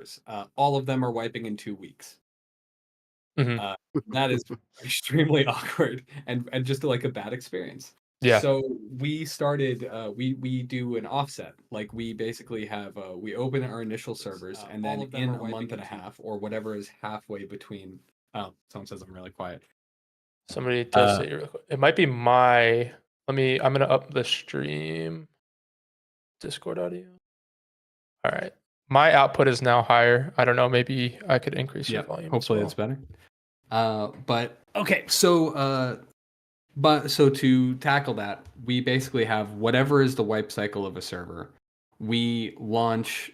servers. All of them are wiping in 2 weeks. Mhm. Uh, that is extremely awkward and just like a bad experience. Yeah. So we started we do an offset. Like we basically have we open our initial servers and then in a month and a half or whatever is halfway between someone says I'm really quiet. Somebody does say it might be my. I'm gonna up the stream Discord audio. All right. My output is now higher. I don't know. Maybe I could increase your volume hopefully as it's well. better. But okay, so to tackle that, we basically have whatever is the wipe cycle of a server. We launch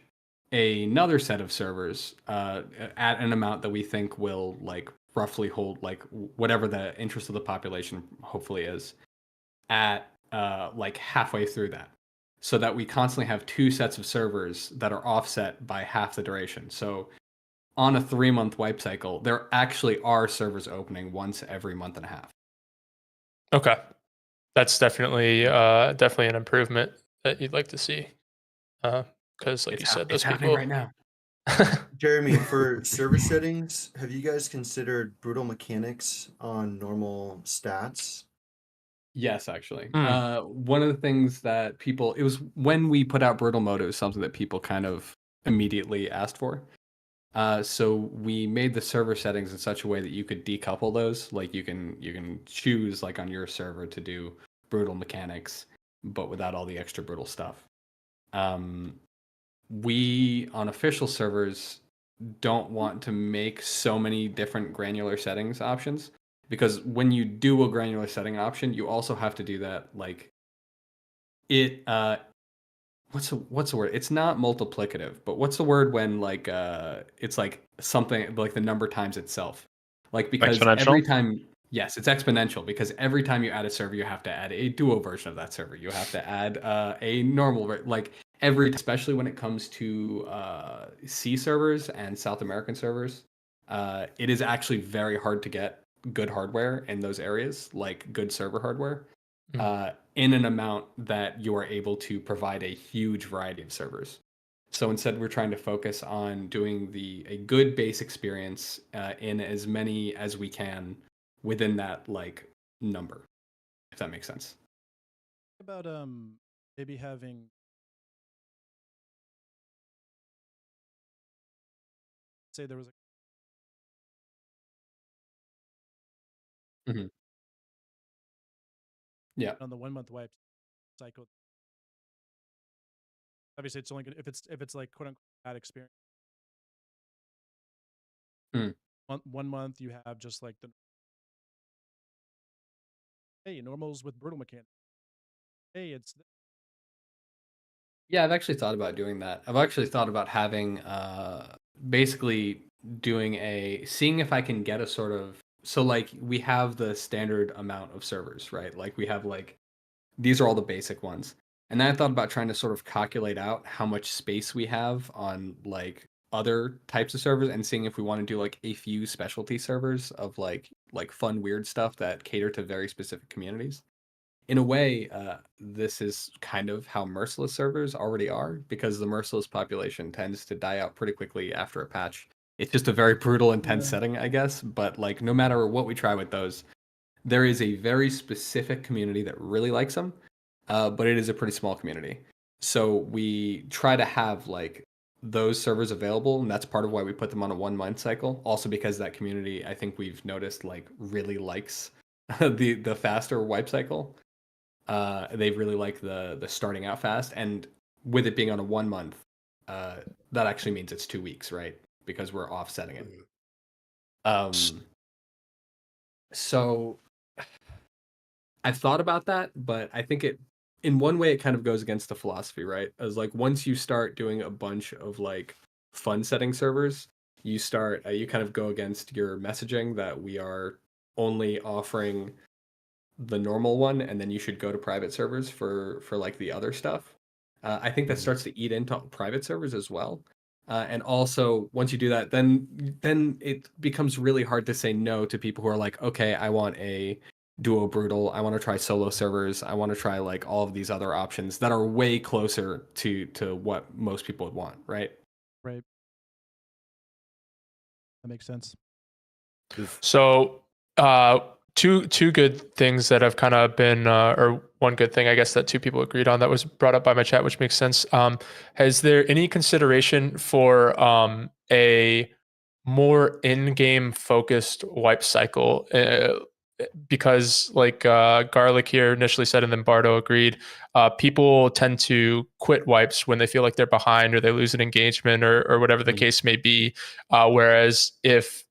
another set of servers at an amount that we think will like roughly hold like whatever the interest of the population hopefully is at like halfway through that. So that we constantly have two sets of servers that are offset by half the duration. So on a 3-month wipe cycle, there actually are servers opening once every month and a half. Okay. That's definitely an improvement that you'd like to see. Because like you said, those It's happening people. right now. Jeremy, for server settings, have you guys considered brutal mechanics on normal stats? Yes, actually. Mm. One of the things that it was when we put out brutal mode, it was something that people kind of immediately asked for. So we made the server settings in such a way that you could decouple those. Like you can choose like on your server to do brutal mechanics, but without all the extra brutal stuff. We on official servers don't want to make so many different granular settings options because when you do a granular setting option, you also have to do that like it what's the word? It's not multiplicative, but what's the word when like it's like something like the number times itself. Like because every Exponential? time yes, it's exponential because every time you add a server, you have to add a duo version of that server. You have to add a normal like especially when it comes to C servers and South American servers, it is actually very hard to get good hardware in those areas, like good server hardware in an amount that you are able to provide a huge variety of servers. So instead, we're trying to focus on doing a good base experience in as many as we can within that like number, if that makes sense. About maybe having say there was Mm-hmm. Yeah. on the 1 month wipe cycle. Obviously, it's only good if it's like quote unquote bad experience. Mm. 1 month you have just like the hey normals with brutal mechanics. Hey, it's Yeah, I've actually thought about doing that. I've actually thought about having basically seeing if I can get a sort of so like we have the standard amount of servers, right? Like we have like these are all the basic ones. And then I thought about trying to sort of calculate out how much space we have on like other types of servers and seeing if we want to do like a few specialty servers of like fun weird stuff that cater to very specific communities. In a way, this is kind of how Merciless servers already are because the Merciless population tends to die out pretty quickly after a patch. It's just a very brutal, intense setting, I guess. But like, no matter what we try with those, there is a very specific community that really likes them, but it is a pretty small community. So we try to have like those servers available, and that's part of why we put them on a 1 month cycle. Also because that community, I think we've noticed like really likes the faster wipe cycle. They really like the starting out fast, and with it being on a 1 month, that actually means it's 2 weeks, right? Because we're offsetting it. So I've thought about that, but I think in one way, it kind of goes against the philosophy, right? As like once you start doing a bunch of like fun setting servers, you start you kind of go against your messaging that we are only offering the normal one, and then you should go to private servers for like the other stuff. I think that starts to eat into private servers as well. And also, once you do that, then it becomes really hard to say no to people who are like, okay, I want a duo brutal, I want to try solo servers, I want to try like all of these other options that are way closer to what most people would want, right? right. That makes sense. So, two good things that have kind of been, or one good thing, I guess, that two people agreed on that was brought up by my chat, which makes sense. Has there any consideration for a more in-game focused wipe cycle? Because like Garlic here initially said, and then Bardo agreed, people tend to quit wipes when they feel like they're behind or they lose an engagement or whatever the case may be. Whereas if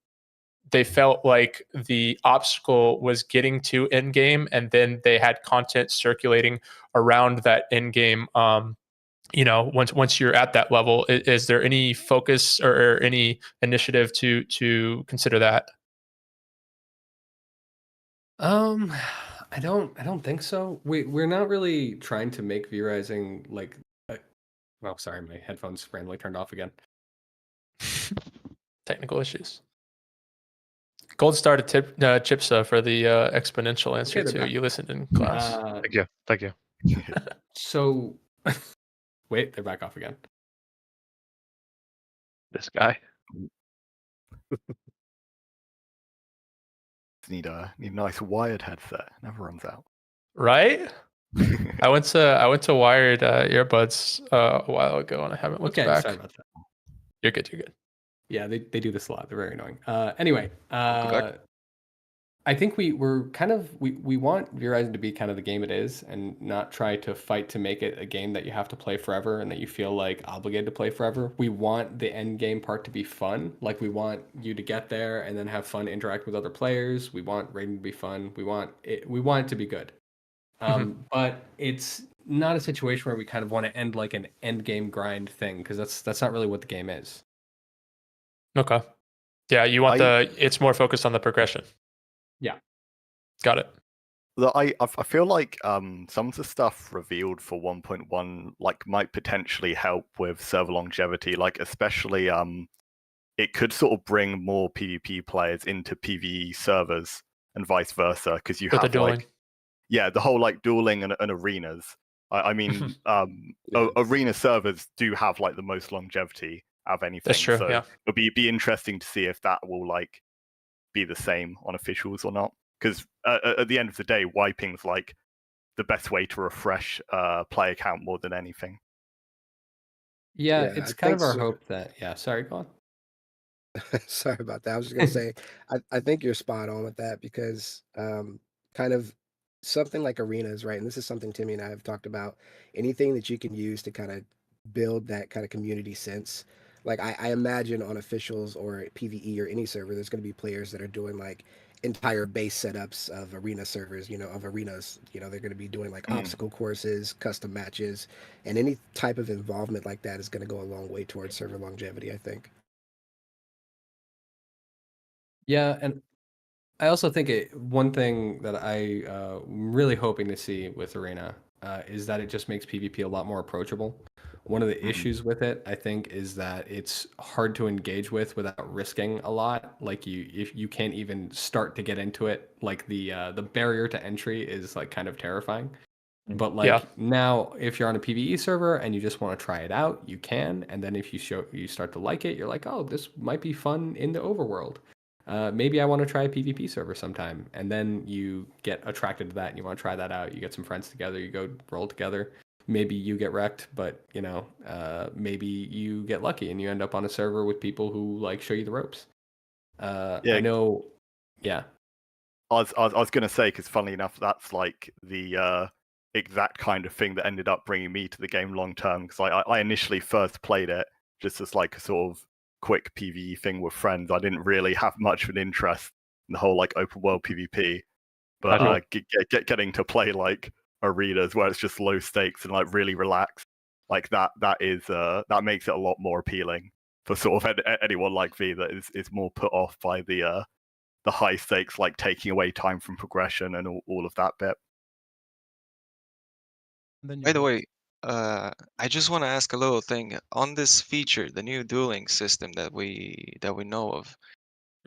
they felt like the obstacle was getting to end game and then they had content circulating around that end game, once you're at that level, is there any focus or any initiative to consider that? I don't think so. We're not really trying to make V Rising like. Oh, sorry, my headphones randomly turned off again. Technical issues. Gold star to Chipsa for the exponential answer they're too. back. You listened in class. Thank you. So, wait, they're back off again. This guy. Need a nice wired headset. Never runs out. Right? I went to wired earbuds a while ago and I haven't looked back. Sorry about that. You're good. You're good. Yeah, they do this a lot. They're very annoying. Anyway, I think we want V Rising to be kind of the game it is and not try to fight to make it a game that you have to play forever and that you feel like obligated to play forever. We want the end game part to be fun. Like we want you to get there and then have fun, interact with other players. We want raiding to be fun. We want it to be good. But it's not a situation where we kind of want to end like an end game grind thing because that's not really what the game is. Okay. Yeah, you want it's more focused on the progression. Yeah. Got it. I feel like some of the stuff revealed for 1.1 like might potentially help with server longevity, like especially it could sort of bring more PvP players into PvE servers and vice versa because you With have the dueling. like the whole like dueling and arenas. I mean arena servers do have like the most longevity of anything. That's true, so yeah. it'll be interesting to see if that will like be the same on officials or not. Because at the end of the day, wiping's like the best way to refresh player count more than anything. Yeah, Yeah, it's I kind of think our so. hope that. Yeah, sorry, go on. Sorry about that. I was just gonna say, I think you're spot on with that because kind of something like arenas, right? And this is something Timmy and I have talked about. Anything that you can use to kind of build that kind of community sense. Like I imagine on officials or PvE or any server, there's going to be players that are doing like entire base setups of arena servers, of arenas. They're going to be doing like obstacle courses, custom matches, and any type of involvement like that is going to go a long way towards server longevity, I think. Yeah, and I also think one thing that I'm really hoping to see with Arena is that it just makes PvP a lot more approachable. One of the issues with it, I think, is that it's hard to engage with without risking a lot. Like if you can't even start to get into it, like the barrier to entry is like kind of terrifying. But like now, if you're on a PvE server and you just want to try it out, you can. And then if you start to like it, you're like, oh, this might be fun in the overworld. Maybe I want to try a PvP server sometime. And then you get attracted to that and you want to try that out. You get some friends together, you go roll together. Maybe you get wrecked, but maybe you get lucky and you end up on a server with people who like show you the ropes. I know. Yeah. I was going to say, because funnily enough, that's like the exact kind of thing that ended up bringing me to the game long term. Because I initially first played it just as like a sort of quick PvE thing with friends. I didn't really have much of an interest in the whole like open world PvP, but getting to play like arenas where it's just low stakes and like really relaxed, like that makes it a lot more appealing for sort of anyone like me that is more put off by the high stakes, like taking away time from progression and all of that bit. By the way, I just want to ask a little thing on this feature, the new dueling system that we know of.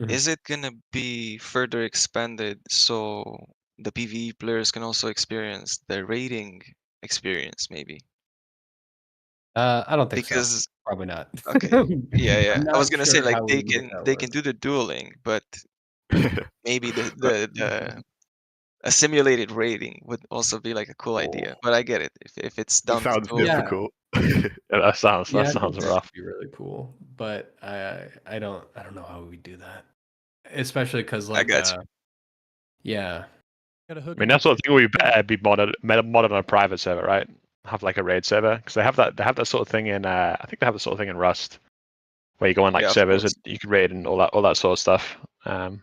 Is it gonna be further expanded so the PvE players can also experience the raiding experience, maybe? I don't think so. Because Probably not. Okay. Yeah. I'm I was not gonna say sure like how we would make that they work. can do the dueling, but maybe the a simulated rating would also be like a cool idea. But I get it if it's It down to sounds dueling. Yeah. difficult. Yeah, that sounds Yeah, I think that rough. would be really cool, but I don't know how we do that, especially because I like got you. yeah. Gotta hook I mean, 'em that's what I up think we with- better be modded on a private server, right? Have like a raid server because they have that sort of thing in. I think they have the sort of thing in Rust, where you go on like Yeah, of servers course. and you can raid and all that sort of stuff. Mhm.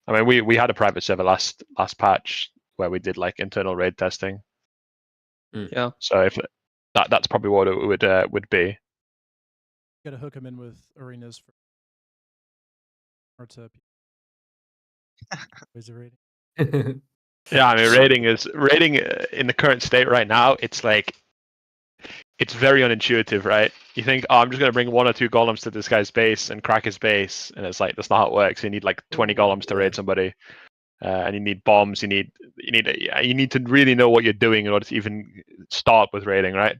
I mean, we had a private server last patch where we did like internal raid testing. Yeah. So if that's probably what it would be. Gotta hook them in with arenas for or to ways of rating. Yeah, I mean, raiding in the current state right now. It's like it's very unintuitive, right? You think, oh, I'm just gonna bring 1 or 2 golems to this guy's base and crack his base, and it's like that's not how it works. You need like 20 golems to raid somebody, and you need bombs. You need to really know what you're doing in order to even start with raiding, right?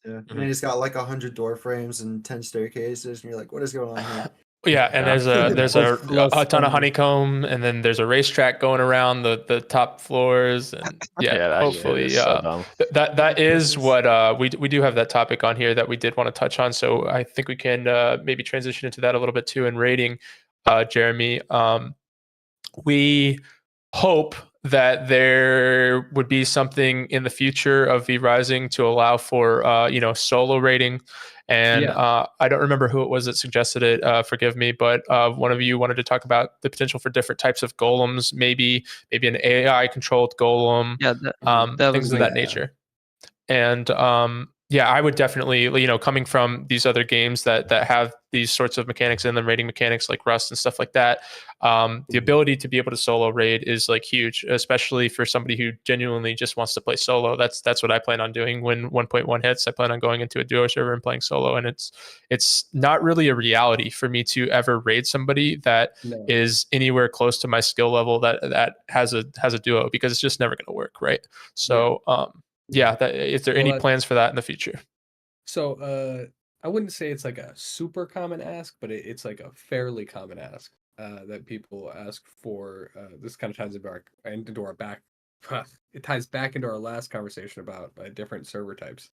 Yeah. And he's got like 100 door frames and 10 staircases, and you're like, what is going on here? Yeah, and Yeah. there's a ton of honeycomb, and then there's a racetrack going around the top floors, and hopefully so dumb. that is what we do have that topic on here that we did want to touch on. So I think we can maybe transition into that a little bit too in rating, Jeremy. We hope that there would be something in the future of V Rising to allow for solo rating. And I don't remember who it was that suggested it. Forgive me, but one of you wanted to talk about the potential for different types of golems, maybe an AI controlled golem, things of that nature. And I would definitely, coming from these other games that have these sorts of mechanics in them, raiding mechanics like Rust and stuff like that, the ability to be able to solo raid is like huge, especially for somebody who genuinely just wants to play solo. That's what I plan on doing when 1.1 hits. I plan on going into a duo server and playing solo, and it's not really a reality for me to ever raid somebody that is anywhere close to my skill level that has a duo, because it's just never going to work, right? So is there any plans for that in the future? So I wouldn't say it's like a super common ask, but it's like a fairly common ask that people ask for. This kind of ties into our back. It ties back into our last conversation about different server types.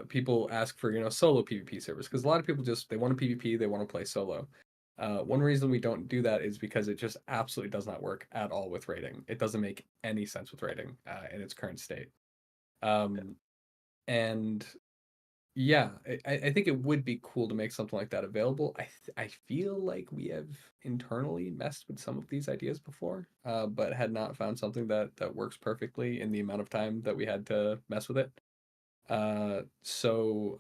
People ask for solo PvP servers because a lot of people they want to PvP, they want to play solo. One reason we don't do that is because it just absolutely does not work at all with raiding. It doesn't make any sense with raiding in its current state. And yeah, I think it would be cool to make something like that available. I feel like we have internally messed with some of these ideas before, but had not found something that works perfectly in the amount of time that we had to mess with it. So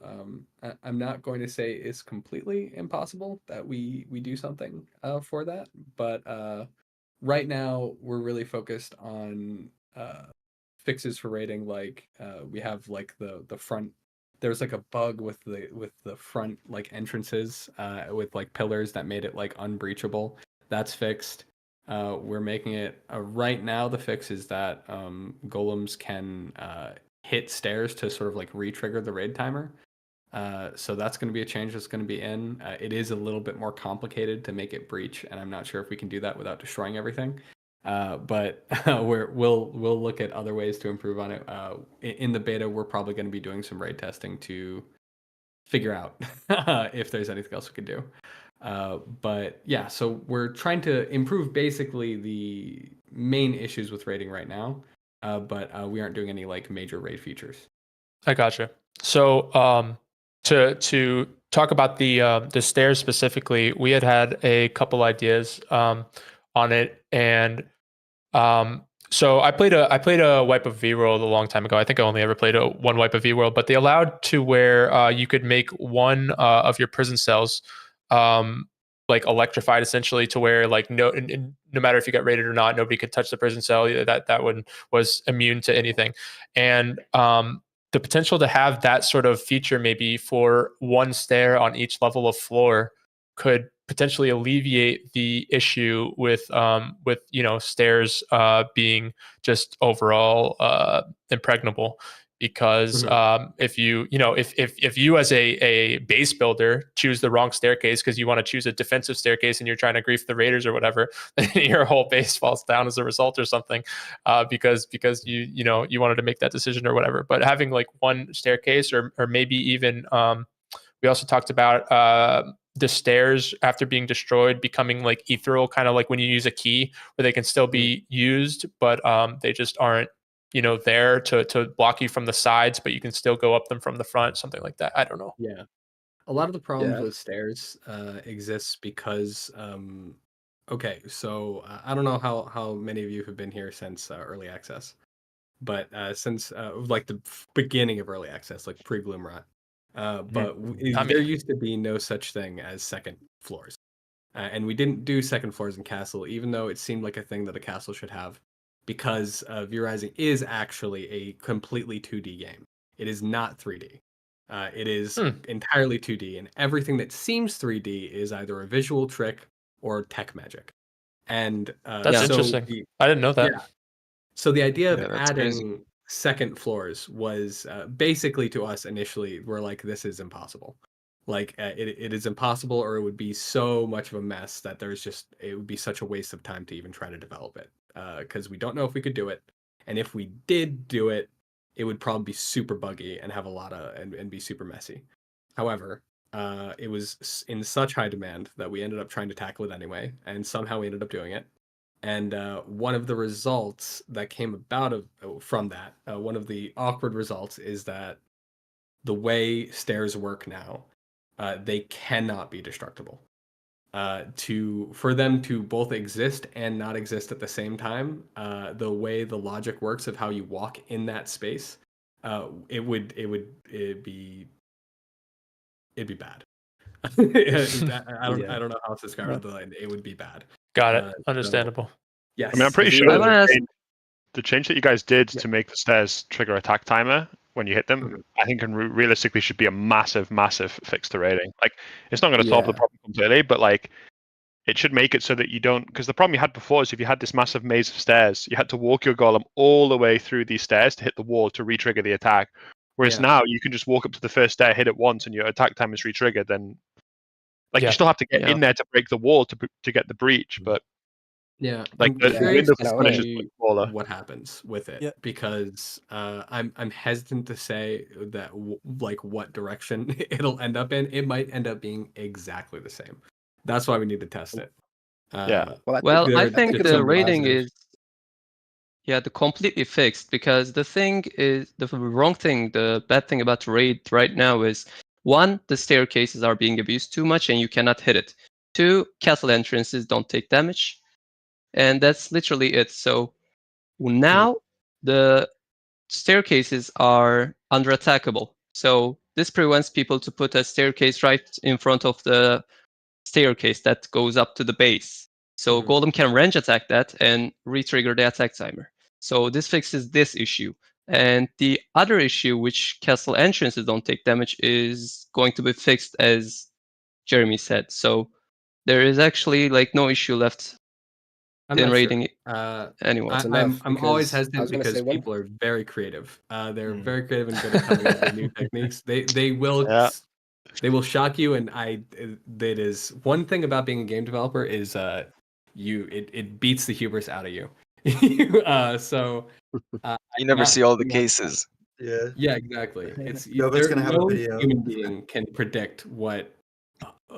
I'm not going to say it's completely impossible that we do something for that, but right now we're really focused on fixes for raiding. Like we have like the front. There's like a bug with the front like entrances with like pillars that made it like unbreachable. That's fixed. We're making it right now. The fix is that golems can hit stairs to sort of like re-trigger the raid timer. So that's going to be a change that's going to be in. It is a little bit more complicated to make it breach, and I'm not sure if we can do that without destroying everything. But we'll look at other ways to improve on it. In the beta, we're probably going to be doing some raid testing to figure out if there's anything else we can do. But yeah, so we're trying to improve basically the main issues with raiding right now. But we aren't doing any like major raid features. I gotcha. So to talk about the stairs specifically, we had a couple ideas on it, and so I played a wipe of V-World a long time ago. I think I only ever played one wipe of V-World, but they allowed to where you could make one of your prison cells like electrified, essentially, to where like no matter if you got raided or not, nobody could touch the prison cell. That one was immune to anything. And the potential to have that sort of feature maybe for one stair on each level of floor could potentially alleviate the issue with stairs being just overall impregnable. because if you if you as a base builder choose the wrong staircase because you want to choose a defensive staircase and you're trying to grief the raiders or whatever, then your whole base falls down as a result or something, because you wanted to make that decision or whatever. But having like one staircase or maybe even we also talked about the stairs after being destroyed becoming like ethereal, kind of like when you use a key where they can still be used, but they just aren't there to block you from the sides, but you can still go up them from the front, something like that. I don't know. Yeah. A lot of the problems Yeah. with stairs exists because okay, so I don't know how many of you have been here since early access, but since like the beginning of early access, like pre-Gloom Rot, but there used to be no such thing as second floors, and we didn't do second floors in Castle, even though it seemed like a thing that a castle should have, because V Rising is actually a completely 2D game. It is not 3D. It is entirely 2D, and everything that seems 3D is either a visual trick or tech magic. And that's interesting. I didn't know that. Yeah. So the idea of that's adding crazy. second floors was basically, to us initially, we're like, this is impossible. Like it is impossible, or it would be so much of a mess that it would be such a waste of time to even try to develop it, because we don't know if we could do it, and if we did do it, it would probably be super buggy and have a lot of and be super messy. However, it was in such high demand that we ended up trying to tackle it anyway, and somehow we ended up doing it. And one of the results that came about from that, one of the awkward results, is that the way stairs work now, they cannot be destructible. For them to both exist and not exist at the same time, the way the logic works of how you walk in that space, it'd be bad. I don't know how else to describe it, but it would be bad. Got it. Understandable. Yes. I mean, I'm pretty If you sure I wanna ask- the change that you guys did to make the stairs trigger attack timer when you hit them, I think realistically should be a massive fix to raiding. Like, it's not going to solve the problem completely, but like, it should make it so that you don't, because the problem you had before is if you had this massive maze of stairs, you had to walk your golem all the way through these stairs to hit the wall to re-trigger the attack. Whereas now you can just walk up to the first stair, hit it once, and your attack time is re-triggered. Then, like, you still have to get in there to break the wall to get the breach, but like I'm the curious window to finish is see much smaller. what happens with it, Yeah. because I'm hesitant to say that like what direction it'll end up in. It might end up being exactly the same. That's why we need to test it. Well, I think it's the some rating positive. the completely fixed, because the thing is, the wrong thing, the bad thing about raid right now is, one, the staircases are being abused too much and you cannot hit it. Two, castle entrances don't take damage. And that's literally it. So now the staircases are under-attackable. So this prevents people to put a staircase right in front of the staircase that goes up to the base. So Golem can range attack that and re-trigger the attack timer. So this fixes this issue. And the other issue, which castle entrances don't take damage, is going to be fixed, as Jeremy said. So there is actually like no issue left in raiding anyway. I'm always hestant because people are very creative. They're very creative and good at coming up with new techniques. They will shock you, and that is one thing about being a game developer is it beats the hubris out of you. So You never see all the cases. Yeah, exactly. It's Nova's gonna have a no video. human being can predict what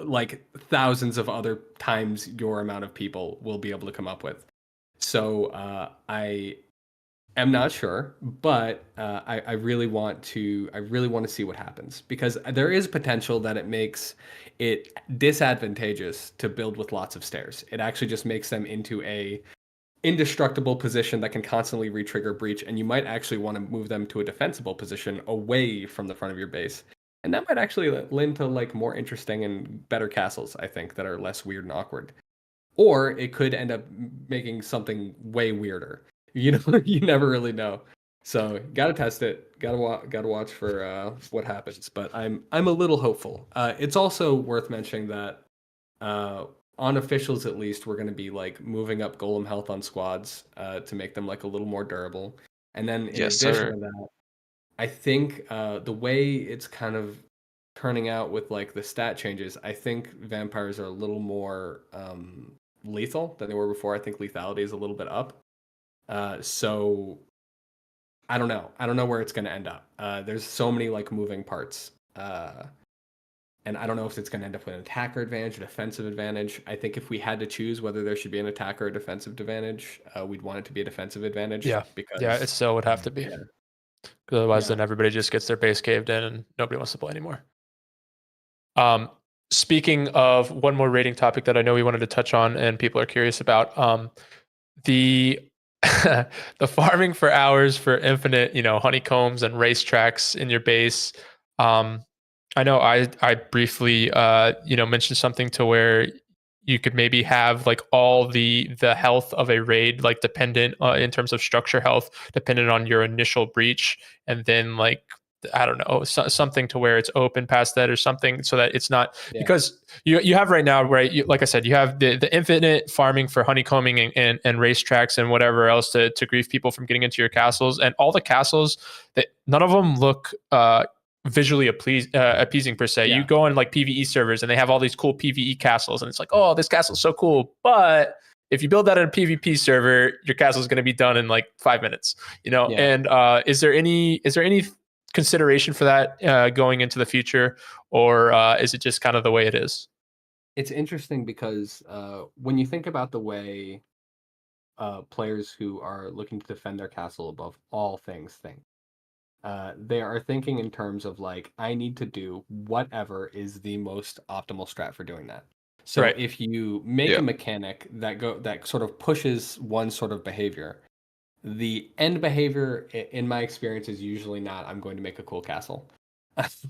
like thousands of other times your amount of people will be able to come up with. So I am not sure, but I really want to see what happens, because there is potential that it makes it disadvantageous to build with lots of stairs. It actually just makes them into a indestructible position that can constantly re-trigger breach, and you might actually want to move them to a defensible position away from the front of your base. And that might actually lend to like more interesting and better castles, I think, that are less weird and awkward. Or it could end up making something way weirder. You know, you never really know. So gotta test it. Gotta watch for what happens. But I'm a little hopeful. It's also worth mentioning that on officials, at least, we're going to be like moving up golem health on squads to make them like a little more durable. And then in addition to that, I think the way it's kind of turning out with like the stat changes, I think vampires are a little more lethal than they were before. I think lethality is a little bit up. So I don't know. I don't know where it's going to end up. There's so many like moving parts. And I don't know if it's going to end up with an attacker advantage, a defensive advantage. I think if we had to choose whether there should be an attacker or defensive advantage, we'd want it to be a defensive advantage. Yeah, because it still would have to be. Yeah. Otherwise, then everybody just gets their base caved in and nobody wants to play anymore. Speaking of one more rating topic that I know we wanted to touch on and people are curious about, the the farming for hours for infinite, honeycombs and racetracks in your base. I know I briefly mentioned something to where you could maybe have like all the health of a raid like dependent in terms of structure health dependent on your initial breach, and then like I don't know, something to where it's open past that or something, so that it's not because you have right now, right? Like I said, you have the infinite farming for honeycombing and racetracks and whatever else to grief people from getting into your castles, and all the castles that none of them look visually appeasing per se. You go on like PvE servers and they have all these cool PvE castles, and it's like, oh, this castle's so cool, but if you build that in a PvP server, your castle is going to be done in like 5 minutes, And is there any consideration for that going into the future, or is it just kind of the way it is? It's interesting because when you think about the way players who are looking to defend their castle above all things think, they are thinking in terms of like, I need to do whatever is the most optimal strat for doing that. So if you make a mechanic that sort of pushes one sort of behavior, the end behavior, in my experience, is usually not, I'm going to make a cool castle.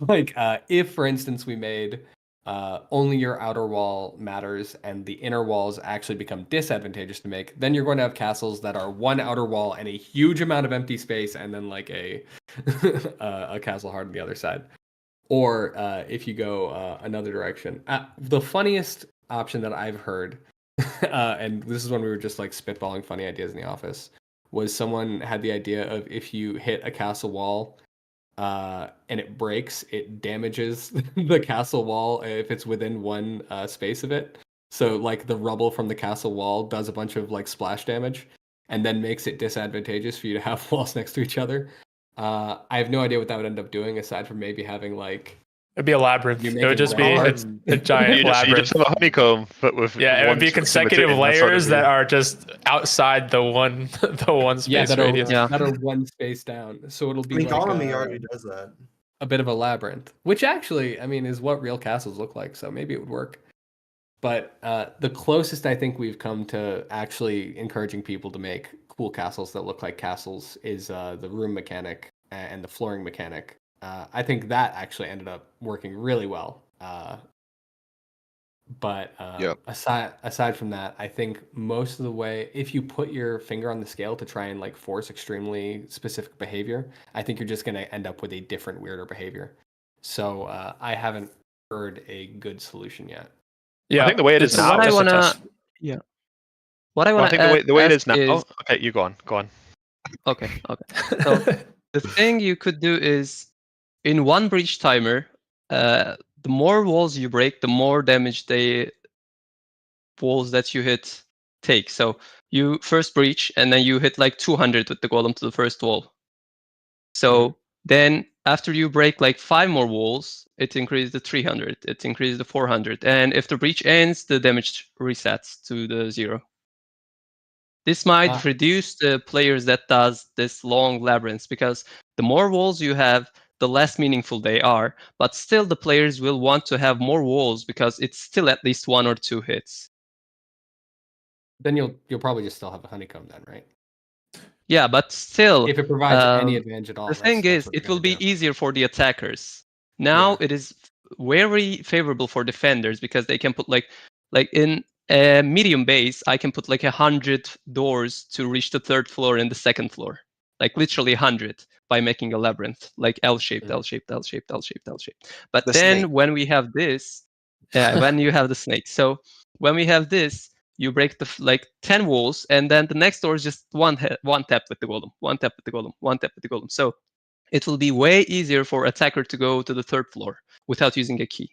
Like, if, for instance, we made only your outer wall matters and the inner walls actually become disadvantageous to make, then you're going to have castles that are one outer wall and a huge amount of empty space, and then like a castle hard on the other side. Or if you go another direction. The funniest option that I've heard, and this is when we were just like spitballing funny ideas in the office, was someone had the idea of if you hit a castle wall and it breaks, it damages the castle wall if it's within one space of it. So like the rubble from the castle wall does a bunch of like splash damage and then makes it disadvantageous for you to have walls next to each other. I have no idea what that would end up doing aside from maybe having like... It'd be a labyrinth. It would just be a giant labyrinth. You just have a honeycomb, but with it would be consecutive layers that are just outside the one space radius. That are one space down. So it'll be Golem already does that. A bit of a labyrinth, which actually, I mean, is what real castles look like. So maybe it would work. But the closest I think we've come to actually encouraging people to make cool castles that look like castles is the room mechanic and the flooring mechanic. I think that actually ended up working really well. But aside from that, I think most of the way, if you put your finger on the scale to try and like force extremely specific behavior, I think you're just going to end up with a different, weirder behavior. So I haven't heard a good solution yet. Yeah, I think the way it is now. What I want to the way it is now. Okay, you go on. Okay. So the thing you could do is, in one breach timer, the more walls you break, the more damage the walls that you hit take. So you first breach, and then you hit like 200 with the golem to the first wall. So then after you break like 5 more walls, it increases to 300, it increases to 400. And if the breach ends, the damage resets to the 0. This might reduce the players that does this long labyrinths, because the more walls you have, the less meaningful they are, but still the players will want to have more walls because it's still at least 1 or 2 hits. Then you'll probably just still have a honeycomb then, right? Yeah, but still, if it provides any advantage at all. The thing is, it will be easier for the attackers. Now it is very favorable for defenders because they can put like in a medium base, I can put like 100 doors to reach the 3rd floor and the 2nd floor, like literally 100. By making a labyrinth, like L-shaped. But then when we have this, when you have the snake. So when we have this, you break the like 10 walls, and then the next door is just one tap with the golem, one tap with the golem. So it will be way easier for attacker to go to the 3rd floor without using a key.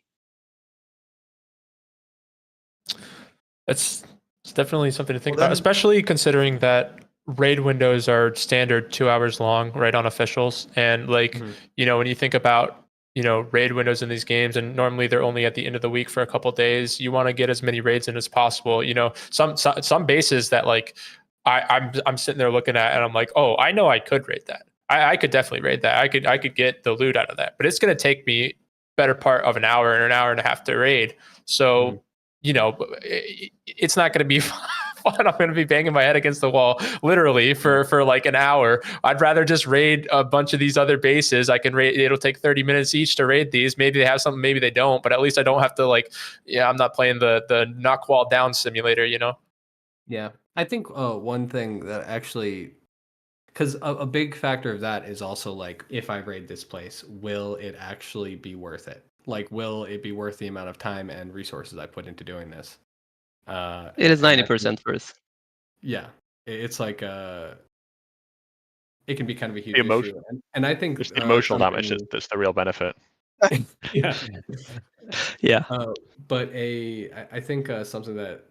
It's definitely something to think Well, about, then- especially considering that raid windows are standard 2 hours long, right, on officials. And like, you know, when you think about, you know, raid windows in these games, and normally they're only at the end of the week for a couple of days, you want to get as many raids in as possible. You know, some bases that like I'm sitting there looking at, and I'm like, oh, I know I could raid that. I could definitely raid that. I could get the loot out of that, but it's going to take me better part of an hour and a half to raid. So, you know, it's not going to be fun. I'm going to be banging my head against the wall literally for like an hour. I'd rather just raid a bunch of these other bases. I can raid. It'll take 30 minutes each to raid these. Maybe they have something, maybe they don't. But at least I don't have to like. Yeah, I'm not playing the knock wall down simulator. You know. Yeah, I think one thing that actually, because a big factor of that is also like, if I raid this place, will it actually be worth it? Like, will it be worth the amount of time and resources I put into doing this? It is and I 90% think- worth. Yeah, it's like it can be kind of a huge emotion- issue, and I think Just the emotional damage something- that's the real benefit. yeah, Yeah. but I think something that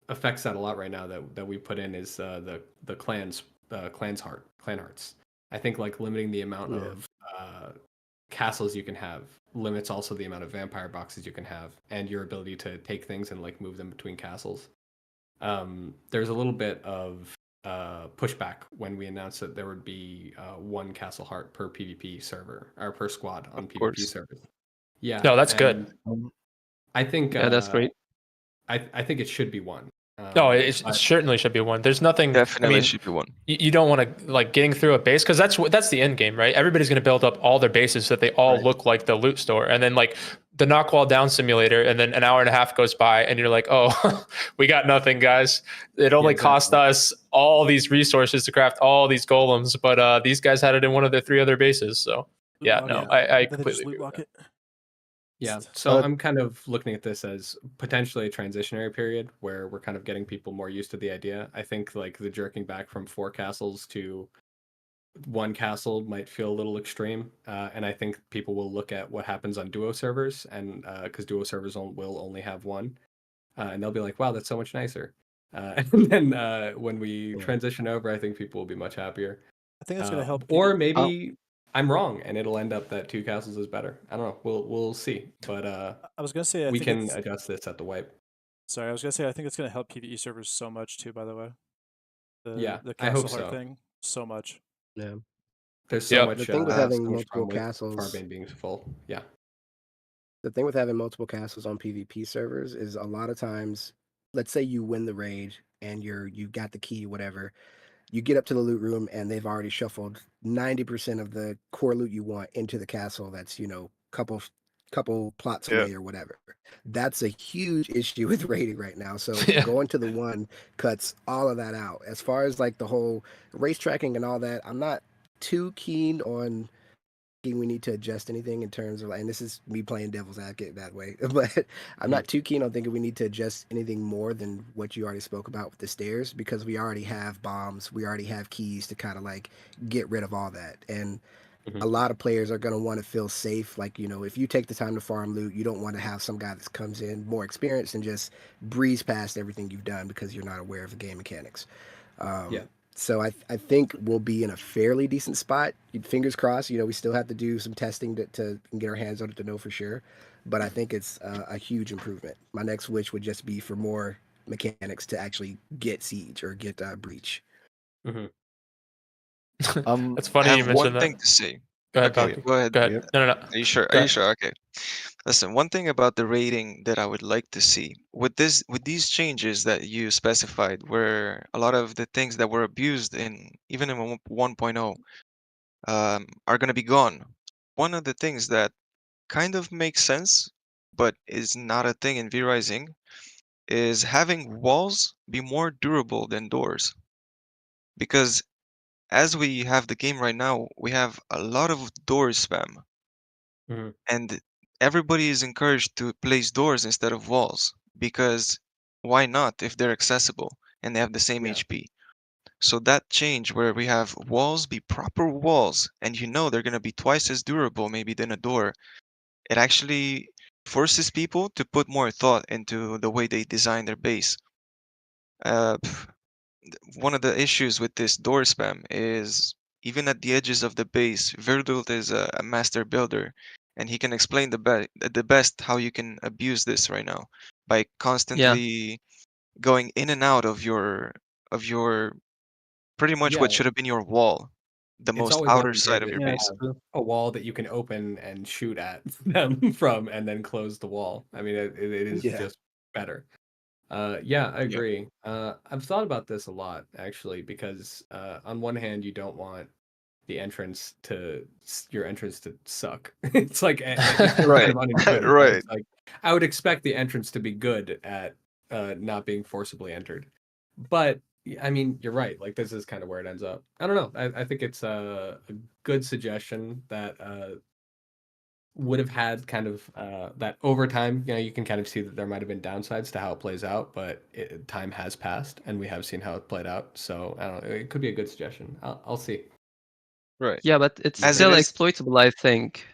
affects that a lot right now that we put in is the clan hearts. I think like limiting the amount of castles you can have limits also the amount of vampire boxes you can have and your ability to take things and like move them between castles. There's a little bit of pushback when we announced that there would be 1 castle heart per PvP server or per squad on PvP course. servers. Yeah, No, that's good. I think Yeah, that's great. I think it should be 1. No, it but- certainly should be 1. There's nothing. Definitely I mean, should be 1. you don't want to like getting through a base, because that's the end game, right? Everybody's going to build up all their bases so that they all Right. look like the loot store, and then like the knock wall down simulator, and then an hour and a half goes by, and you're like, oh, we got nothing, guys. It only cost us all these resources to craft all these golems, but these guys had it in one of their 3 other bases. So yeah, no, I completely agree with that. Yeah, so I'm kind of looking at this as potentially a transitionary period where we're kind of getting people more used to the idea. I think like the jerking back from 4 castles to 1 castle might feel a little extreme, and I think people will look at what happens on duo servers, and because duo servers will only have 1, and they'll be like, "Wow, that's so much nicer." And then when we transition over, I think people will be much happier. I think that's going to help. Or maybe I'm wrong, and it'll end up that 2 castles is better. I don't know. We'll see. But I was going to say we can adjust this at the wipe. Sorry, I was going to say I think it's going to help PvE servers so much too. By the way, the I hope castle heart so. thing so much. Yeah. There's so much. The thing with so having much multiple fun with castles, Farbane being full. Yeah. the thing with having multiple castles on PvP servers is a lot of times, let's say you win the raid and you got the key, whatever. You get up to the loot room and they've already shuffled 90% of the core loot you want into the castle. That's, you know, couple plots away or whatever. That's a huge issue with raiding right now. So going to the 1 cuts all of that out. As far as like the whole race tracking and all that, I'm not too keen on we need to adjust anything in terms of, and this is me playing devil's advocate that way, but I'm not too keen on thinking we need to adjust anything more than what you already spoke about with the stairs, because we already have bombs, we already have keys to kind of like get rid of all that. And a lot of players are going to want to feel safe. Like, you know, if you take the time to farm loot, you don't want to have some guy that comes in more experienced and just breeze past everything you've done because you're not aware of the game mechanics. So I think we'll be in a fairly decent spot. Fingers crossed. You know, we still have to do some testing to get our hands on it to know for sure. But I think it's a huge improvement. My next wish would just be for more mechanics to actually get Siege or get Breach. That's funny I you have mentioned one that. thing to say. Go ahead, Okay, Donkey. go ahead. Go ahead. No. Are you sure? Go Are you ahead. sure? Okay. Listen, one thing about the rating that I would like to see with these changes that you specified, where a lot of the things that were abused even in 1.0 are going to be gone. One of the things that kind of makes sense, but is not a thing in V Rising, is having walls be more durable than doors. Because as we have the game right now, we have a lot of door spam. And everybody is encouraged to place doors instead of walls, because why not if they're accessible and they have the same HP? So that change where we have walls be proper walls, and you know they're going to be twice as durable maybe than a door, it actually forces people to put more thought into the way they design their base. One of the issues with this door spam is even at the edges of the base, Verdult is a master builder, and he can explain the best how you can abuse this right now by constantly going in and out of your pretty much Yeah, what should have been your wall, the it's most always outer side of advantageous your to base. have a wall that you can open and shoot at them from, and then close the wall. I mean, it is Yeah. just better. Yeah, I Yeah. agree. I've thought about this a lot actually, because on one hand, you don't want your entrance to suck. It's like it's kind Right. of unintuitive, but Right. it's like I would expect the entrance to be good at not being forcibly entered. But I mean, you're right. Like this is kind of where it ends up. I don't know. I think it's a good suggestion that would have had kind of that over time. You know, you can kind of see that there might have been downsides to how it plays out, but time has passed and we have seen how it played out. So I don't know. It could be a good suggestion. I'll see. Right. Yeah, but it's As it still is. exploitable, I think,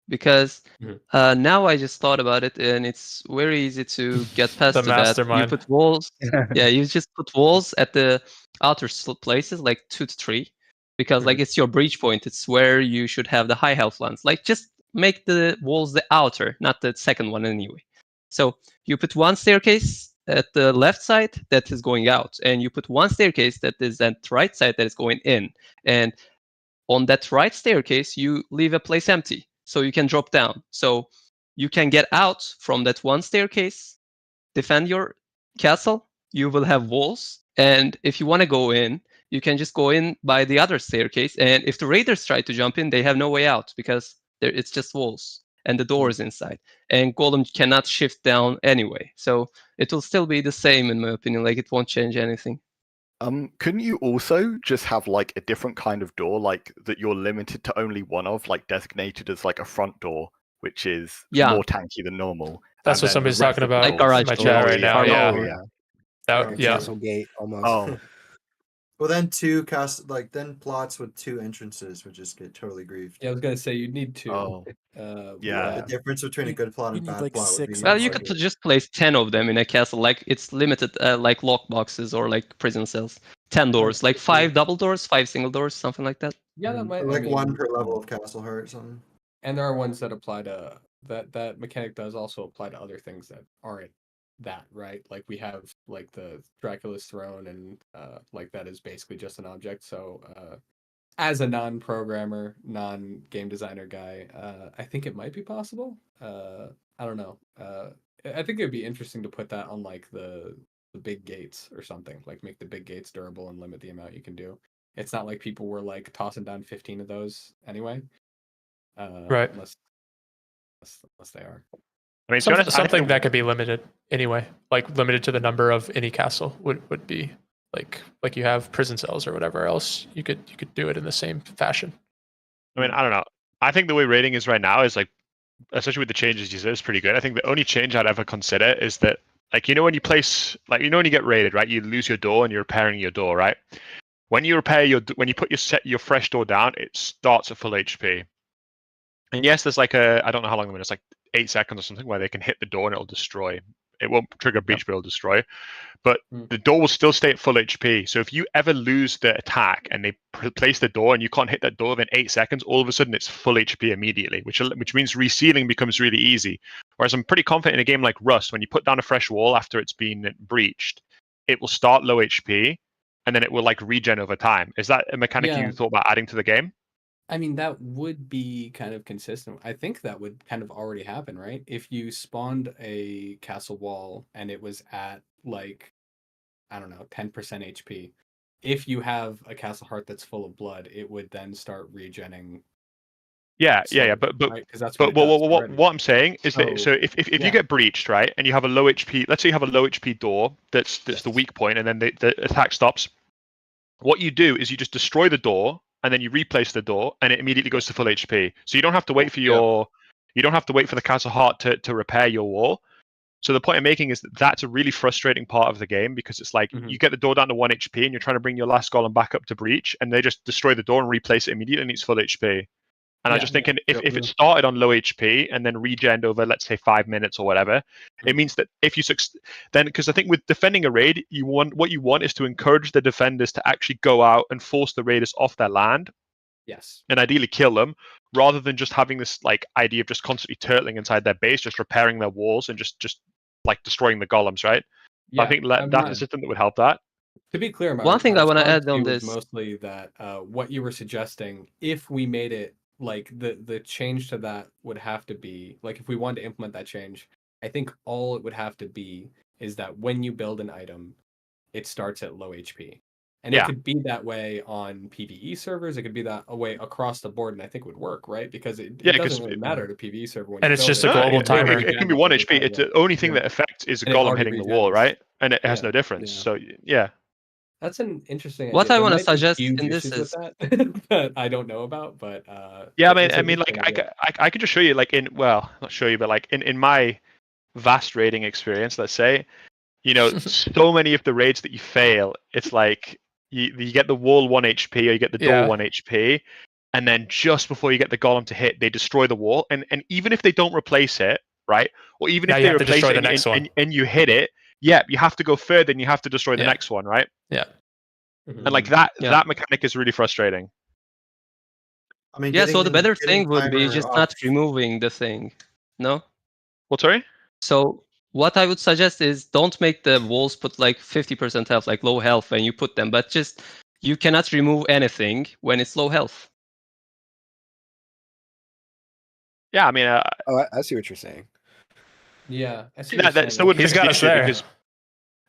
because Mhm. now I just thought about it, and it's very easy to get past The to that. You mastermind. put walls. Yeah, you just put walls at the outer places, like 2 to 3, because like it's your breach point. It's where you should have the high health ones. Like just make the walls the outer, not the second one anyway. So you put one staircase at the left side that is going out, and you put one staircase that is at the right side that is going in, and on that right staircase, you leave a place empty, so you can drop down. So you can get out from that one staircase, defend your castle. You will have walls, and if you want to go in, you can just go in by the other staircase. And if the raiders try to jump in, they have no way out because it's just walls and the door is inside. And Golem cannot shift down anyway, so it will still be the same in my opinion. Like it won't change anything. Couldn't you also just have like a different kind of door, like that you're limited to only one of, like designated as like a front door, which is Yeah. more tanky than normal? That's and what then somebody's the rest talking of the about Like in doors- garage my door. chat right now. Oh, Yeah. door. yeah. That, yeah. Castle gate almost. Oh, Well, then plots with 2 entrances would just get totally griefed. Yeah, I was gonna say you'd need two. oh, The yeah. difference between a good plot You and need, bad like, plot would 6 be. Well, you Like could just place 10 of them in a castle. Like it's limited, like lock boxes or like prison cells. 10 doors, like 5 double doors, 5 single doors, something like that. Yeah, that might. Or like I one mean, per level of Castle Heart or something. and there are ones that apply to that mechanic does also apply to other things that aren't that, right? Like we have like the Dracula's throne, and like that is basically just an object. So as a non-programmer, non-game designer guy, I think it might be possible. I don't know. I think it'd be interesting to put that on like the big gates or something. Like make the big gates durable and limit the amount you can do. It's not like people were like tossing down 15 of those anyway. Right. Unless they are. I mean, to be honest, I Something think that could be limited anyway, like limited to the number of any castle would be like you have prison cells or whatever else. You could do it in the same fashion. I mean, I don't know. I think the way rating is right now is like, especially with the changes you said, is pretty good. I think the only change I'd ever consider is that, like, you know, when you place, like, you know, when you get raided, right? You lose your door and you're repairing your door, right? When you repair when you put your fresh door down, it starts at full HP. And yes, there's like I don't know how long it's like 8 seconds or something where they can hit the door and it'll destroy. It won't trigger breach, but it'll destroy. But the door will still stay at full HP. So if you ever lose the attack and they place the door and you can't hit that door within 8 seconds, all of a sudden it's full HP immediately, which means resealing becomes really easy. Whereas I'm pretty confident in a game like Rust, when you put down a fresh wall after it's been breached, it will start low HP and then it will like regen over time. Is that a mechanic you thought about adding to the game? I mean, that would be kind of consistent. I think that would kind of already happen, right? If you spawned a castle wall and it was at like, I don't know, 10% HP. If you have a castle heart that's full of blood, it would then start regenning. Yeah, slowly, but right? 'Cause that's but what it does already. what I'm saying is that So, if yeah. you get breached, right, and you have a low HP, let's say you have a low HP door that's the weak point, and then the attack stops. What you do is you just destroy the door, and then you replace the door, and it immediately goes to full HP. So you don't have to wait for you don't have to wait for the castle heart to repair your wall. So the point I'm making is that that's a really frustrating part of the game, because it's like you get the door down to 1 HP and you're trying to bring your last golem back up to breach, and they just destroy the door and replace it immediately and it's full HP. And I'm just thinking, if it started on low HP and then regened over, let's say 5 minutes or whatever, it means that if you then, because I think with defending a raid, what you want is to encourage the defenders to actually go out and force the raiders off their land. Yes. And ideally kill them, rather than just having this like idea of just constantly turtling inside their base, just repairing their walls and just like destroying the golems, right? Yeah, I think that's a system that would help that. To be clear, One thing I want to response add on was this. mostly that what you were suggesting, if we made it like the change to that would have to be like, if we wanted to implement that change, I think all it would have to be is that when you build an item, it starts at low HP. And it could be that way on PvE servers. It could be that way across the board, and I think it would work, right? Because it doesn't really matter to PvE server when and you it's build just it. a global timer. It can be 1 HP. It's the only thing that affects is a And it golem already hitting the wall, regens. right? And it has Yeah. no difference. Yeah. So yeah. That's an interesting What idea. I There wanna might be suggest huge in this issues with is- that that I don't know about, but Yeah, it's I an mean, like interesting idea. I could just show you, like not show you, but like in my vast raiding experience, let's say, so many of the raids that you fail, it's like you get the wall 1 HP or you get the door 1 HP, and then just before you get the golem to hit, they destroy the wall, and even if they don't replace it, right, or even Now if you they have to replace destroy it the next one. and you hit it, you have to go further and you have to destroy the Yeah. next one, right? Yeah. Mhm. And like that Yeah. that mechanic is really frustrating. I mean, Yeah, so the better getting thing would be timer just off- not removing the thing. No? What, sorry? So what I would suggest is don't make the walls put like 50% health, like low health when you put them, but just you cannot remove anything when it's low health. Yeah, I mean, Oh, I see what you're saying. Yeah, I see. that what you're still saying. wouldn't He's fix the got us issue there. because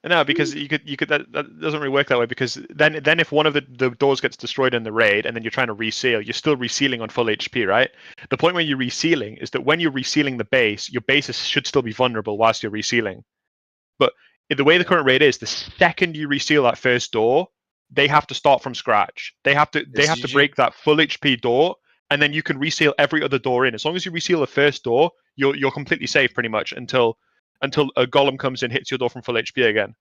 no, because you could that doesn't really work that way, because then if one of the doors gets destroyed in the raid and then you're trying to reseal, you're still resealing on full HP, right? The point when you're resealing is that when you're resealing the base, your base should still be vulnerable whilst you're resealing. But the way the current raid is, the second you reseal that first door, they have to start from scratch. They have to break that full HP door, and then you can reseal every other door in. As long as you reseal the first door, you're completely safe pretty much until a golem comes in, hits your door from full HP again.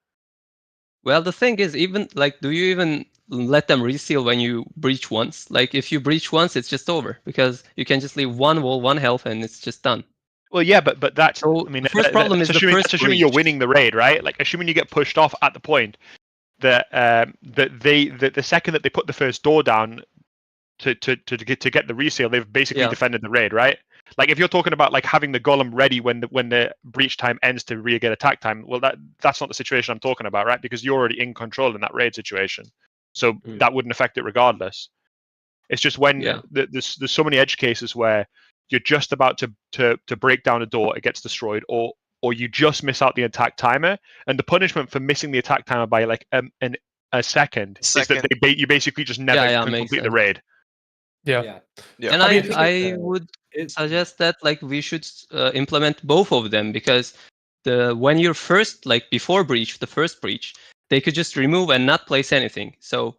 Well, the thing is, even like, do you even let them reseal when you breach once? Like, if you breach once, it's just over because you can just leave one wall, 1 health, and it's just done. Well, yeah, but that's, So I mean, the first problem is the assuming, first that's assuming you're breach. winning the raid, right? Like, assuming you get pushed off at the point that the second that they put the first door down to get the reseal, they've basically defended the raid, right? Like, if you're talking about like having the golem ready when the breach time ends to re-get attack time, well, that's not the situation I'm talking about, right? Because you're already in control in that raid situation, so that wouldn't affect it regardless. It's just when there's so many edge cases where you're just about to break down a door, it gets destroyed, or you just miss out the attack timer, and the punishment for missing the attack timer by like a second is that you basically just never can complete the raid. Yeah. And I would suggest that like we should implement both of them, because when you're first, like before breach, the first breach, they could just remove and not place anything. So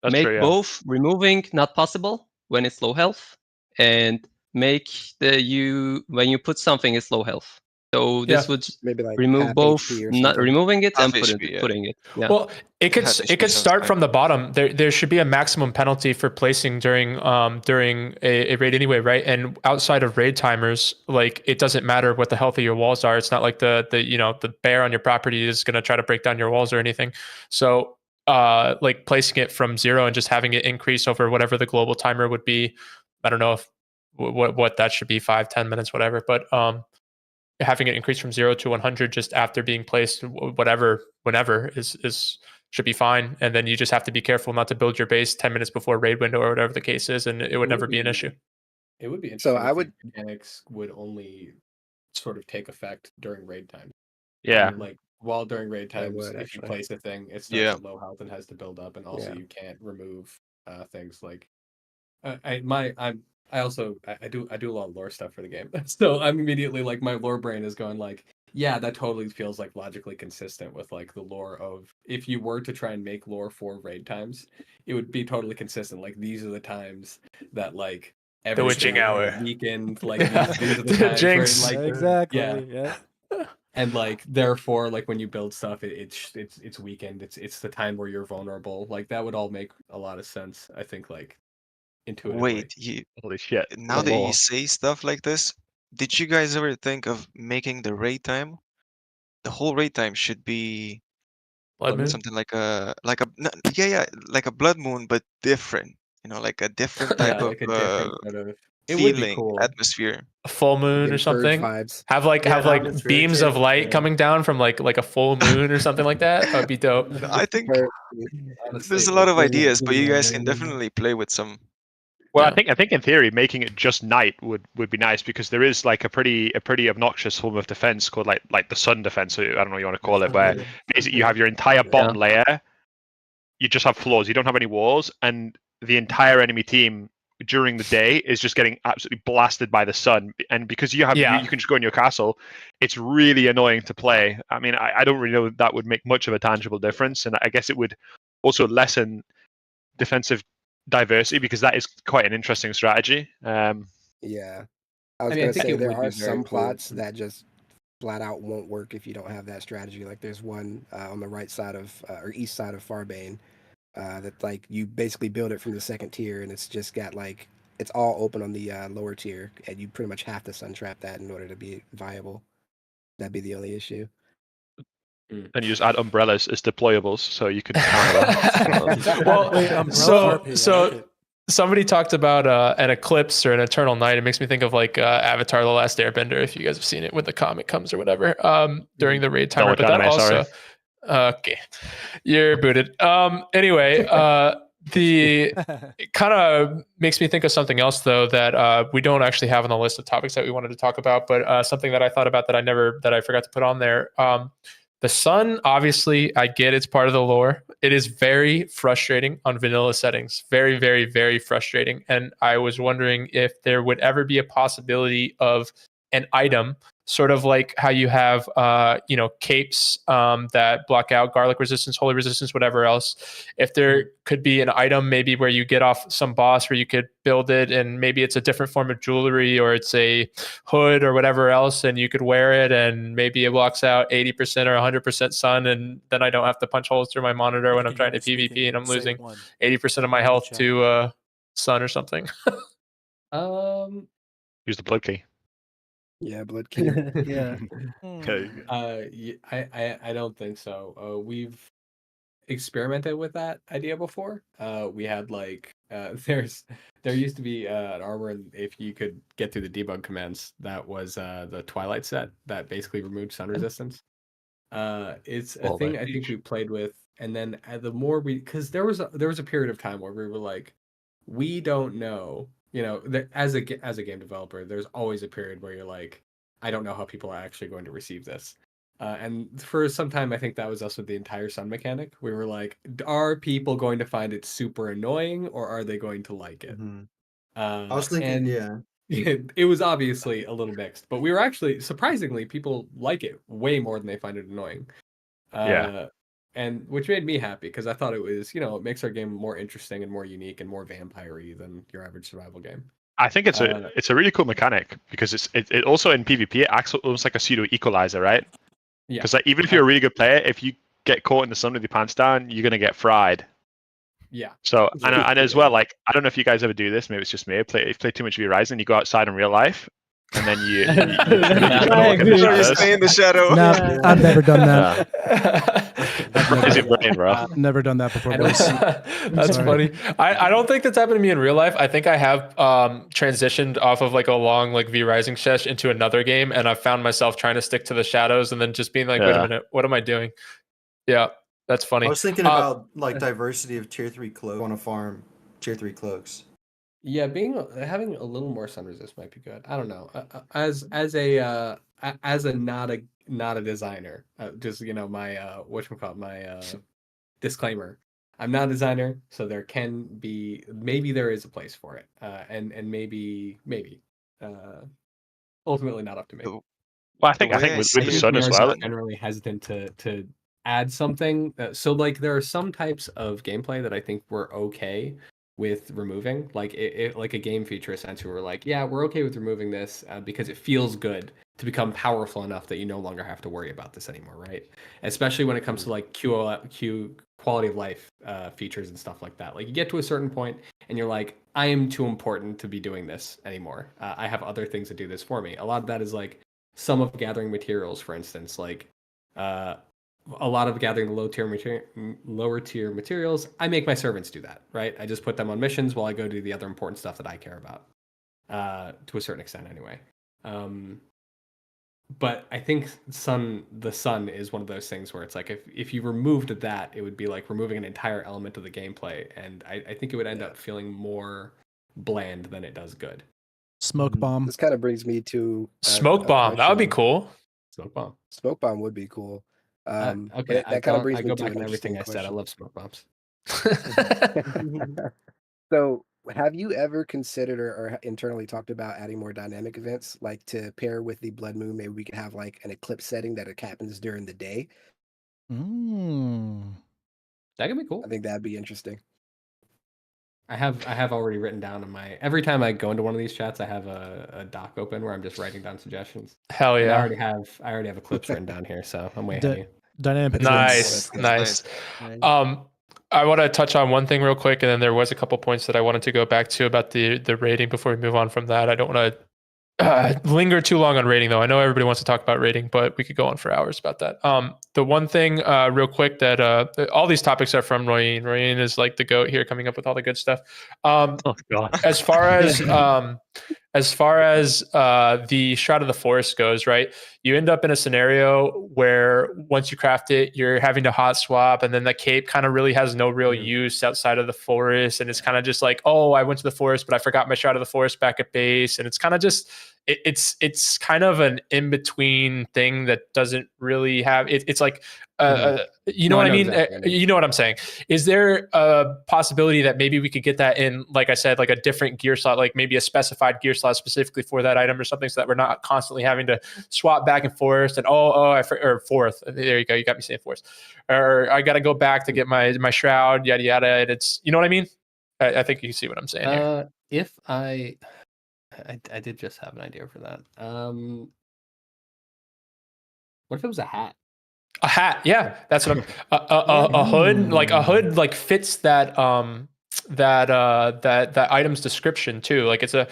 That's make true, yeah. both removing not possible when it's low health, and make when you put something it's low health. So this would Maybe like remove half both, HP or not something. removing it and Half HP, putting it. Yeah. Well, it could Half HP start sounds from the bottom. There should be a maximum penalty for placing during a raid anyway, right? And outside of raid timers, like it doesn't matter what the health of your walls are. It's not like the bear on your property is going to try to break down your walls or anything. So like placing it from 0 and just having it increase over whatever the global timer would be. I don't know if what that should be, 5-10 minutes, whatever, but having it increase from 0 to 100 just after being placed, whenever is should be fine. And then you just have to be careful not to build your base 10 minutes before raid window or whatever the case is, and it would never be an issue. It would be interesting. So I would mechanics would only sort of take effect during raid time. Yeah. Like while during raid times, would, if actually. you place a thing, it starts at low health and has to build up, and also you can't remove things like. I do a lot of lore stuff for the game, so I'm immediately like my lore brain is going like, yeah, that totally feels like logically consistent with like the lore of if you were to try and make lore for raid times, it would be totally consistent. Like these are the times that like The witching hour weekend, like Yeah. these are the The times jinx. where, like Exactly. yeah. Yeah. and like therefore like when you build stuff it's weakened, it's the time where you're vulnerable. Like that would all make a lot of sense, I think, like intuitively. Wait, Holy shit. now the that you lore. say stuff like this, did you guys ever think of making the raid time? The whole raid time should be Blood Moon. something like yeah, like a blood moon, but different. You know, like a different type Yeah, of like a different sort of, it would be feeling, cool. atmosphere. A full moon or Getting purge something. vibes. Have like Yeah, have an like atmosphere beams of change, light yeah. coming down from like a full moon or something like that. That would be dope. I think Purge- there's a Honestly, lot of like, ideas, but you guys can definitely play with some. Well, Yeah. I think in theory, making it just night would be nice, because there is like a pretty obnoxious form of defense called like the sun defense. I don't know what you want to call it, where basically you have your entire bottom layer, you just have floors, you don't have any walls, and the entire enemy team during the day is just getting absolutely blasted by the sun. And because you have Yeah. you can just go in your castle, it's really annoying to play. I mean, I don't really know that would make much of a tangible difference, and I guess it would also lessen defensive diversity, because that is quite an interesting strategy. Yeah. I was I mean, I gonna think say it there would be are very some cool. plots that just flat out won't work if you don't have that strategy. Like there's one on the right side of or east side of Farbane that like you basically build it from the second tier, and it's just got like it's all open on the lower tier, and you pretty much have to sun trap that in order to be viable. That'd be the only issue. And you just add umbrellas as deployables, so you can counter that. Well, Wait, Umbrella so RP, I so like it. somebody talked about an eclipse or an eternal night. It makes me think of like Avatar: The Last Airbender, if you guys have seen it, when the comet comes or whatever, during the raid timer. watch But that anime, sorry. also, okay, you're booted. Anyway, the it kind of makes me think of something else though that we don't actually have on the list of topics that we wanted to talk about, but something that I thought about that I forgot to put on there. The sun, obviously, I get it's part of the lore. It is very frustrating on vanilla settings. Very, very, very frustrating. And I was wondering if there would ever be a possibility of an item, sort of like how you have, capes that block out garlic resistance, holy resistance, whatever else. If there could be an item maybe where you get off some boss where you could build it, and maybe it's a different form of jewelry, or it's a hood or whatever else, and you could wear it, and maybe it blocks out 80% or 100% sun, and then I don't have to punch holes through my monitor when I'm trying to PvP and I'm losing 80% of my health to sun or something. Use the blood key. Yeah, blood king. Yeah. Okay. I don't think so. We've experimented with that idea before. We had like there used to be an armor, and if you could get through the debug commands, that was the Twilight set that basically removed sun resistance. It's a thing I think we played with, and then the more because there was a period of time where we were like, we don't know. As a game developer, there's always a period where you're like, I don't know how people are actually going to receive this. And for some time, I think that was us with the entire sun mechanic. We were like, are people going to find it super annoying, or are they going to like it? I was thinking, yeah. It was obviously a little mixed, but we were actually, surprisingly, people like it way more than they find it annoying. Yeah. And which made me happy, because I thought it was, it makes our game more interesting and more unique and more vampire-y than your average survival game. I think it's a really cool mechanic, because it also in PvP it acts almost like a pseudo equalizer, right? Yeah. Because like, even if you're a really good player, if you get caught in the sun with your pants down, you're gonna get fried. Yeah. So and as well, like, I don't know if you guys ever do this. Maybe it's just me. If you play too much V Rising, you go outside in real life, and then you stay in the shadow. No, I've never done that. Is it brain, bro? Never done that before. boys. That's Sorry. funny. I don't think that's happened to me in real life. I think I have transitioned off of like a long like V Rising sesh into another game, and I've found myself trying to stick to the shadows and then just being like, wait a minute, what am I doing? Yeah, that's funny. I was thinking about like diversity of tier 3 cloaks on a farm, tier 3 cloaks. Yeah, having a little more sun resist might be good. I don't know. As a not a designer, just my whatchamacallit, my disclaimer. I'm not a designer, so there can be, maybe there is a place for it, and maybe ultimately not up to me. Well, I think with the sun as well. Generally hesitant to add something. So like there are some types of gameplay that I think we're okay with removing, like like a game feature essentially. We're like, yeah, we're okay with removing this because it feels good. to become powerful enough that you no longer have to worry about this anymore, right? Especially when it comes to like Q quality of life features and stuff like that. Like you get to a certain point and you're like, I am too important to be doing this anymore. I have other things that do this for me. A lot of that is like some of gathering materials, for instance, like a lot of gathering the lower tier materials. I make my servants do that, right? I just put them on missions while I go do the other important stuff that I care about, to a certain extent anyway. But I think the sun is one of those things where it's like if you removed that, it would be like removing an entire element of the gameplay, and I think it would end up feeling more bland than it does good. Smoke bomb. This kind of brings me to Smoke bomb. That would be cool. Smoke bomb. Smoke bomb would be cool. Okay, that kind of brings I me go to back an on everything I interesting said. I question. love smoke bombs. So, have you ever considered or internally talked about adding more dynamic events, like to pair with the blood moon? Maybe we could have like an eclipse setting that it happens during the day. Mm. That could be cool. I think that'd be interesting. I have already written down in my every time I go into one of these chats, I have a doc open where I'm just writing down suggestions. Hell And yeah. I already have eclipse written down here, so I'm way ahead of you. Dynamic Nice. events. Nice. I want to touch on one thing real quick, and then there was a couple points that I wanted to go back to about the rating before we move on from that. I don't want to linger too long on rating, though. I know everybody wants to talk about rating, but we could go on for hours about that. The one thing real quick that all these topics are from Royin. Royin is like the GOAT here, coming up with all the good stuff. Oh God. As far as the Shroud of the Forest goes, right? You end up in a scenario where once you craft it, you're having to hot swap, and then the cape kind of really has no real use outside of the forest, and it's kind of just like, oh, I went to the forest, but I forgot my Shroud of the Forest back at base, and it's kind of just it's kind of an in between thing that doesn't really have it. It's like you know what I mean? Exactly. You know what I'm saying? Is there a possibility that maybe we could get that in, like I said, like a different gear slot, like maybe a specified gear slot specifically for that item or something, so that we're not constantly having to swap back and forth and or fourth. There you go. You got me saying fourth. Or I got to go back to get my shroud, yada yada. And it's, you know what I mean? I think you see what I'm saying here. If I did just have an idea for that. What if it was a hat? A hat, yeah, that's what I'm. A hood, like fits that that item's description too. Like it's a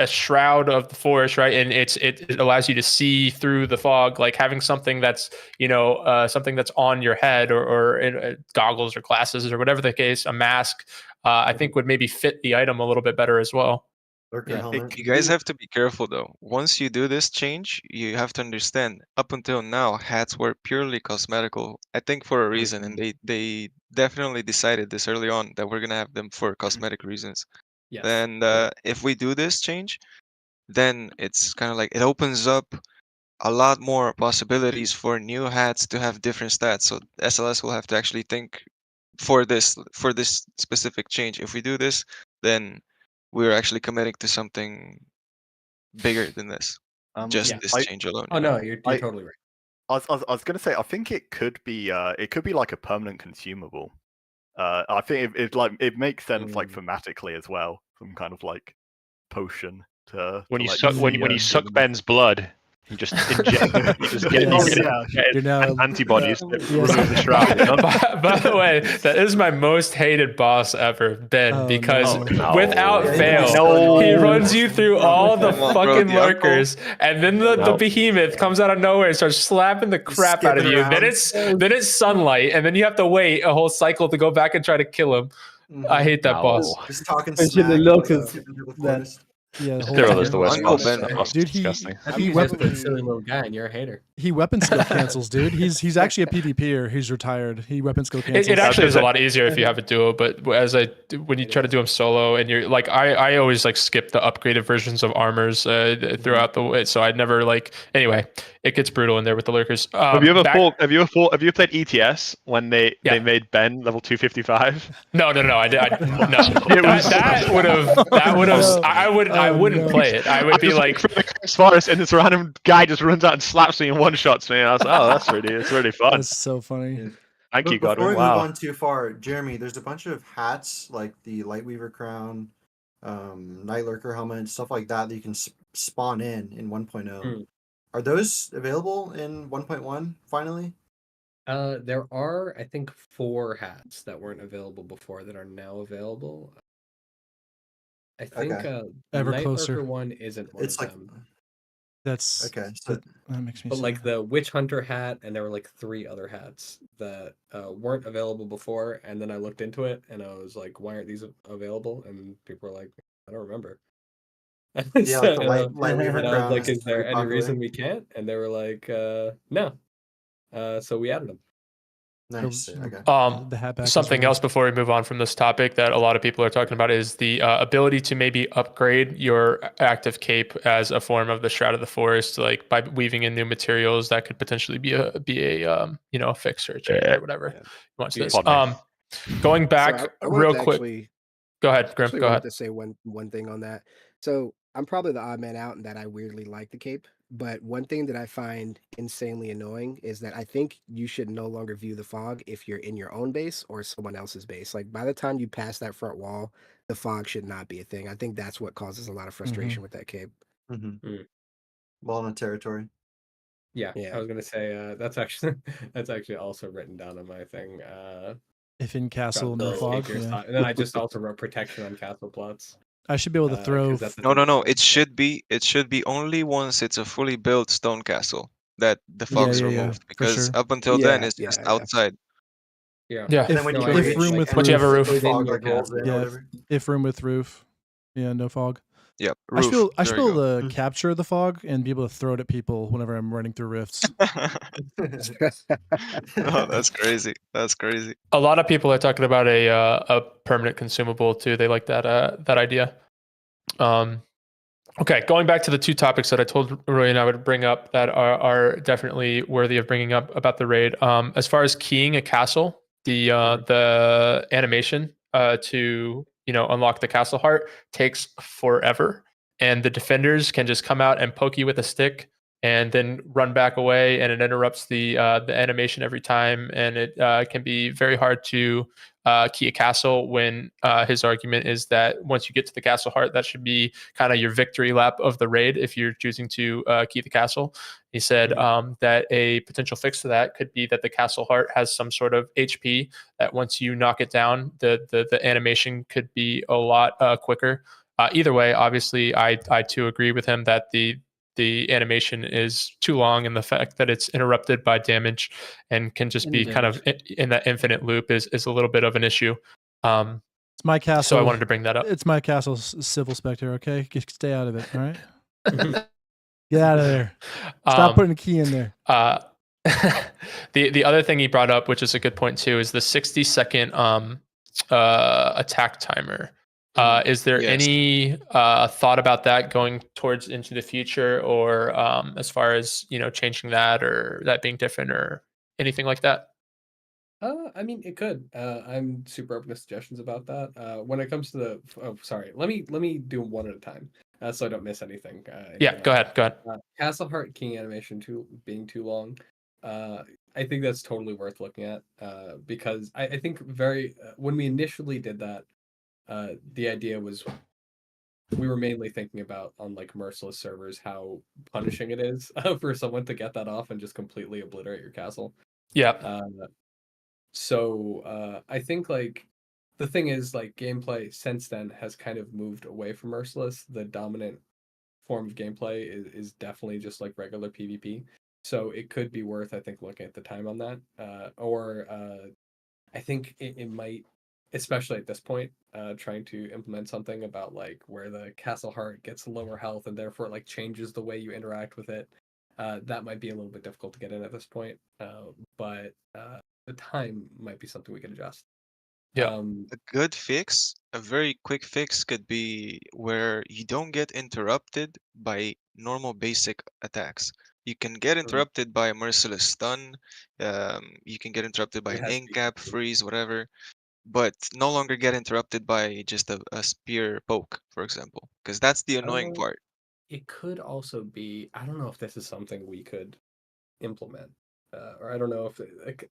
shroud of the forest, right? And it allows you to see through the fog. Like having something that's something that's on your head or goggles or glasses or whatever the case, a mask. I think would maybe fit the item a little bit better as well. You guys have to be careful though. Once you do this change, you have to understand, up until now, hats were purely cosmetical. I think for a reason, and they definitely decided this early on that we're gonna have them for cosmetic reasons. Yes. And if we do this change, then it's kind of like it opens up a lot more possibilities for new hats to have different stats. So SLS will have to actually think for this specific change. If we do this, then we're actually committing to something bigger than this. This change alone. Oh no, you're totally right. I was going to say, I think it could be like a permanent consumable. I think it makes sense like thematically as well, some kind of like potion to when you suck Ben's blood. You just inject antibodies that remove the shroud. By the way, that is my most hated boss ever, Ben, because without fail, he runs you through all the fucking lurkers, and then the behemoth comes out of nowhere and starts slapping the crap out of you. Then it's sunlight, and then you have to wait a whole cycle to go back and try to kill him. I hate that boss. Just talking smack. Yeah, Cyril is the worst boss. Dude, Silly little guy, and you're a hater. He weapon skill cancels, dude. He's actually a PvPer. He's retired. He weapon skill cancels. It actually is a lot easier if you have a duo, but when you try to do him solo, and you're like, I always like skip the upgraded versions of armors throughout the way, so I'd never like. Anyway, it gets brutal in there with the lurkers. Have you ever played ETS when they made Ben level 255? No. I wouldn't play it. I would be like, as far as, and this random guy just runs out and slaps me and one shots me. I was like, oh, it's really fun. That's so funny. Thank you, Godwin. Before we move on too far, Jeremy, there's a bunch of hats like the Lightweaver crown, Night Lurker helmet, stuff like that you can spawn in 1.0. Are those available in 1.1 finally? There are, I think, 4 hats that weren't available before that are now available. I think Okay. Ever Night closer. Lurker one isn't one It's of like them. That's okay. So that makes me But like sad. the Witch Hunter hat, and there were like 3 other hats that weren't available before, and then I looked into it, and I was like, "Why aren't these available?" And people were like, "I don't remember." yeah, like the So, light weaver and I was crown like, is "Is there very any popular. reason we can't?" And they were like, "No." So we added them. Nice. So, Okay. the hat back is Something really- else before we move on from this topic that a lot of people are talking about is the ability to maybe upgrade your active cape as a form of the Shroud of the Forest, like by weaving in new materials that could potentially be a fix or a change or whatever. Yeah. You want Good this? pod, mate. Going back So I wanted real to quick. actually Go ahead, Grim. actually Go wanted ahead. to say one thing on that. So I'm probably the odd man out in that I weirdly like the cape. But one thing that I find insanely annoying is that I think you should no longer view the fog if you're in your own base or someone else's base. Like by the time you pass that front wall, the fog should not be a thing. I think that's what causes a lot of frustration with that cape. Mm-hmm. Mm. Walnut territory. Yeah, Yeah. I was gonna say that's actually that's actually also written down on my thing. If in castle, no Brothers, fog. Figures, Yeah. and then I just also wrote protection on castle plots. I should be able to throw. 'Cause that's the No, no, thing no. that's It should be only once it's a fully built stone castle that the Yeah, fog's yeah, removed. for Because sure. up until then Yeah, it's just yeah. outside. Yeah. Yeah. And then when No, you I bring agree. it, room like, with Once you have a roof. roof. Within fog your like rolls in castle. or Yeah, whatever. if room with roof. Yeah, no fog. Yep. I should Roof. be There able you go. to capture the fog and be able to throw it at people whenever I'm running through rifts. Oh, that's crazy. That's crazy. A lot of people are talking about a permanent consumable too. They like that idea. Okay, going back to the 2 topics that I told Roy and I would bring up that are definitely worthy of bringing up about the raid. As far as keying a castle, the animation to unlock the castle heart takes forever, and the defenders can just come out and poke you with a stick and then run back away, and it interrupts the animation every time, and it can be very hard to key a castle when his argument is that once you get to the castle heart, that should be kind of your victory lap of the raid if you're choosing to key the castle. He said that a potential fix to that could be that the castle heart has some sort of HP that once you knock it down, the animation could be a lot quicker. Either way, obviously, I too agree with him that the animation is too long, and the fact that it's interrupted by damage and can just be kind of in that infinite loop is a little bit of an issue. It's my castle. So I wanted to bring that up. It's my castle, Civil Spectre. Okay, stay out of it. All right. Get out of there. Stop putting a key in there. The other thing he brought up, which is a good point too, is the 60-second attack timer. Is there Yes. any thought about that going towards into the future, or as far as changing that or that being different or anything like that? I mean, it could. I'm super open to suggestions about that. When it comes to the, sorry, let me do one at a time, so I don't miss anything. Yeah, go ahead. Go ahead. Castle Heart King animation being too long. I think that's totally worth looking at. Because I think when we initially did that, the idea was we were mainly thinking about on like Merciless servers how punishing it is for someone to get that off and just completely obliterate your castle. Yeah. So I think like the thing is like gameplay since then has kind of moved away from Merciless. The dominant form of gameplay is definitely just like regular PvP. So it could be worth, I think, looking at the time on that. I think it might, especially at this point, trying to implement something about like where the castle heart gets lower health and therefore it like changes the way you interact with it. That might be a little bit difficult to get in at this point. But the time might be something we can adjust. Yeah. A good fix, a very quick fix could be where you don't get interrupted by normal basic attacks. You can get interrupted by a merciless stun, you can get interrupted by It an has to ink be cap, quick. freeze, whatever, but no longer get interrupted by just a spear poke, for example, because that's the annoying part. It could also be, I don't know if this is something we could implement, or I don't know if like,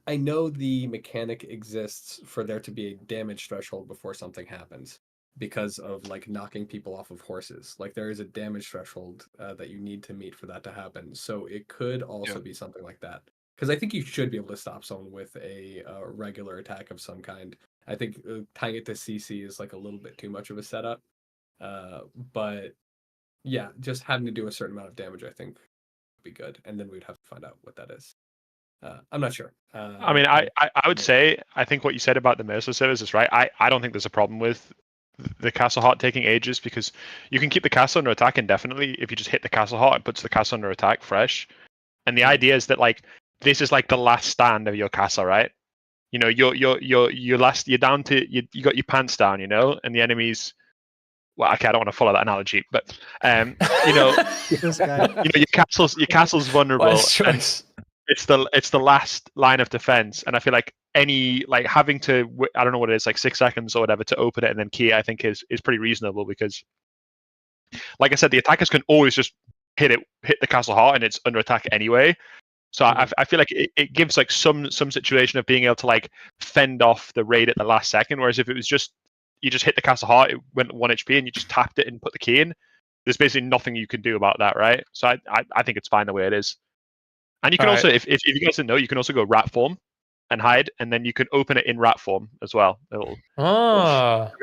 I know the mechanic exists for there to be a damage threshold before something happens. because of like knocking people off of horses. Like there is a damage threshold that you need to meet for that to happen. So it could also be something like that. Because I think you should be able to stop someone with a regular attack of some kind. I think tying it to CC is like a little bit too much of a setup. But yeah, just having to do a certain amount of damage, I think, would be good. And then we'd have to find out what that is. I'm not sure. I mean, I would say, I think what you said about the Merciless service is right. I don't think there's a problem with the Castle Heart taking ages, because you can keep the castle under attack indefinitely. If you just hit the Castle Heart, it puts the castle under attack fresh. And the idea is that like this is like the last stand of your castle, right? You know, you're down to you got your pants down, you know, and the enemy's, well, okay, I don't want to follow that analogy, but you know, This guy. you know, your castle's vulnerable. Wise choice. It's the last line of defense, and I feel like any like having to, I don't know what it is, like 6 seconds or whatever to open it and then key it, I think is pretty reasonable, because like I said, the attackers can always just hit the Castle Heart and it's under attack anyway. So I feel like it gives like some situation of being able to like fend off the raid at the last second, whereas if it was just you just hit the Castle Heart, it went 1 HP and you just tapped it and put the key in, there's basically nothing you can do about that, right? So I think it's fine the way it is. And you can also, if you guys didn't know, you can also go rat form and hide, and then you can open it in rat form as well. It'll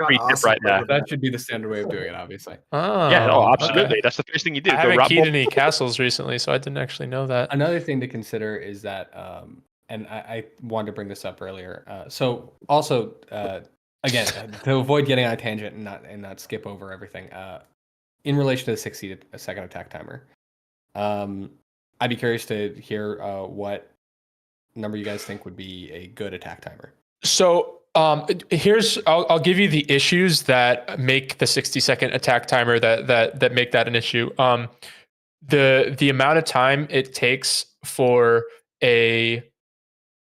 free tip right there. That should be the standard way of doing it, obviously. Yeah, no, absolutely. That's the first thing you do. I haven't keyed any castles recently, so I didn't actually know that. Another thing to consider is that, and I wanted to bring this up earlier. So also, again, to avoid getting on a tangent and not skip over everything, in relation to the 60-second attack timer, I'd be curious to hear what number you guys think would be a good attack timer. So I'll give you the issues that make the 60-second attack timer that make that an issue. The amount of time it takes for a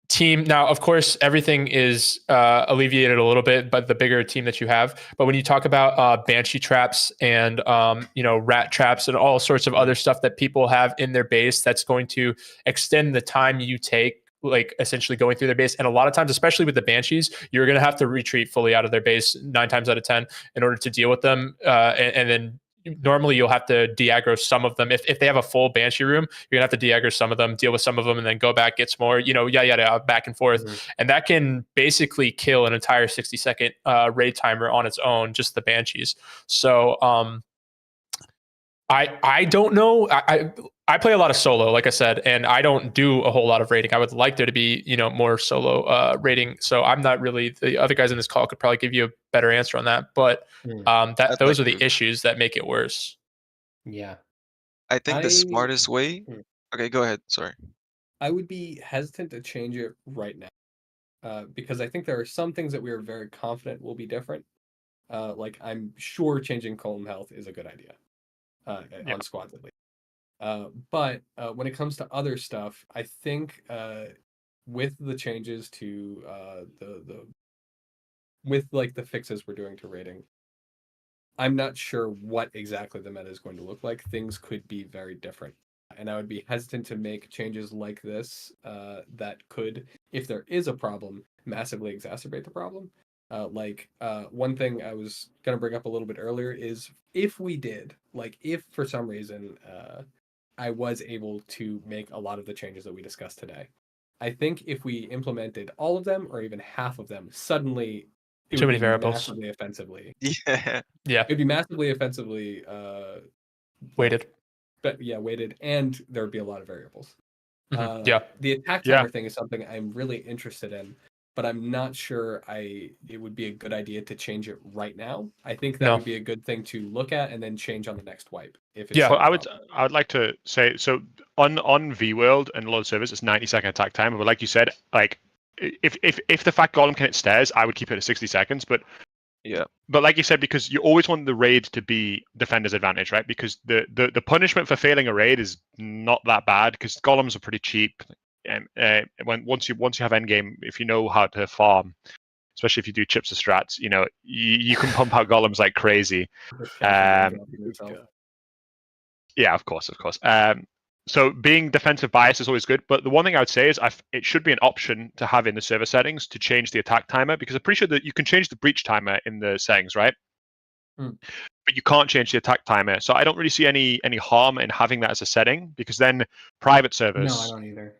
team. Now, of course, everything is alleviated a little bit, but the bigger team that you have. But when you talk about banshee traps and rat traps and all sorts of other stuff that people have in their base, that's going to extend the time you take, like essentially going through their base. And a lot of times, especially with the banshees, you're going to have to retreat fully out of their base 9 times out of 10 in order to deal with them. And then normally you'll have to de-aggro some of them. If they have a full banshee room, you're gonna have to de-aggro some of them, deal with some of them, and then go back, get some more, yada, back and forth. Mm-hmm. And that can basically kill an entire 60-second raid timer on its own, just the banshees. So I don't know. I play a lot of solo, like I said, and I don't do a whole lot of raiding. I would like there to be, more solo raiding. So I'm not really, the other guys in this call could probably give you a better answer on that. But those are the issues that make it worse. Yeah. I think the smartest way. Okay, go ahead. Sorry. I would be hesitant to change it right now because I think there are some things that we are very confident will be different. Like I'm sure changing Golem health is a good idea on squads at least. But when it comes to other stuff, I think with the changes to with like the fixes we're doing to raiding, I'm not sure what exactly the meta is going to look like. Things could be very different, and I would be hesitant to make changes like this that could, if there is a problem, massively exacerbate the problem. One thing I was going to bring up a little bit earlier is if for some reason I was able to make a lot of the changes that we discussed today, I think if we implemented all of them or even half of them, suddenly it too would many be variables. Massively offensively. Yeah. It'd be massively offensively weighted. Weighted, and there would be a lot of variables. The attack timer thing is something I'm really interested in, but I'm not sure it would be a good idea to change it right now. I think that would be a good thing to look at and then change on the next wipe. Well, I would like to say, so on V World and a lot of servers, it's 90-second attack time. But like you said, like if the fact Golem can hit stairs, I would keep it at 60 seconds. But but like you said, because you always want the raid to be defender's advantage, right? Because the punishment for failing a raid is not that bad because Golems are pretty cheap. And once you have endgame, if you know how to farm, especially if you do chips or strats, you can pump out Golems like crazy. Yeah, of course. So being defensive bias is always good, but the one thing I would say is it should be an option to have in the server settings to change the attack timer, because I'm pretty sure that you can change the breach timer in the settings, right? but you can't change the attack timer. So I don't really see any harm in having that as a setting, because then private servers No, I don't either.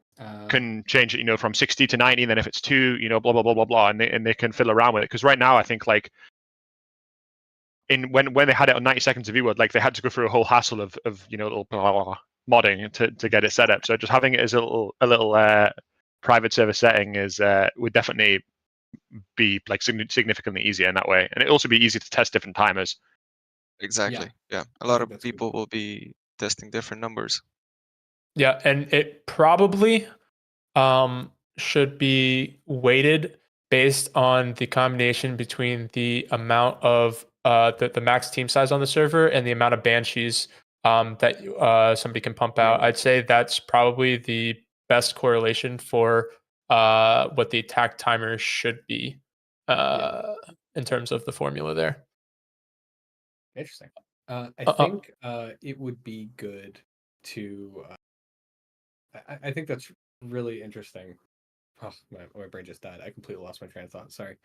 can change it, from 60 to 90. And then if it's 2, blah blah blah blah blah, and they can fiddle around with it. Because right now, I think like when they had it on 90 seconds of VWOD, like they had to go through a whole hassle of little blah, blah, blah, modding to get it set up. So just having it as a little private server setting is would definitely be like significantly easier in that way, and it'd also be easy to test different timers. Exactly. Yeah. A lot of people will be testing different numbers. Yeah, and it probably should be weighted based on the combination between the amount of the max team size on the server and the amount of banshees that somebody can pump out. I'd say that's probably the best correlation for what the attack timer should be in terms of the formula there. Interesting. I think it would be good to. I think that's really interesting. Oh, my brain just died. I completely lost my train of thought. Sorry.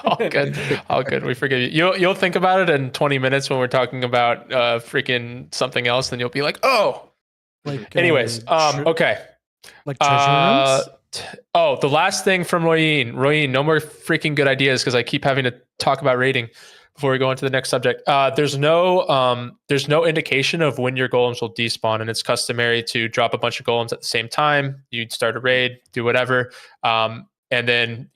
All good. All good. We forgive you. You'll think about it in 20 minutes when we're talking about freaking something else. Then you'll be like, oh. Like, anyways, okay. Like treasure rooms? The last thing from Royin. Royin, no more freaking good ideas because I keep having to talk about raiding before we go into the next subject. There's no indication of when your golems will despawn, and it's customary to drop a bunch of golems at the same time. You'd start a raid, do whatever. And then,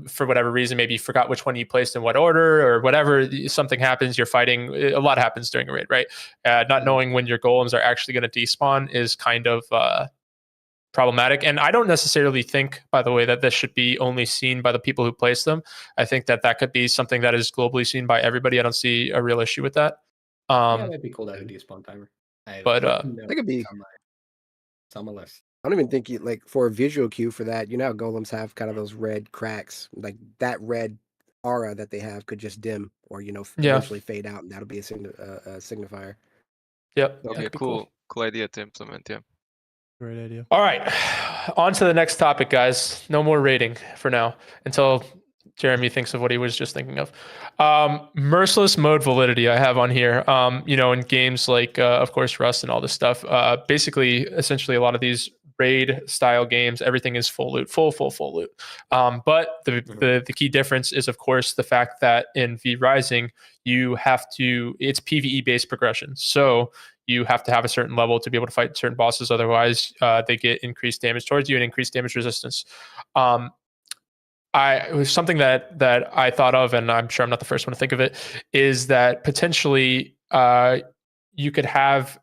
for whatever reason, maybe you forgot which one you placed in what order or whatever, something happens, you're fighting. A lot happens during a raid, right? Not knowing when your golems are actually going to despawn is kind of problematic. And I don't necessarily think, by the way, that this should be only seen by the people who place them. I think that could be something that is globally seen by everybody. I don't see a real issue with that. Yeah, that'd be cool to have a despawn timer. But that could be it's on my list. I don't even think like for a visual cue for that, how golems have kind of those red cracks, like that red aura that they have could just dim or eventually fade out, and that'll be a signifier. Yep, that'll be a cool idea to implement. Yeah. Great idea. All right, on to the next topic, guys. No more raiding for now until Jeremy thinks of what he was just thinking of. Merciless mode validity I have on here. In games like, of course, Rust and all this stuff. Basically, essentially, a lot of these raid style games, everything is full loot, full loot. But the key difference is, of course, the fact that in V Rising, it's PvE based progression. So you have to have a certain level to be able to fight certain bosses. Otherwise, they get increased damage towards you and increased damage resistance. It was something that I thought of, and I'm sure I'm not the first one to think of it, is that potentially you could have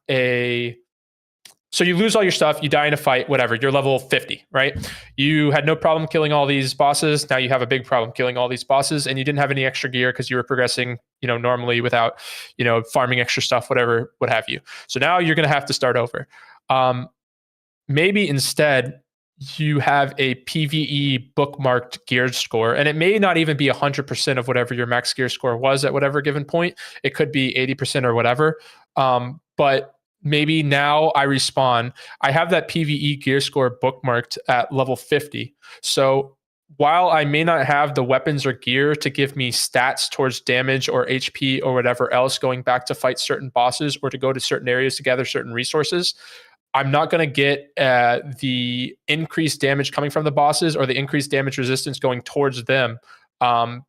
so you lose all your stuff, you die in a fight, whatever, you're level 50, right? You had no problem killing all these bosses. Now you have a big problem killing all these bosses, and you didn't have any extra gear because you were progressing, normally without, farming extra stuff, whatever, what have you. So now you're going to have to start over. Maybe instead you have a PvE bookmarked gear score, and it may not even be 100% of whatever your max gear score was at whatever given point. It could be 80% or whatever. But maybe now I respawn. I have that PvE gear score bookmarked at level 50. So while I may not have the weapons or gear to give me stats towards damage or HP or whatever else going back to fight certain bosses or to go to certain areas to gather certain resources, I'm not going to get the increased damage coming from the bosses or the increased damage resistance going towards them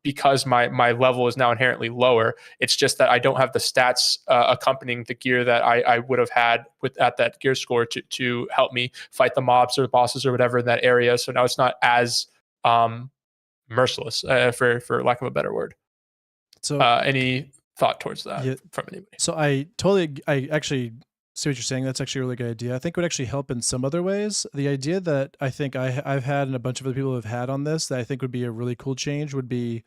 because my level is now inherently lower. It's just that I don't have the stats accompanying the gear that I would have had at that gear score to help me fight the mobs or the bosses or whatever in that area. So now it's not as merciless, for lack of a better word. So any thought towards that from anybody? So I actually see what you're saying. That's actually a really good idea. I think it would actually help in some other ways. The idea that I think I've had and a bunch of other people have had on this that I think would be a really cool change would be,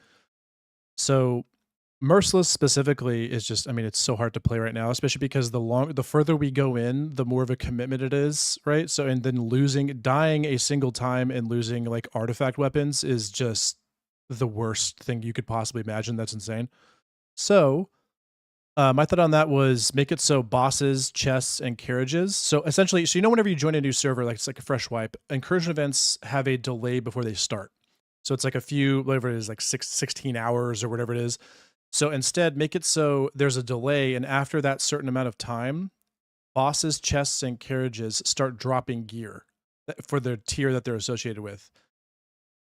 so Merciless specifically is just, it's so hard to play right now, especially because the further we go in, the more of a commitment it is, right? So, and then dying a single time and losing like artifact weapons is just the worst thing you could possibly imagine. That's insane. So my thought on that was make it so bosses, chests, and carriages. So essentially, whenever you join a new server, like it's like a fresh wipe, incursion events have a delay before they start. So it's like a few, whatever it is, like 16 hours or whatever it is. So instead, make it so there's a delay, and after that certain amount of time, bosses, chests, and carriages start dropping gear for the tier that they're associated with.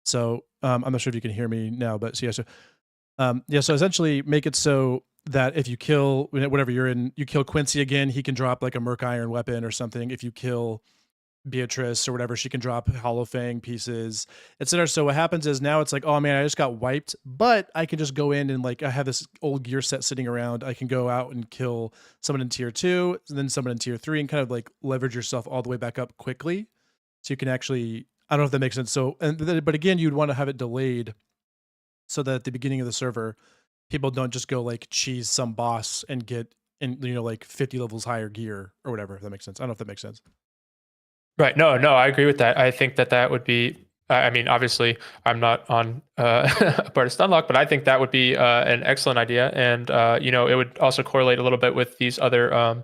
So I'm not sure if you can hear me now, but so so essentially make it so that if you kill whatever you're in, you kill Quincy again, he can drop like a Merc Iron weapon or something. If you kill Beatrice or whatever, she can drop Hollow Fang pieces, etc. So what happens is now it's like, oh man, I just got wiped, but I can just go in and like I have this old gear set sitting around. I can go out and kill someone in tier 2, and then someone in tier 3, and kind of like leverage yourself all the way back up quickly. So you can actually, I don't know if that makes sense. So, but again, you'd want to have it delayed so that at the beginning of the server, people don't just go like cheese some boss and get like 50 levels higher gear or whatever. If that makes sense. I don't know if that makes sense. Right. No, I agree with that. I think that would be, I mean, obviously I'm not on a part of Stunlock, but I think that would be an excellent idea. And, it would also correlate a little bit with these other,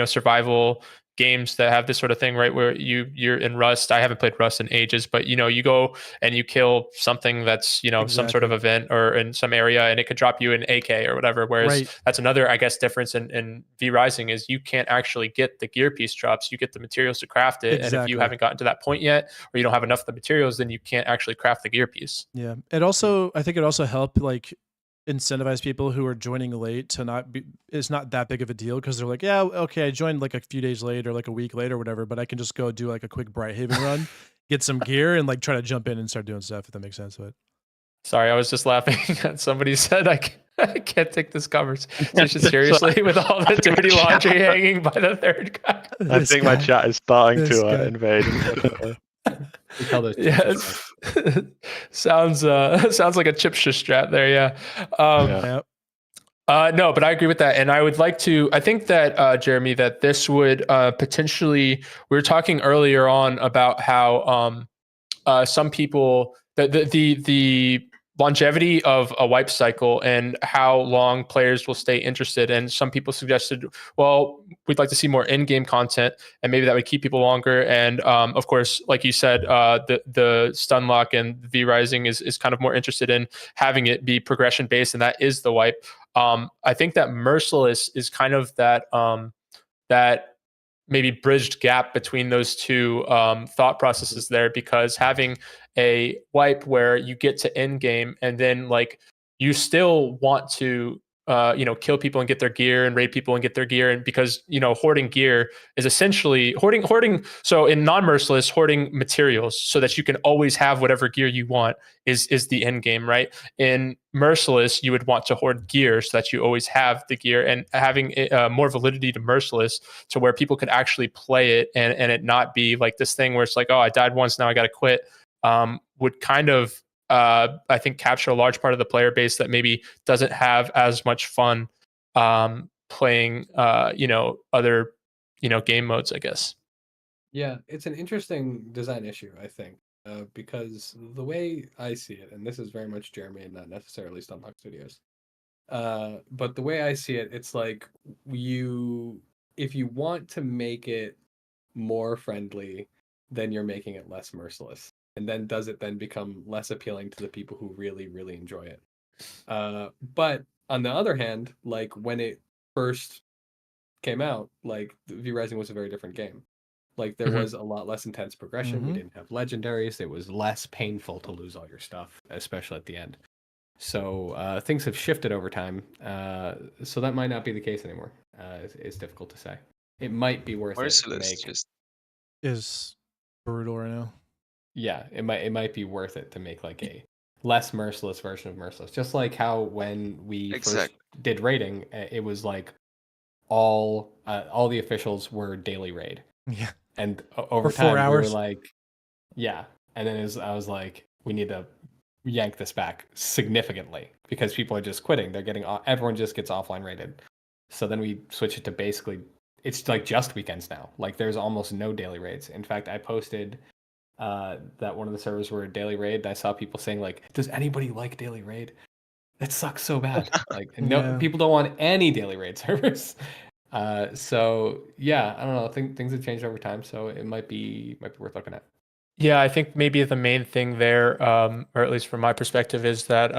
survival games that have this sort of thing, right? Where you're in Rust. I haven't played Rust in ages, but you go and you kill something that's, some sort of event or in some area, and it could drop you an AK or whatever. Whereas that's another, I guess, difference in V Rising is you can't actually get the gear piece drops. You get the materials to craft it. And if you haven't gotten to that point yet, or you don't have enough of the materials, then you can't actually craft the gear piece. Yeah. I think it also helped like incentivize people who are joining late to not be, it's not that big of a deal because they're like, yeah, okay, I joined like a few days late or like a week late or whatever, but I can just go do like a quick Brighthaven run, get some gear, and like try to jump in and start doing stuff, if that makes sense. But sorry, I was just laughing. Somebody said I can't take this conversation seriously with all the dirty laundry hanging by the third guy. I think my chat is starting to invade. Yes. sounds like a chip strat there. Yeah. No, but I agree with that. And I would like to, I think that, Jeremy, that this would potentially, we were talking earlier on about how some people, the longevity of a wipe cycle and how long players will stay interested. And some people suggested, well, we'd like to see more in-game content, and maybe that would keep people longer. And of course, like you said, the Stunlock and V Rising is kind of more interested in having it be progression based, and that is the wipe. I think that Merciless is kind of that that maybe bridged gap between those two thought processes there, because having a wipe where you get to end game and then like you still want to kill people and get their gear and raid people and get their gear, and because hoarding gear is essentially hoarding. So in non-Merciless, hoarding materials so that you can always have whatever gear you want is the end game, right? In Merciless, you would want to hoard gear so that you always have the gear, and having more validity to Merciless to where people could actually play it and it not be like this thing where it's like, oh, I died once, now I got to quit, would kind of I think capture a large part of the player base that maybe doesn't have as much fun playing other game modes, I guess. Yeah, it's an interesting design issue, I think, because the way I see it, and this is very much Jeremy and not necessarily Stunlock Studios, but the way I see it, it's like if you want to make it more friendly, then you're making it less merciless. And then does it then become less appealing to the people who really, really enjoy it? But on the other hand, like when it first came out, like V Rising was a very different game. Like there was a lot less intense progression. We didn't have legendaries. It was less painful to lose all your stuff, especially at the end. So things have shifted over time. So that might not be the case anymore. It's difficult to say. It might be worth Merciless it to make. Is brutal right now. Yeah, it might be worth it to make like a less merciless version of Merciless. Just like how when we first did raiding, it was like all the officials were daily raid. Yeah. And over For 4 time hours. we were like, yeah. And then I was like, we need to yank this back significantly because people are just quitting. Everyone just gets offline raided. So then we switch it to basically, it's like just weekends now. Like there's almost no daily raids. In fact, I posted that one of the servers were a daily raid, and I saw people saying like, does anybody like daily raid? That sucks so bad. Like no, people don't want any daily raid servers. So yeah, I don't know. Things have changed over time, so it might be worth looking at. Yeah, I think maybe the main thing there, or at least from my perspective, is that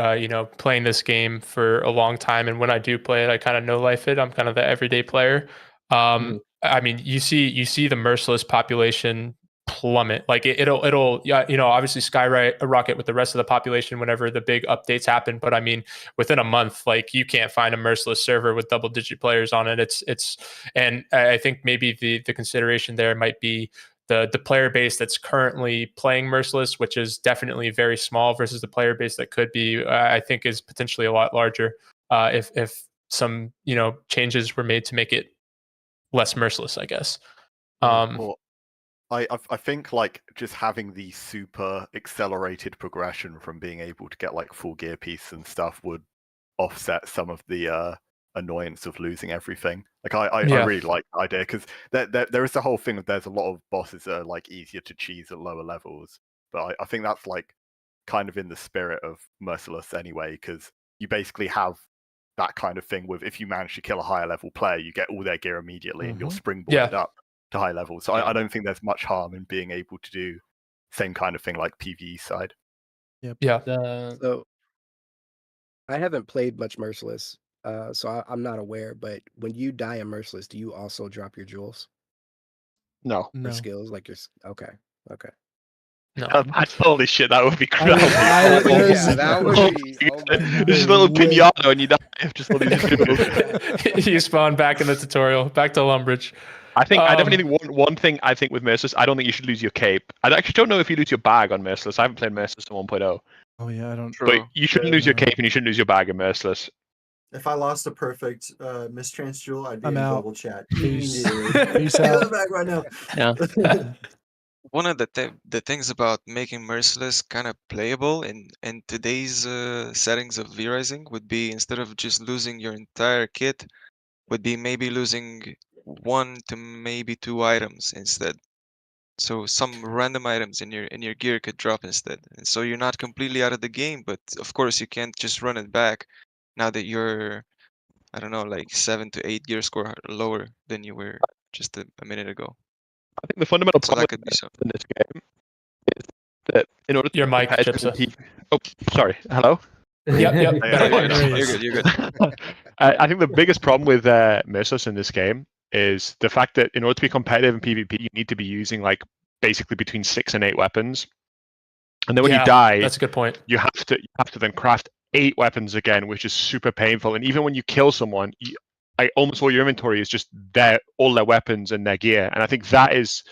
playing this game for a long time, and when I do play it, I kind of know life it. I'm kind of the everyday player. I mean, you see the Merciless population plummet. Like it'll obviously skyrocket with the rest of the population whenever the big updates happen. But I mean, within a month, like you can't find a Merciless server with double-digit players on it. And I think maybe the consideration there might be the player base that's currently playing Merciless, which is definitely very small, versus the player base that could be, I think, is potentially a lot larger if some changes were made to make it less Merciless, I guess. Well, I think like just having the super accelerated progression from being able to get like full gear piece and stuff would offset some of the annoyance of losing everything. Like I really like the idea because there is the whole thing of there's a lot of bosses that are like easier to cheese at lower levels, but I think that's like kind of in the spirit of Merciless anyway, because you basically have that kind of thing with if you manage to kill a higher level player, you get all their gear immediately and you're springboarded up to high levels. So I don't think there's much harm in being able to do same kind of thing like PvE side. So I haven't played much Merciless, so I'm not aware. But when you die in Merciless, do you also drop your jewels No. or skills? Like your okay. No. Holy shit, that would be crazy. That would be. Oh my God. Just a little pinata and you die. Just all these jewels. You spawn back in the tutorial, back to Lumbridge. I definitely think one thing I think with Merciless, I don't think you should lose your cape. I actually don't know if you lose your bag on Merciless. I haven't played Merciless in 1.0. Oh yeah, I don't. But you shouldn't lose your cape and you shouldn't lose your bag in Merciless. If I lost a perfect mistrans jewel, I'd be I'm in out. global chat. Peace. Peace out. Back right now. Yeah. One of the things about making Merciless kind of playable in today's settings of V Rising would be, instead of just losing your entire kit, would be maybe losing 1 to maybe 2 items instead. So some random items in your gear could drop instead, and so you're not completely out of the game. But of course, you can't just run it back now that you're, I don't know, like 7 to 8 gear score lower than you were just a minute ago. I think the fundamental So problem that could be something. in this game is that in order to Your mic, competitive Chipsa. in oh, sorry. Hello? Yep. You're good. I think the biggest problem with Merciless in this game is the fact that in order to be competitive in PvP, you need to be using like basically between 6 and 8 weapons. And then when you die, that's a good point. You have to then craft 8 weapons again, which is super painful. And even when you kill someone, almost all your inventory is just all their weapons and their gear. And I think that is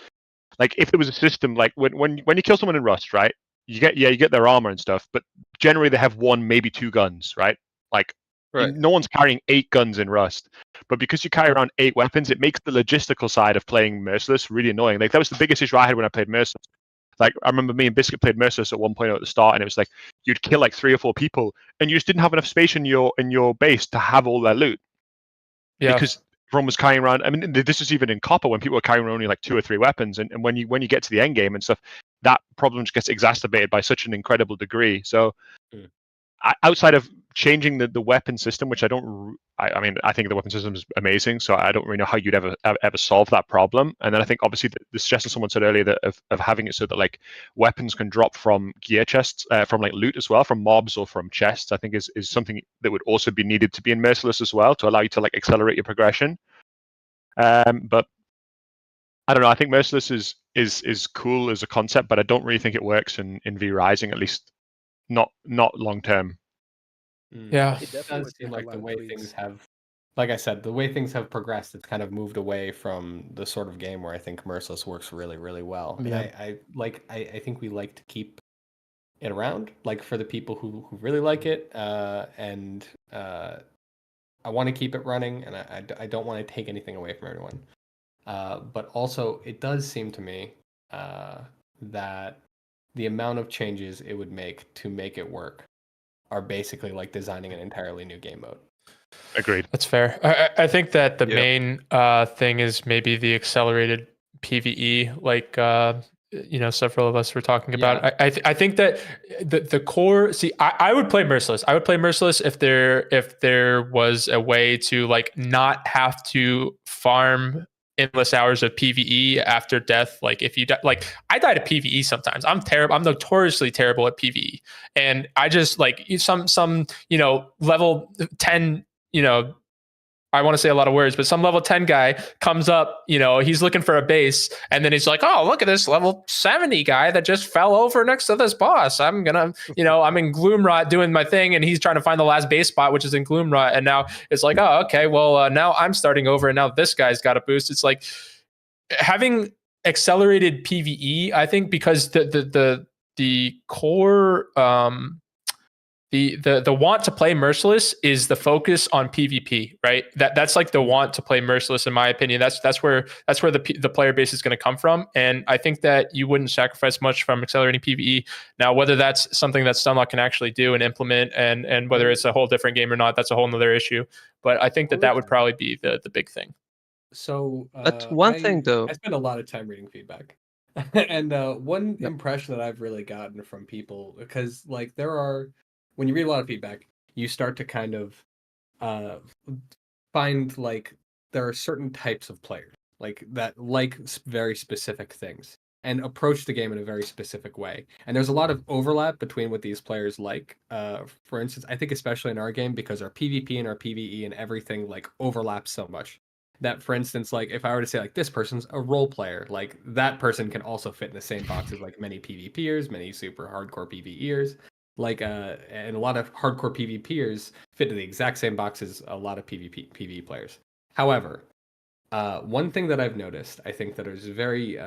like, if there was a system like when you kill someone in Rust, right? You get their armor and stuff, but generally they have 1, maybe 2 guns, right? Like no one's carrying 8 guns in Rust. But because you carry around 8 weapons, it makes the logistical side of playing Merciless really annoying. Like that was the biggest issue I had when I played Merciless. Like I remember me and Biscuit played Merciless at 1.0 at the start, and it was like you'd kill like 3 or 4 people, and you just didn't have enough space in your base to have all their loot. Yeah. Because everyone was carrying around. I mean, this is even in Copper when people were carrying around only like 2 or 3 weapons, and when you get to the end game and stuff, that problem just gets exacerbated by such an incredible degree. So outside of changing the weapon system, which I mean, I think the weapon system is amazing, so I don't really know how you'd ever solve that problem. And then I think obviously the suggestion someone said earlier that of having it so that like weapons can drop from gear chests, from like loot as well, from mobs or from chests, I think is something that would also be needed to be in Merciless as well, to allow you to like accelerate your progression. But I don't know. I think Merciless is cool as a concept, but I don't really think it works in V Rising, at least not long term. Yeah. It does seem like the way things have, like I said, the way things have progressed, it's kind of moved away from the sort of game where I think Merciless works really, really well. And I think we like to keep it around, like for the people who really like it, and I want to keep it running, and I don't want to take anything away from everyone. But also, it does seem to me that the amount of changes it would make to make it work are basically like designing an entirely new game mode. Agreed. That's fair. I think that the main thing is maybe the accelerated PvE, like several of us were talking about. I think that the core. See, I would play Merciless. I would play Merciless if there was a way to like not have to farm endless hours of PvE after death. Like if you like, I died at PvE sometimes. I'm terrible. I'm notoriously terrible at PvE, and I just like some level 10 I want to say a lot of words, but some level 10 guy comes up, he's looking for a base, and then he's like, oh, look at this level 70 guy that just fell over next to this boss. I'm gonna, I'm in Gloomrot doing my thing, and he's trying to find the last base spot, which is in Gloomrot, and now it's like, oh, okay, well, now I'm starting over, and now this guy's got a boost. It's like having accelerated PvE, I think, because the core the want to play Merciless is the focus on PvP, right? That's like the want to play Merciless, in my opinion. That's where the player base is going to come from, and I think that you wouldn't sacrifice much from accelerating PvE. Now, whether that's something that Stunlock can actually do and implement, and whether it's a whole different game or not, that's a whole nother issue. But I think that would probably be the big thing. So, but one thing though, I spend a lot of time reading feedback, and one impression that I've really gotten from people, because like when you read a lot of feedback, you start to kind of find like there are certain types of players like that like very specific things and approach the game in a very specific way. And there's a lot of overlap between what these players like. For instance, I think especially in our game, because our PvP and our PvE and everything like overlaps so much that, for instance, like if I were to say like this person's a role player, like that person can also fit in the same boxes like many PvPers, many super hardcore PvEers. Like and a lot of hardcore PvPers fit into the exact same box as a lot of PvE players. However, one thing that I've noticed, I think that is very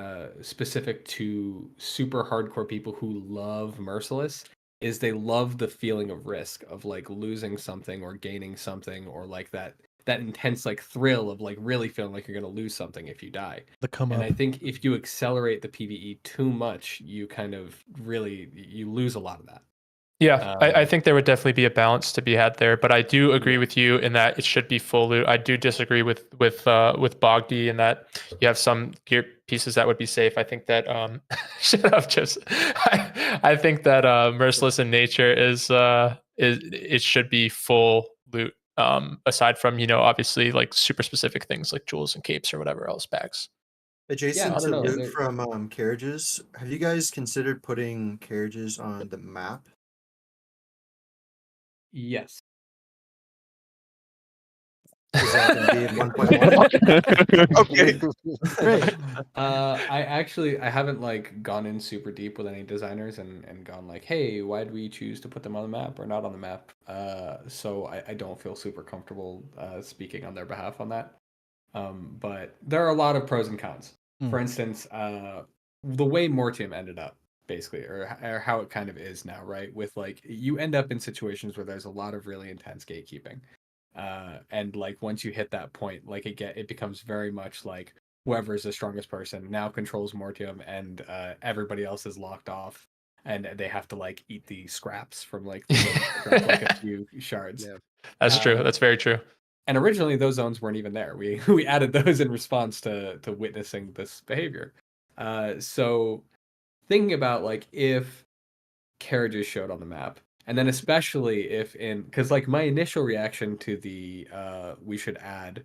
specific to super hardcore people who love Merciless, is they love the feeling of risk of like losing something or gaining something, or like that intense like thrill of like really feeling like you're going to lose something if you die. And I think if you accelerate the PvE too much, you kind of you lose a lot of that. Yeah, I think there would definitely be a balance to be had there, but I do agree with you in that it should be full loot. I do disagree with Bogdy in that you have some gear pieces that would be safe. I think that shut up, just I think that Merciless in nature is it should be full loot. Aside from obviously like super specific things like jewels and capes or whatever else bags. Adjacent to loot from carriages, have you guys considered putting carriages on the map? Yes. Is that going to be in 1.1? Okay. Great. I haven't like gone in super deep with any designers and gone like, hey, why do we choose to put them on the map or not on the map? So I don't feel super comfortable speaking on their behalf on that. But there are a lot of pros and cons. For instance, the way Mortium ended up, basically, or how it kind of is now, right? With like, you end up in situations where there's a lot of really intense gatekeeping. And like once you hit that point, like it becomes very much like whoever is the strongest person now controls Mortium, and everybody else is locked off, and they have to like eat the scraps from like like a few shards. Yeah. That's true. That's very true. And originally those zones weren't even there. We added those in response to witnessing this behavior. So thinking about like if carriages showed on the map, and then especially if because like my initial reaction to the we should add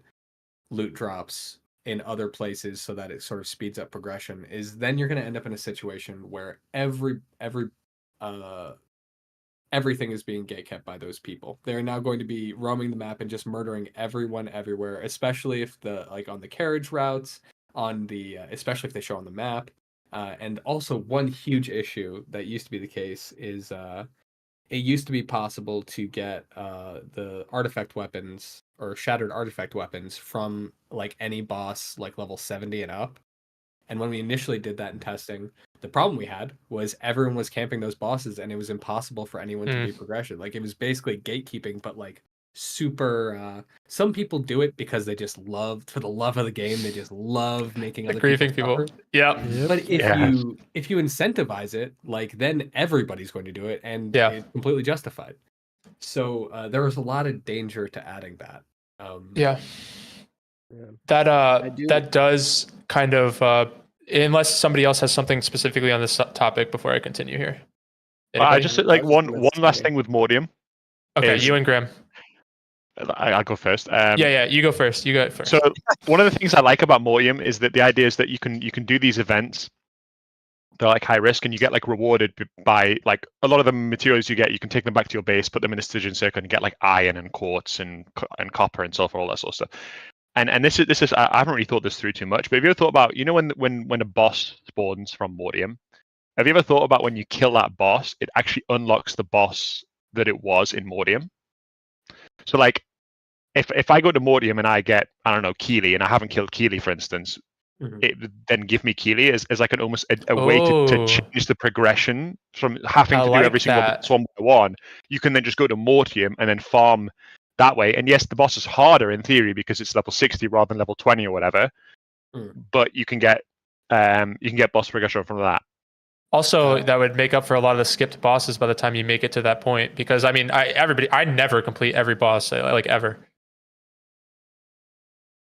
loot drops in other places so that it sort of speeds up progression, is then you're going to end up in a situation where everything is being gatekept by those people. They're now going to be roaming the map and just murdering everyone everywhere, especially if on the carriage routes, especially if they show on the map. And also one huge issue that used to be the case is it used to be possible to get the artifact weapons or shattered artifact weapons from like any boss like level 70 and up. And when we initially did that in testing, the problem we had was everyone was camping those bosses, and it was impossible for anyone to do progression. Like it was basically gatekeeping, but like super. Some people do it because they just for the love of the game, they just love making other grieving people. Yeah. But if you incentivize it, like then everybody's going to do it, and it's completely justified. So there was a lot of danger to adding that. That does kind of unless somebody else has something specifically on this topic before I continue here. I just like one last thing with Mortium. Okay, you and Graham. I'll go first. Yeah, you go first. You go first. So one of the things I like about Mortium is that the idea is that you can do these events. They're like high risk, and you get like rewarded by like a lot of the materials you get. You can take them back to your base, put them in a Stygian circle, and get like iron and quartz and copper and sulfur, all that sort of stuff. And this is I haven't really thought this through too much, but have you ever thought about, you know, when a boss spawns from Mortium, have you ever thought about when you kill that boss, it actually unlocks the boss that it was in Mortium? So like, if I go to Mortium and I get, I don't know, Keely, and I haven't killed Keely, for instance, it would then give me Keely as like an almost a way to change the progression from having to do every single boss one by one. You can then just go to Mortium and then farm that way. And yes, the boss is harder in theory because it's level 60 rather than level 20 or whatever. But you can get boss progression from that. Also, that would make up for a lot of the skipped bosses by the time you make it to that point. Because I mean, I never complete every boss, like ever.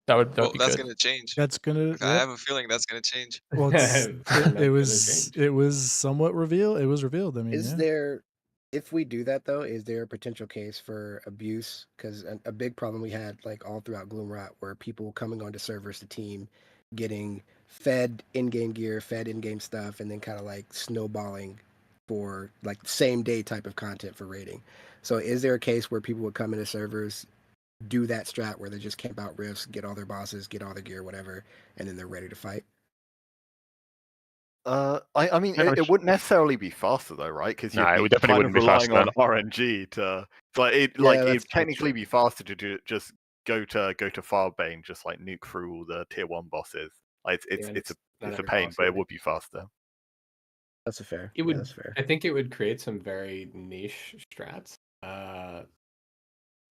That would Well, be that's good. gonna change. That's gonna. I have a feeling that's gonna change. Well, it was somewhat revealed. It was revealed. I mean, Is there, if we do that though, is there a potential case for abuse? Because a big problem we had like all throughout Gloomrot were people coming onto servers to team, getting fed in-game gear, fed in-game stuff, and then kind of like snowballing for like same day type of content for raiding. So is there a case where people would come into servers, do that strat where they just camp out rifts, get all their bosses, get all their gear, whatever, and then they're ready to fight? I mean, it wouldn't necessarily be faster though, right? Because No, it you're definitely kind of wouldn't be relying faster. on RNG to, like it, it'd technically be faster to do just go to Farbane, just like nuke through all the tier 1 bosses. Like it's a pain, but it would be faster. That's a fair. It would. That's fair. I think it would create some very niche strats.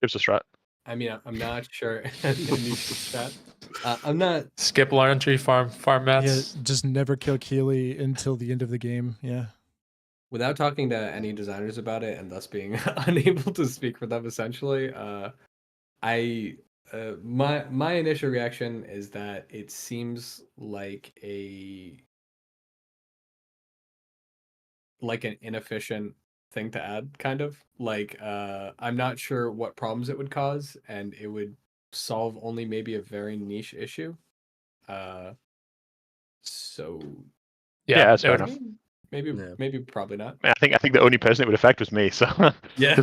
Gives a strat. I mean, I'm not sure. Niche strat. I'm not. Skip laundry, farm mats. Yeah, just never kill Keely until the end of the game. Yeah. Without talking to any designers about it and thus being unable to speak for them, essentially, my initial reaction is that it seems like an inefficient thing to add, kind of like I'm not sure what problems it would cause, and it would solve only maybe a very niche issue. So yeah, that's fair enough. Maybe probably not. I think the only person it would affect was me. So yeah,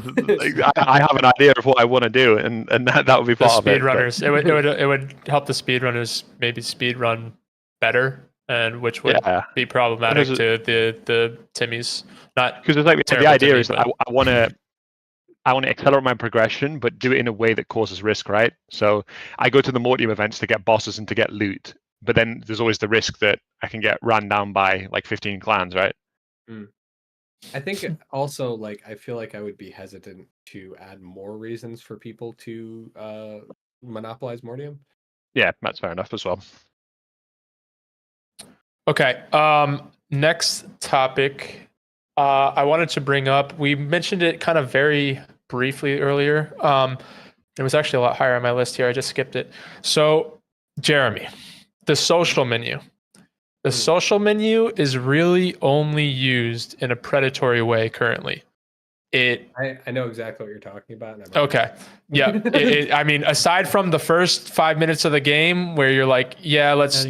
I have an idea of what I want to do, and that would be part of it. Speedrunners. It would help the speedrunners maybe speedrun better, and which would be problematic to the Timmies. Not because it's like the idea is that I want to accelerate my progression, but do it in a way that causes risk, right? So I go to the Mortium events to get bosses and to get loot, but then there's always the risk that I can get ran down by like 15 clans, right? I think also like I feel like I would be hesitant to add more reasons for people to monopolize Mortium. Yeah, that's fair enough as well. Okay. Next topic. I wanted to bring up, we mentioned it kind of very briefly earlier. It was actually a lot higher on my list here. I just skipped it. So, Jeremy, the social menu. The social menu is really only used in a predatory way currently. I know exactly what you're talking about. Okay. Yeah. I mean, aside from the first 5 minutes of the game where you're like, yeah, let's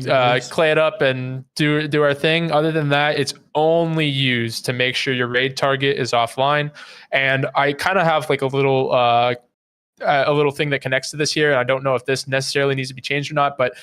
clay it up and do our thing. Other than that, it's only used to make sure your raid target is offline. And I kind of have like a little thing that connects to this here. And I don't know if this necessarily needs to be changed or not, but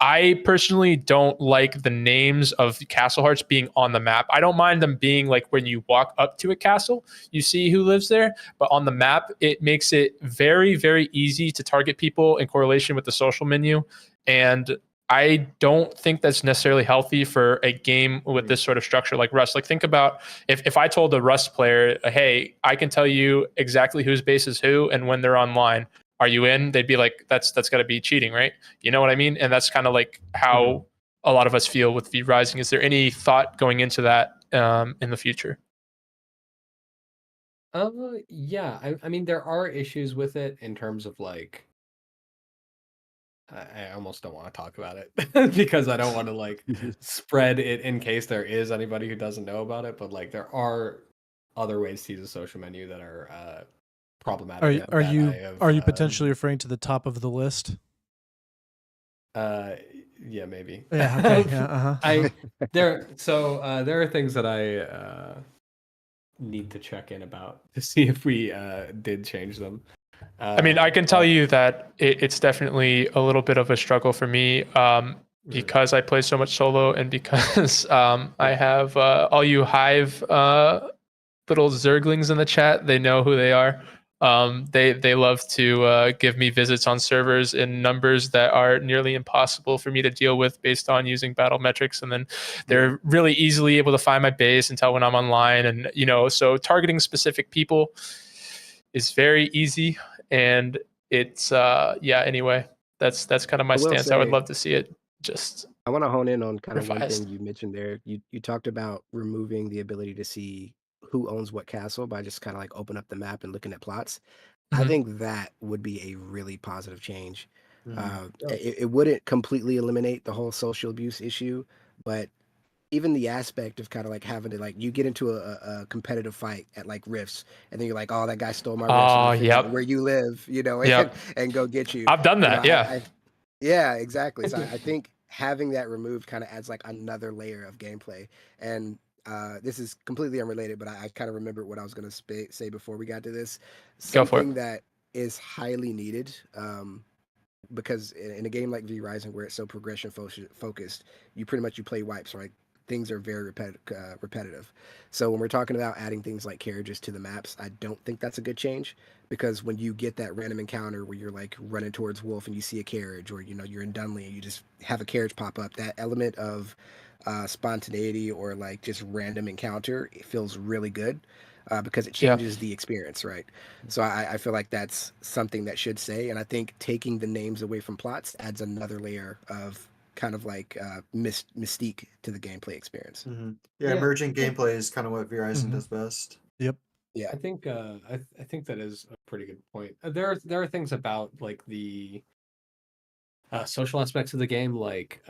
I personally don't like the names of castle hearts being on the map. I don't mind them being like when you walk up to a castle, you see who lives there, but on the map, it makes it very, very easy to target people in correlation with the social menu. And I don't think that's necessarily healthy for a game with this sort of structure like Rust. Like think about if I told a Rust player, hey, I can tell you exactly whose base is who and when they're online. Are you in? They'd be like, that's got to be cheating, right? You know what I mean? And that's kind of like how a lot of us feel with V Rising. Is there any thought going into that in the future? Yeah. I mean, there are issues with it in terms of like, I almost don't want to talk about it because I don't want to like spread it in case there is anybody who doesn't know about it. But like, there are other ways to use a social menu that are problematic. Are that you I have, are you potentially referring to the top of the list? Yeah, maybe. Yeah. Okay. Yeah. There are things that I need to check in about to see if we did change them. I mean, I can tell but- you that it's definitely a little bit of a struggle for me because I play so much solo and because I have all you Hive little Zerglings in the chat. They know who they are. They love to give me visits on servers in numbers that are nearly impossible for me to deal with based on using battle metrics, and then they're really easily able to find my base and tell when I'm online, and so targeting specific people is very easy, and it's anyway, that's kind of my I will stance. I would say- love to see it just I want to hone in on kind of one revised. thing you mentioned there. You talked about removing the ability to see who owns what castle by just kind of like open up the map and looking at plots. I Mhm. think that would be a really positive change. Mhm. It wouldn't completely eliminate the whole social abuse issue, but even the aspect of kind of like having to like you get into a competitive fight at like rifts and then you're like, oh, that guy stole my rifts. I'm gonna figure out Yep. where you live, Yep. and go get you. I've done that. Yeah, exactly. So I think having that removed kind of adds like another layer of gameplay. And this is completely unrelated, but I kind of remembered what I was going to say before we got to this. Go for it. Something that is highly needed because in a game like V Rising, where it's so progression focused, you pretty much you play wipes, right? Things are very repetitive. So when we're talking about adding things like carriages to the maps, I don't think that's a good change, because when you get that random encounter where you're like running towards Wolf and you see a carriage, or you're in Dunley and you just have a carriage pop up, that element of spontaneity or like just random encounter, it feels really good because it changes the experience, right? So I feel like that's something that should stay, and I think taking the names away from plots adds another layer of kind of like mystique to the gameplay experience. Yeah, emerging gameplay is kind of what V Rising Mhm. does best. Yep. Yeah, I think I think that is a pretty good point. There are things about like the social aspects of the game, like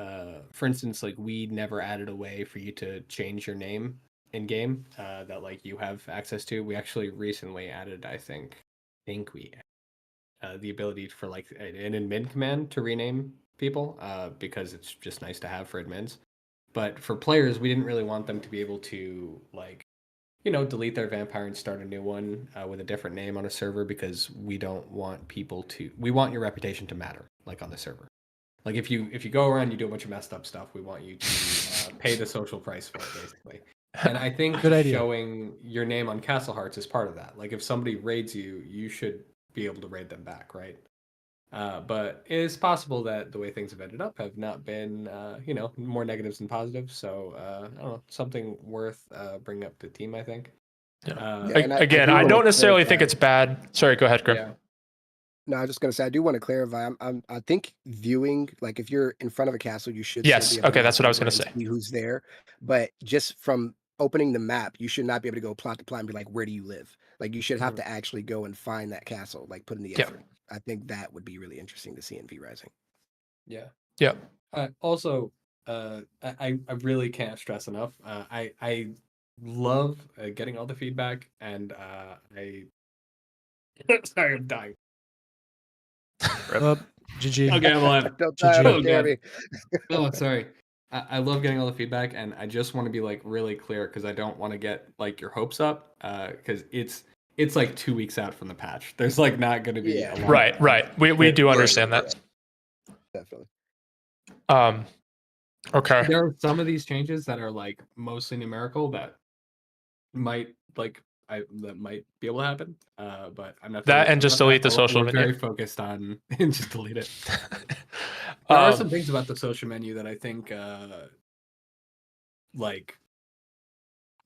for instance, like we never added a way for you to change your name in game that like you have access to. We actually recently added, I think we the ability for like an admin command to rename people because it's just nice to have for admins. But for players, we didn't really want them to be able to like delete their vampire and start a new one with a different name on a server, because we don't want people to. We want your reputation to matter, like on the server. Like if you go around, you do a bunch of messed up stuff, we want you to pay the social price for it, basically. And I think Good idea. showing your name on Castle Hearts is part of that. Like if somebody raids you, you should be able to raid them back, right? But it is possible that the way things have ended up have not been, more negatives than positives. So I don't know, something worth bringing up to the team, I think. Again, I don't necessarily think it's bad. Sorry, go ahead, Grim. Yeah. No, I was just gonna say I do want to clarify. I think viewing, like if you're in front of a castle, you should. Yes. Still be able Okay, to that's look what I was over gonna and say. see who's there, but just from opening the map, you should not be able to go plot to plot and be like, where do you live? Like you should have to actually go and find that castle, like put in the Yeah. effort. I think that would be really interesting to see in V Rising. Yeah. Yeah. Also, I really can't stress enough. I love getting all the feedback, and I sorry, I'm dying. GG. Okay, I'm alive. Don't GG. die Oh, on Jeremy. Oh, sorry. I love getting all the feedback, and I just want to be like really clear, because I don't want to get like your hopes up, because it's like 2 weeks out from the patch. There's like not going to be a lot. Right. We do understand that. Definitely. Okay. There are some of these changes that are like mostly numerical that might that might be able to happen. But I'm not. That and just delete the social We're menu. very focused on and just delete it. There are some things about the social menu that I think, like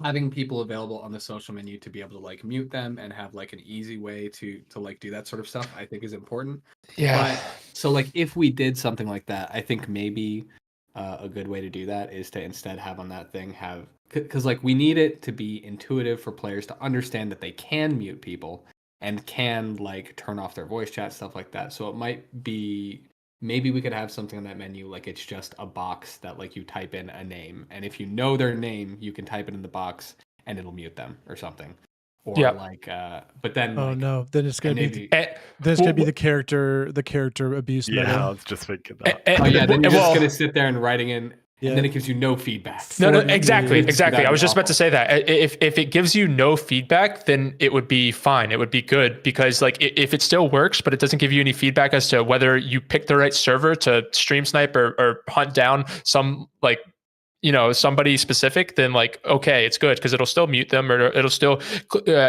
having people available on the social menu to be able to like mute them and have like an easy way to like do that sort of stuff, I think is important. Yeah. But so like if we did something like that, I think maybe a good way to do that is to instead have on that thing have, because like we need it to be intuitive for players to understand that they can mute people and can like turn off their voice chat, stuff like that. So it might be, maybe we could have something on that menu like it's just a box that like you type in a name, and if you know their name, you can type it in the box and it'll mute them or something. or Yeah. like but then Oh like no, then it's gonna be maybe And, then it's gonna be well, the character abuse Yeah, meta. I was just thinking that. oh yeah, then you're just well, gonna sit there and writing in, Yeah. and then it gives you no feedback. No, For- exactly. That'd I be was just about to awful. say that if it gives you no feedback, then it would be fine. It would be good because like if it still works, but it doesn't give you any feedback as to whether you picked the right server to stream snipe or hunt down some like somebody specific, then like okay, it's good because it'll still mute them or it'll still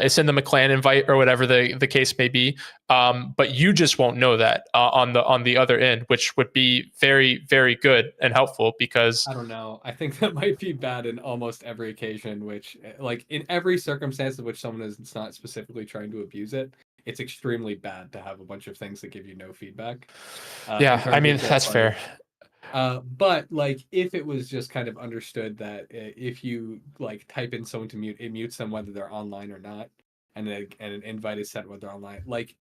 send them a clan invite or whatever the case may be. But you just won't know that on the other end, which would be very, very good and helpful because I don't know. I think that might be bad in almost every occasion, which like in every circumstance in which someone is not specifically trying to abuse it, it's extremely bad to have a bunch of things that give you no feedback. yeah, I mean that's fair. But like if it was just kind of understood that if you like type in someone to mute, it mutes them whether they're online or not, and an invite is sent whether they're online. Like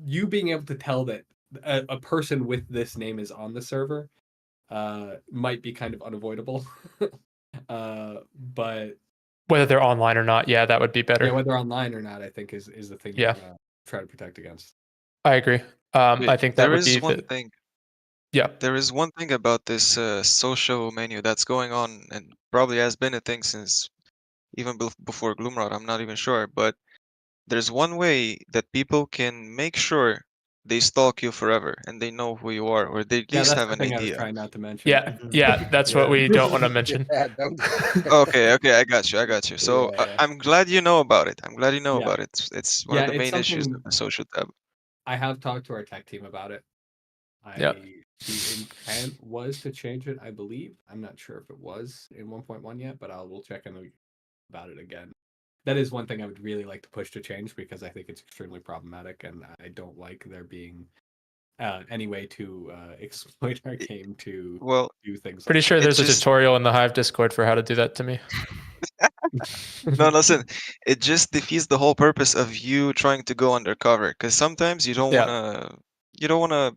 you being able to tell that a person with this name is on the server might be kind of unavoidable. But Whether they're online or not, yeah, that would be better. yeah, whether online or not, I think is the thing you Yeah. want to try to protect against. I agree. I think that There would is be one thing. Yeah. There is one thing about this social menu that's going on, and probably has been a thing since even before Gloomrod. I'm not even sure, but there's one way that people can make sure they stalk you forever and they know who you are, or they at Yeah, least that's have the an thing I was idea. trying not to mention. Yeah, that's what we don't want to mention. Yeah, don't- Okay, I got you. So Yeah. I'm glad you know about it. I'm glad you know Yeah. about it. It's one of the it's main issues something of the social tab. I have talked to our tech team about it. Yeah. The intent was to change it, I believe. I'm not sure if it was in 1.1 yet, but we'll check in about it again. That is one thing I would really like to push to change because I think it's extremely problematic, and I don't like there being any way to exploit our game to Well, do things. Pretty like sure that. there's a just- tutorial in the Hive Discord for how to do that to me. No, listen. It just defeats the whole purpose of you trying to go undercover. Because sometimes you don't Yeah. wanna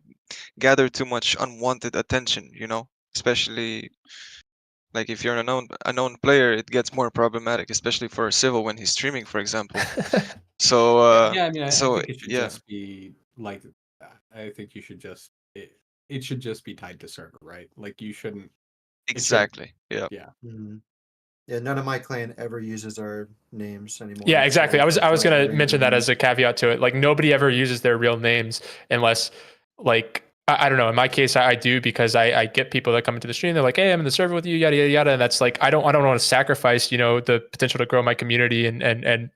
gather too much unwanted attention. Especially like if you're an unknown player, it gets more problematic, especially for a civil when he's streaming, for example. So Yeah, I mean, I so think it should yeah, just be like I think you should just it should just be tied to server, right? Like you shouldn't. exactly. Yeah. Yeah. Mhm. Yeah, none of my clan ever uses our names anymore. Yeah, so exactly. I was that's why gonna random mention that as a caveat to it. Like nobody ever uses their real names unless like I don't know. In my case, I do because I get people that come into the stream. They're like, "Hey, I'm in the server with you, yada yada yada." And that's like I don't want to sacrifice the potential to grow my community and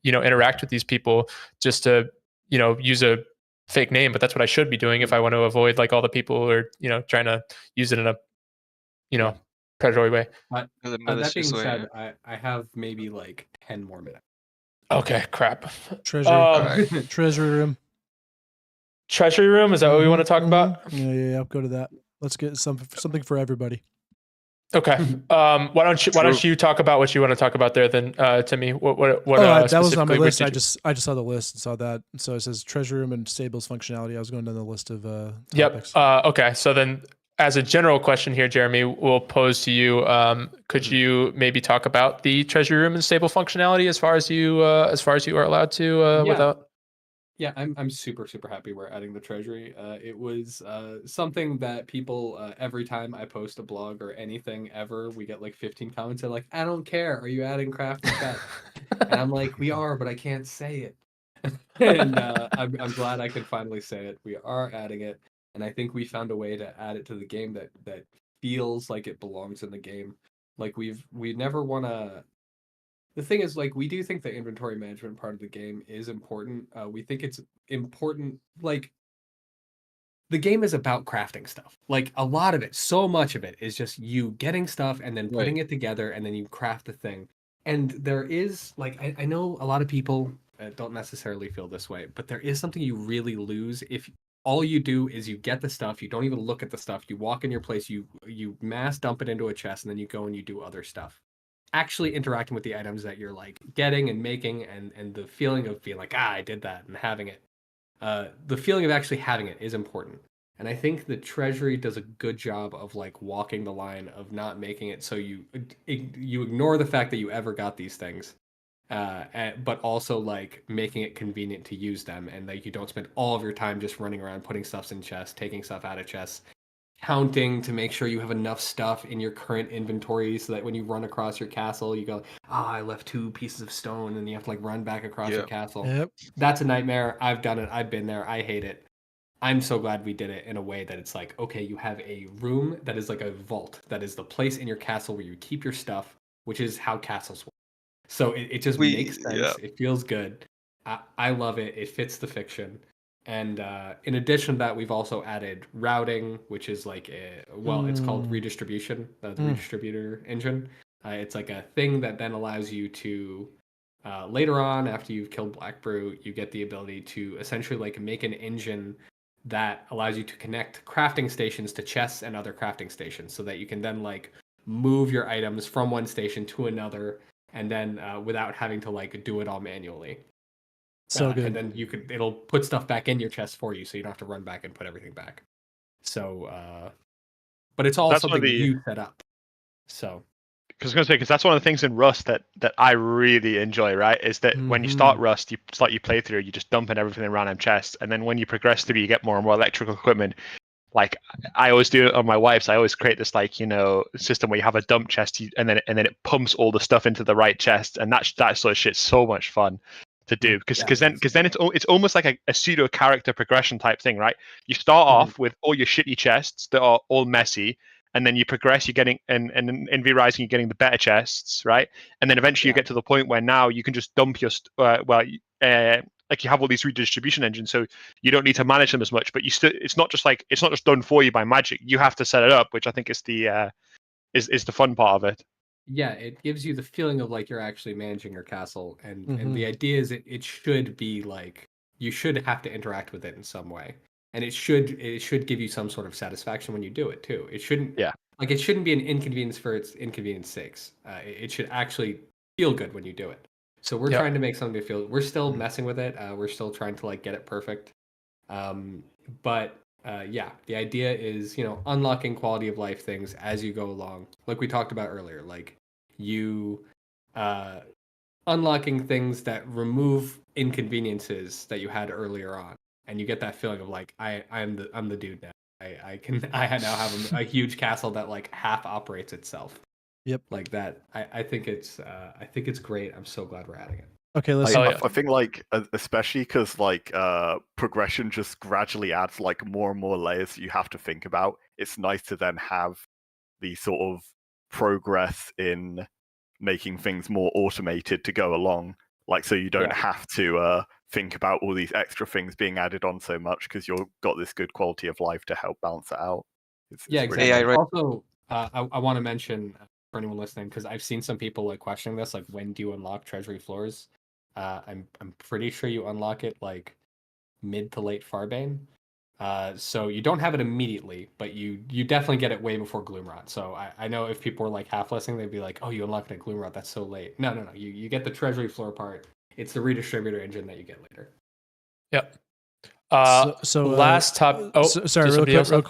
interact with these people just to use a fake name. But that's what I should be doing if I want to avoid like all the people who are trying to use it in a predatory way. But The that malicious being way, said, I have maybe like 10 more minutes. Okay, crap. Treasury. Alright. Treasury room. Treasury room, is that what we want to talk about? Yeah. Go to that. Let's get something for everybody. Okay. Why don't you talk about what you want to talk about there then, Timmy? What that was on my specifically list. would I just saw the list and saw that. So it says treasury room and stables functionality. I was going down the list of Yep. topics. Okay. So then, as a general question here, Jeremy, we'll pose to you. Could you maybe talk about the treasury room and stable functionality as far as you are allowed to without? Yeah, I'm super happy we're adding the treasury. It was something that people every time I post a blog or anything ever, we get like 15 comments. They're like, "I don't care. Are you adding craft and pet?" And I'm like, "We are, but I can't say it." And I'm glad I could finally say it. We are adding it, and I think we found a way to add it to the game that feels like it belongs in the game. Like we never want to. The thing is, like, we do think the inventory management part of the game is important. We think it's important. Like, the game is about crafting stuff. Like, a lot of it, so much of it is just you getting stuff and then putting it together and then you craft the thing. And there is, like, I know a lot of people don't necessarily feel this way, but there is something you really lose if all you do is you get the stuff, you don't even look at the stuff, you walk in your place, you mass dump it into a chest, and then you go and you do other stuff. Actually interacting with the items that you're like getting and making and the feeling of being like, I did that, and having it. The feeling of actually having it is important. And I think the Treasury does a good job of like walking the line of not making it so you ignore the fact that you ever got these things but also like making it convenient to use them, and like you don't spend all of your time just running around putting stuff in chests, taking stuff out of chests, counting to make sure you have enough stuff in your current inventory so that when you run across your castle, you go, I left 2 pieces of stone, and you have to like run back across your castle. Yep. That's a nightmare. I've done it. I've been there. I hate it. I'm so glad we did it in a way that it's like, okay, you have a room that is like a vault. That is the place in your castle where you keep your stuff, which is how castles work. So it just makes sense. Yeah. It feels good. I love it. It fits the fiction. And in addition to that, we've also added routing, which is like it's called redistribution, the redistributor engine. It's like a thing that then allows you to later on, after you've killed Black Brute, you get the ability to essentially like make an engine that allows you to connect crafting stations to chests and other crafting stations, so that you can then like move your items from one station to another, and then without having to like do it all manually. So good. And then it'll put stuff back in your chest for you, so you don't have to run back and put everything back. So, but it's all something you set up. So, because I was going to say, because that's one of the things in Rust that I really enjoy, right? Is that when you start Rust, you start your playthrough, you just dump in everything in random chests, and then when you progress through, you get more and more electrical equipment. Like I always do it on my wife's. I always create this like system where you have a dump chest, and then it pumps all the stuff into the right chest, and that sort of shit's so much fun to do, because then it's almost like a pseudo character progression type thing, right? You start off with all your shitty chests that are all messy, and then you progress, you're getting and in V Rising you're getting the better chests, right? And then eventually you get to the point where now you can just dump your like you have all these redistribution engines, so you don't need to manage them as much, but it's not just done for you by magic. You have to set it up, which I think is the fun part of it. Yeah, it gives you the feeling of like you're actually managing your castle, and the idea is it should be like you should have to interact with it in some way, and it should give you some sort of satisfaction when you do it too. It shouldn't it shouldn't be an inconvenience for its inconvenience sakes. It should actually feel good when you do it. So we're trying to make something feel. We're still messing with it. We're still trying to like get it perfect. But the idea is unlocking quality of life things as you go along, like we talked about earlier, like you unlocking things that remove inconveniences that you had earlier on, and you get that feeling of like I'm the dude now. I now have a huge castle that like half operates itself. Yep. Like that. I think it's great. I'm so glad we're adding it. Okay, listen. I think like especially because like progression just gradually adds like more and more layers you have to think about. It's nice to then have the sort of progress in making things more automated to go along, like so you don't have to think about all these extra things being added on so much, because you've got this good quality of life to help balance it out. It's exactly. really Also, I want to mention for anyone listening, because I've seen some people like questioning this, like when do you unlock Treasury floors? I'm pretty sure you unlock it like mid to late Farbane. So you don't have it immediately, but you definitely get it way before Gloomrot. So I know if people were like half listening, they'd be like, oh, you unlocked it at Gloomrot, that's so late. No. You get the Treasury floor part. It's the redistributor engine that you get later. Yep. Last top. Sorry, real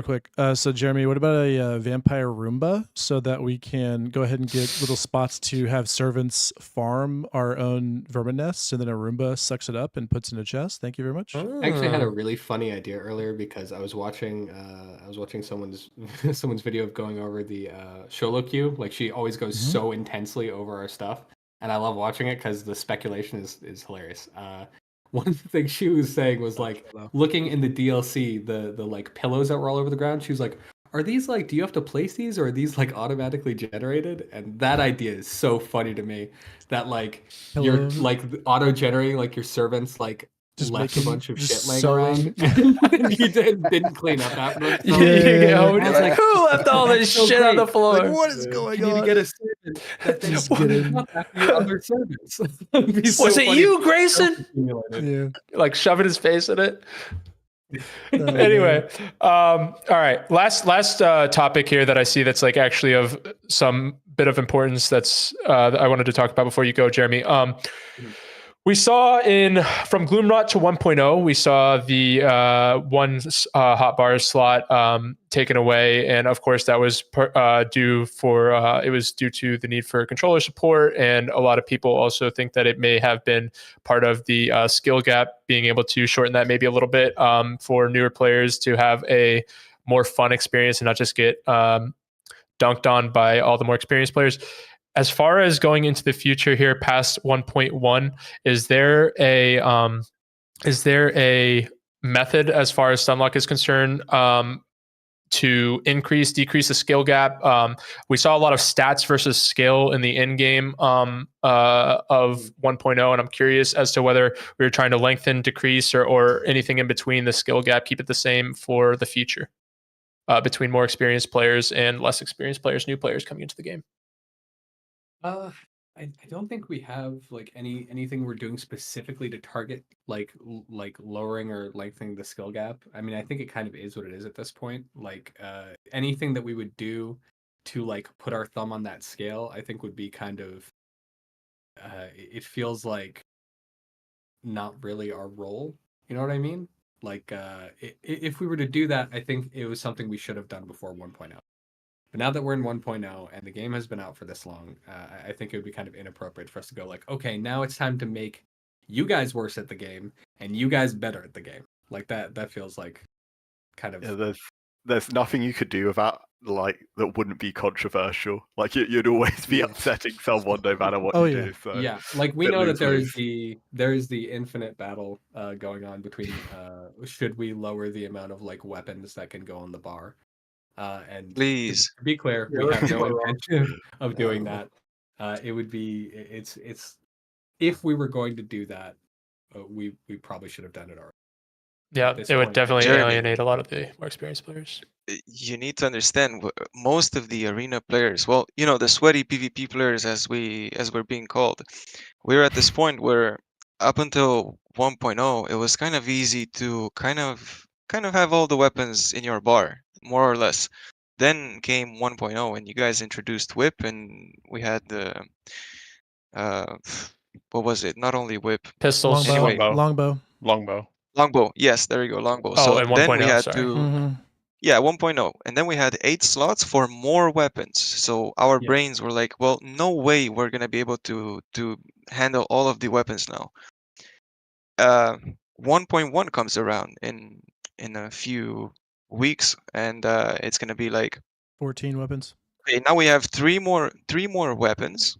quick. So Jeremy, what about a vampire Roomba, so that we can go ahead and get little spots to have servants farm our own vermin nests, and then a Roomba sucks it up and puts in a chest? Thank you very much. I actually had a really funny idea earlier, because I was watching someone's video of going over the Sholo queue. Like she always goes so intensely over our stuff, and I love watching it because the speculation is hilarious. One thing she was saying was like looking in the DLC, the like pillows that were all over the ground. She was like, "Are these like? Do you have to place these, or are these like automatically generated?" And that idea is so funny to me. That like you're like auto generating like your servants like just left a bunch of shit laying around. You didn't clean up afterwards. Who left all this shit on the floor? Like, what is going on? You need to get a servant that then cleans up after your other servants. Was it you, Grayson? Yeah. Like shoving his face in it. Anyway, all right. Last topic here that I see that's like actually of some bit of importance that's that I wanted to talk about before you go, Jeremy. We saw from Gloomrot to 1.0, we saw the one Hotbar slot taken away, and of course that was due to the need for controller support, and a lot of people also think that it may have been part of the skill gap, being able to shorten that maybe a little bit for newer players to have a more fun experience and not just get dunked on by all the more experienced players. As far as going into the future here past 1.1, is there a method as far as Stunlock is concerned to decrease the skill gap? We saw a lot of stats versus skill in the Endgame of 1.0, and I'm curious as to whether we were trying to lengthen, decrease, or anything in between the skill gap, keep it the same for the future between more experienced players and less experienced players, new players coming into the game. I don't think we have like anything we're doing specifically to target like lowering or lengthening the skill gap. I mean, I think it kind of is what it is at this point. Like anything that we would do to like put our thumb on that scale, I think would be kind of it feels like not really our role. You know what I mean? Like if we were to do that, I think it was something we should have done before 1.0. But now that we're in 1.0 and the game has been out for this long, I think it would be kind of inappropriate for us to go like, okay, now it's time to make you guys worse at the game and you guys better at the game. Like that feels like kind of. Yeah, there's nothing you could do about like that wouldn't be controversial. Like you'd always be upsetting someone no matter what you do. So yeah, like we know that there is the infinite battle going on between should we lower the amount of like weapons that can go on the bar. And please to be clear, we have no intention of doing that. It would be it's if we were going to do that, we probably should have done it already. Yeah, it would definitely Jeremy, alienate a lot of the more experienced players. You need to understand most of the arena players, well, you know, the sweaty PvP players as we're being called. We're at this point where up until 1.0, it was kind of easy to kind of have all the weapons in your bar, more or less. Then came 1.0 and you guys introduced whip, and we had the what was it? Not only whip, pistols, longbow. Longbow. Yes, there you go, longbow. Oh, So and then 1.0, we had sorry. to yeah, 1.0. And then we had 8 slots for more weapons. So our brains were like, well, no way we're going to be able to handle all of the weapons now. 1.1 comes around in a few weeks, and it's going to be like 14 weapons. Okay, now we have three more weapons,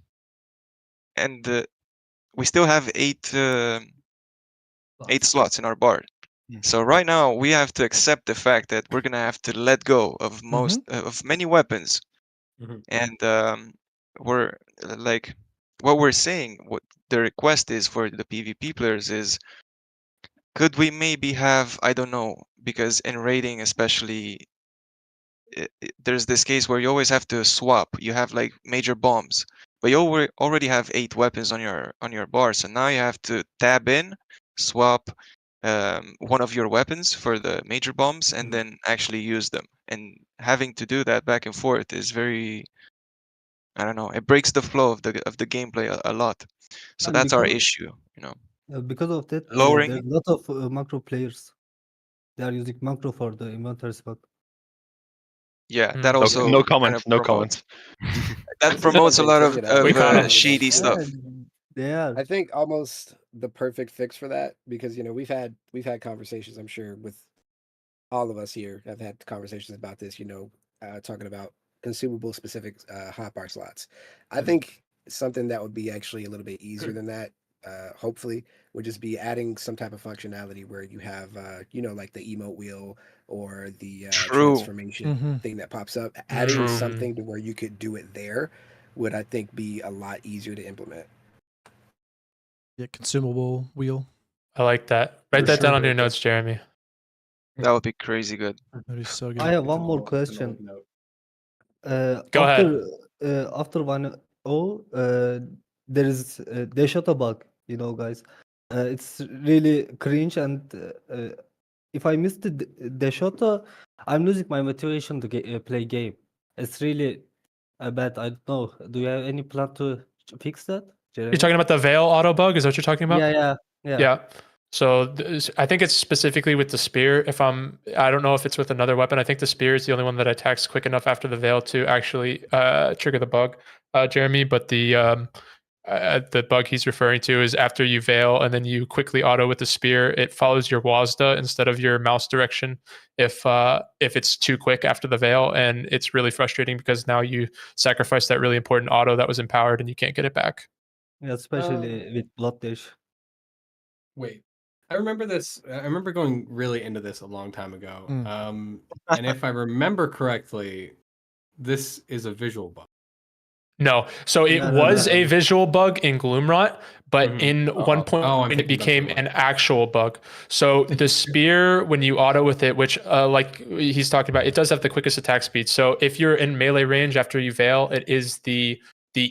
and we still have 8 slots in our bar. So right now we have to accept the fact that we're gonna have to let go of of many weapons, and we're like what we're saying. What the request is for the PvP players is, could we maybe have, I don't know, because in raiding especially, there's this case where you always have to swap. You have like major bombs, but you already have 8 weapons on your bar. So now you have to tab in, swap one of your weapons for the major bombs, and then actually use them. And having to do that back and forth is very, I don't know, it breaks the flow of the gameplay a lot. So And that's our issue, you know. because of that, Lowering. there's a lot of macro players. They are using macro for the inventory spot. Yeah, that also no comments. kind of No comments. That promotes a lot of shady stuff. Yeah, I think almost the perfect fix for that, because you know we've had conversations, I'm sure, with all of us here have had conversations about this, you know, talking about consumable specific hotbar slots. I think something that would be actually a little bit easier than that, hopefully, would just be adding some type of functionality where you have, you know, like the emote wheel or the transformation thing that pops up. Adding something to where you could do it there would, I think, be a lot easier to implement. Yeah, consumable wheel. I like that. Write that down on your notes, Jeremy. That would be crazy good. That'd be so good. I have one more question. Go ahead. After 1.0, there is they shot a bug, you know, guys. It's really cringe, and if I missed the shot, I'm losing my motivation to play game. It's really bad. I don't know. Do you have any plan to fix that? You're talking about the Veil auto bug? Is that what you're talking about? Yeah. Yeah. So I think it's specifically with the spear. I don't know if it's with another weapon. I think the spear is the only one that attacks quick enough after the veil to actually trigger the bug, Jeremy. But the bug he's referring to is after you veil and then you quickly auto with the spear, it follows your WASD instead of your mouse direction if it's too quick after the veil, and it's really frustrating because now you sacrifice that really important auto that was empowered and you can't get it back. Yeah, especially with Blood Dash. Wait, I remember this. I remember going really into this a long time ago. And if I remember correctly, this is a visual bug. No, so it was a visual bug in Gloomrot, but in one point it became an actual bug. So the spear, when you auto with it, which like he's talking about, it does have the quickest attack speed. So if you're in melee range after you veil, it is the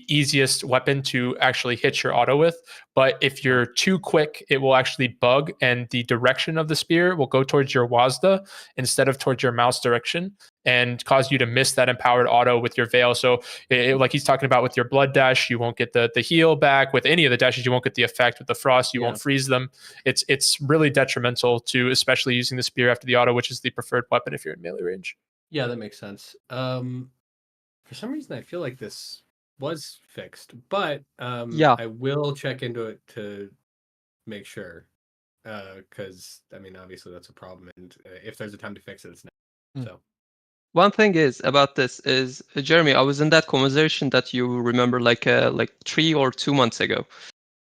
easiest weapon to actually hit your auto with. But if you're too quick, it will actually bug, and the direction of the spear will go towards your WASD instead of towards your mouse direction, and cause you to miss that empowered auto with your veil. So like he's talking about with your blood dash, you won't get the heal back. With any of the dashes, you won't get the effect. With the frost, you won't freeze them. It's really detrimental to especially using the spear after the auto, which is the preferred weapon if you're in melee range. Yeah, that makes sense. For some reason I feel like this was fixed, but I will check into it to make sure, because I mean obviously that's a problem, and if there's a time to fix it, it's now. So one thing is about this is Jeremy, I was in that conversation that you remember like 3 or 2 months ago.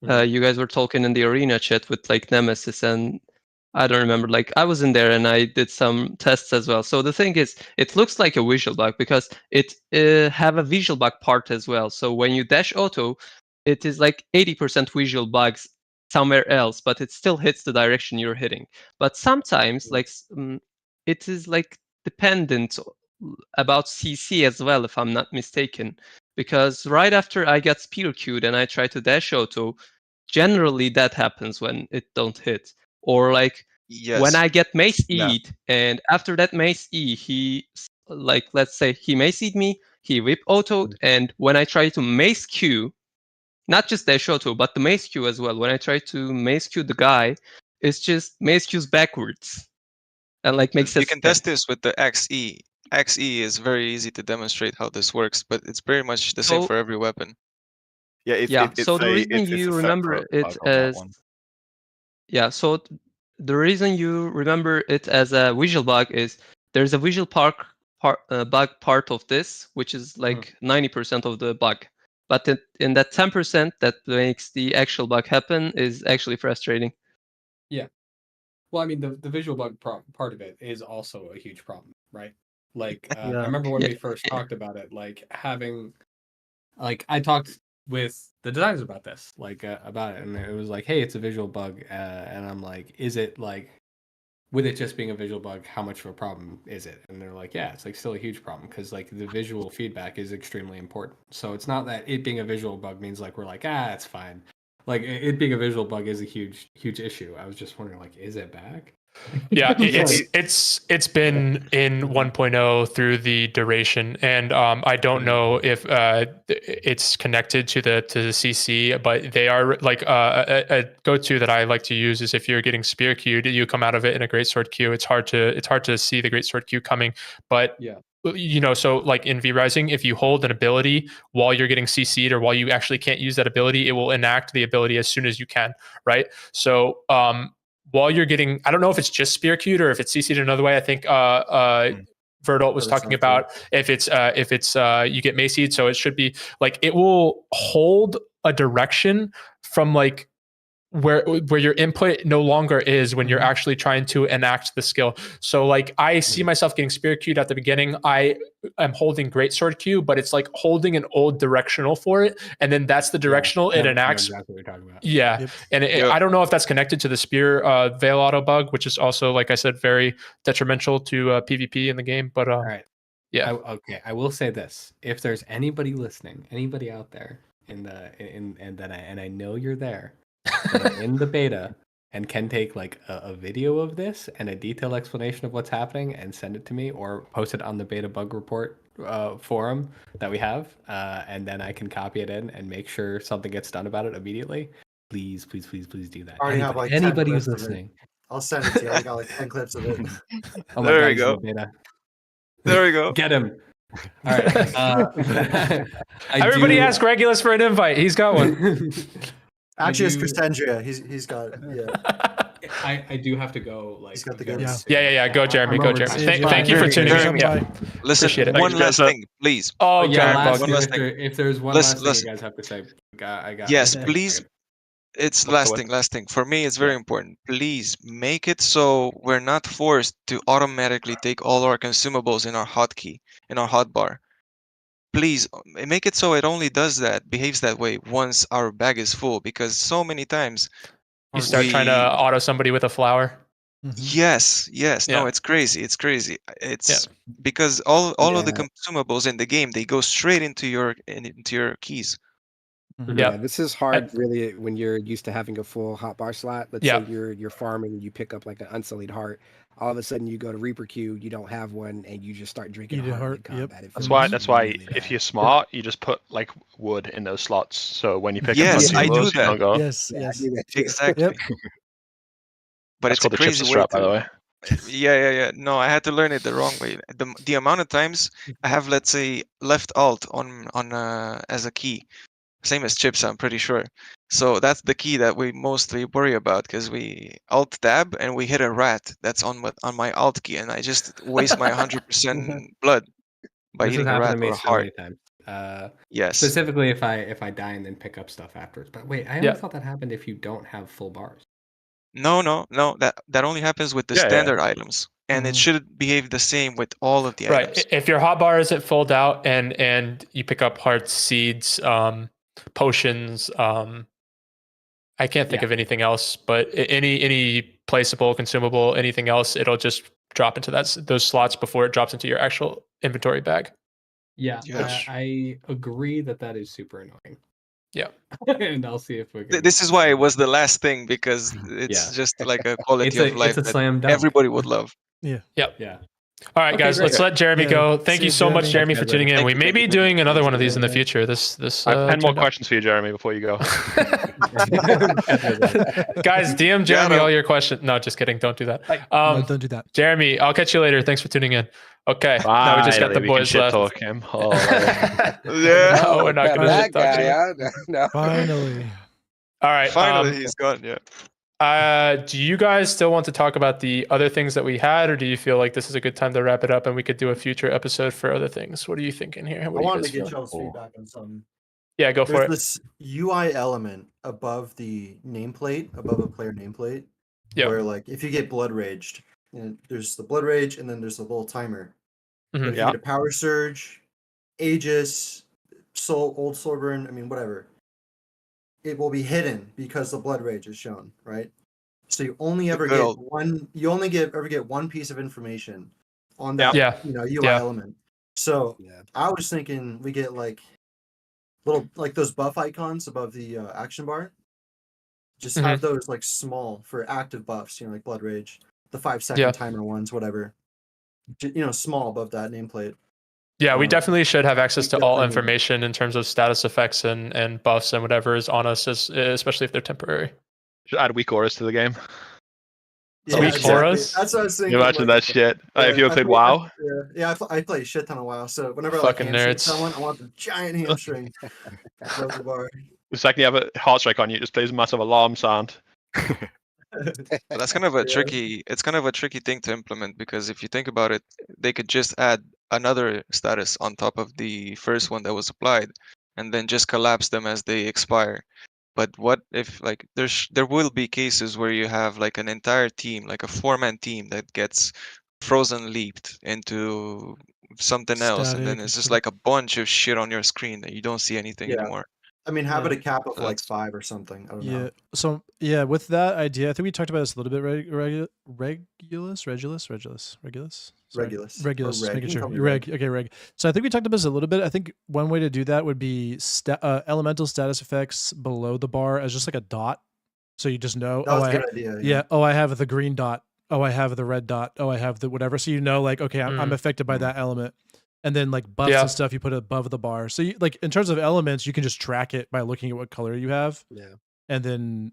You guys were talking in the arena chat with like Nemesis, and I don't remember, like I was in there and I did some tests as well. So the thing is, it looks like a visual bug because it have a visual bug part as well. So when you dash auto, it is like 80% visual bugs somewhere else, but it still hits the direction you're hitting. But sometimes like it is like dependent about CC as well, if I'm not mistaken. Because right after I get spear queued and I try to dash auto, generally that happens when it don't hit. Or like when I get Mace E'd, and after that Mace E, he, like, let's say he Mace E'd me, he whip autoed, and when I try to Mace Q, not just dash auto, but the Mace Q as well, when I try to Mace Q the guy, it's just Mace Q's backwards. And like makes You can test this with the XE. XE is very easy to demonstrate how this works, but it's pretty much the same for every weapon. So the reason you remember it as so the reason you remember it as a visual bug is there's a visual bug part of this, which is like 90% of the bug. But in that 10% that makes the actual bug happen is actually frustrating. Yeah. Well, I mean, the visual bug part of it is also a huge problem, right? Like, I remember when we first talked about it, like having, like I talked with the designers about this, like about it, and it was like, hey, it's a visual bug, and I'm like, is it like, with it just being a visual bug, how much of a problem is it? And they're like, yeah, it's like still a huge problem because like the visual feedback is extremely important. So it's not that it being a visual bug means like we're like, it's fine. Like it being a visual bug is a huge issue. I was just wondering, like, is it back? Yeah, it's been in 1.0 through the duration, and I don't know if it's connected to the CC, but they are like a go-to that I like to use is if you're getting spear queued, you come out of it in a greatsword queue. It's hard to see the greatsword queue coming, but you know, so like in V Rising, if you hold an ability while you're getting CC'd or while you actually can't use that ability, it will enact the ability as soon as you can, right? So while you're getting, I don't know if it's just spear queued or if it's CC'd another way. I think Verdalt was talking about if it's you get Mace'd, so it should be like it will hold a direction from like where your input no longer is when you're actually trying to enact the skill. So like I see myself getting spear queued at the beginning. I am holding greatsword queue, but it's like holding an old directional for it, and then that's the directional it enacts. Exactly what you're talking about. Yeah, and I don't know if that's connected to the spear veil auto bug, which is also, like I said, very detrimental to PvP in the game. But all right, okay, I will say this: if there's anybody listening, anybody out there and I know you're there. In the beta and can take like a video of this and a detailed explanation of what's happening and send it to me or post it on the beta bug report forum that we have, and then I can copy it in and make sure something gets done about it immediately. Please do that. I already have like 10 Anybody who's clips of it. listening. I'll send it to you. I got like 10 clips of it. Oh my There god, we he's go. in beta. There we go. Get him. All right. Everybody ask Regulus for an invite. He's got one. Actually, it's Cassandra. He's got it. Yeah. I do have to go. Like, He's got the very guns. soon. Yeah. Go, Jeremy. Go, over Jeremy. time. Thank you for tuning in. Yeah. Listen, Appreciate it. one Thanks, last guys. thing, please. Oh, Yeah, God, last Bug. one last thing. if there's one Listen, last thing listen. you guys have to say, I got. Yes, it. please. It's What's the last thing. For me, it's very important. Please make it so we're not forced to automatically take all our consumables in our hotkey, in our hotbar. Please make it so it only does that, behaves that way once our bag is full, because so many times You start trying to auto somebody with a flower. Yes. Yeah. No, it's crazy. It's because all of the consumables in the game, they go straight into your keys. Yeah, this is hard really when you're used to having a full hotbar slot. Let's say you're farming and you pick up like an unsullied heart. All of a sudden you go to Reaper Q, you don't have one, and you just start drinking heart in combat. It That's feels why really if bad. you're smart, you just put like wood in those slots. So when you pick Yes, up I do consumables, you don't that. go. Yes. Yeah, I do that too. Exactly. But That's it's a called the crazy chipster way strap, by the way. Yeah. No, I had to learn it the wrong way. The amount of times I have, let's say, left alt on as a key, same as chips, I'm pretty sure. So that's the key that we mostly worry about, because we alt tab and we hit a rat that's on my alt key, and I just waste my 100% blood by This has hitting a happened rat to me or a so heart. many times. Yes. Specifically, if I die and then pick up stuff afterwards. But wait, I always thought that happened if you don't have full bars. No. That only happens with the standard items, and it should behave the same with all of the items. Right. If your hotbar isn't filled out and you pick up hearts, seeds, potions, I can't think of anything else, but any placeable, consumable, anything else, it'll just drop into those slots before it drops into your actual inventory bag. Yeah, I agree that is super annoying. Yeah. And I'll see if we can. This is why it was the last thing, because it's just like a quality of life it's a that slam dunk. everybody would love. Yeah. Yep. Yeah. All right, guys, let's let Jeremy go. Thank you so much, Jeremy, for tuning in. We may be doing another one of these in the future. This I have 10 more questions for you, Jeremy, before you go. Guys, DM Jeremy all your questions. No, just kidding. Don't do that. No, don't do that. Jeremy, I'll catch you later. Thanks for tuning in. Okay. Now we just got the boys left. Talk him. Oh, yeah. No, we're not going to that talk to you. guy. No. Finally. All right. Finally, he's gone. Yeah. Do you guys still want to talk about the other things that we had, or do you feel like this is a good time to wrap it up and we could do a future episode for other things? What are you thinking here? I wanted to get y'all's feedback on something. Yeah, go for it. There's this UI element above the nameplate, above a player nameplate, where like if you get blood raged, and there's the blood rage, and then there's a little timer. But if you get a power surge, Aegis, old soul burn, I mean whatever, it will be hidden because the blood rage is shown, right? So you only ever get one. You only ever get one piece of information on that, UI element. So I was thinking we get like little like those buff icons above the action bar. Just have those like small for active buffs, like blood rage, the 5-second timer ones, whatever. Small above that nameplate. Yeah, we definitely should have access to all information in terms of status effects and buffs and whatever is on us, especially if they're temporary. Should add weak auras to the game. Yeah, weak auras? That's what I was thinking. Can you imagine that shit? If you ever played WoW? I play a shit ton of WoW. So whenever Fucking I nerds. someone, I want the giant hamstring above the bar. The second you have a heart strike on you, it just plays a massive alarm sound. That's kind of a tricky. It's kind of a tricky thing to implement, because if you think about it, they could just add another status on top of the first one that was applied, and then just collapse them as they expire. But what if like there will be cases where you have like an entire team, like a 4-man team, that gets frozen leaped into something else, and then it's just like a bunch of shit on your screen that you don't see anything anymore. I mean, have it a cap of like 5 or something. I don't know. So with that idea, I think we talked about this a little bit. Regulus. Making sure. Reg. Okay, reg. So I think we talked about this a little bit. I think one way to do that would be elemental status effects below the bar as just like a dot, so you just know. That was a good idea. Yeah. Oh, I have the green dot. Oh, I have the red dot. Oh, I have the whatever. So like, okay, I'm affected by that element. And then like buffs and stuff you put above the bar. So you, like in terms of elements, you can just track it by looking at what color you have. Yeah. And then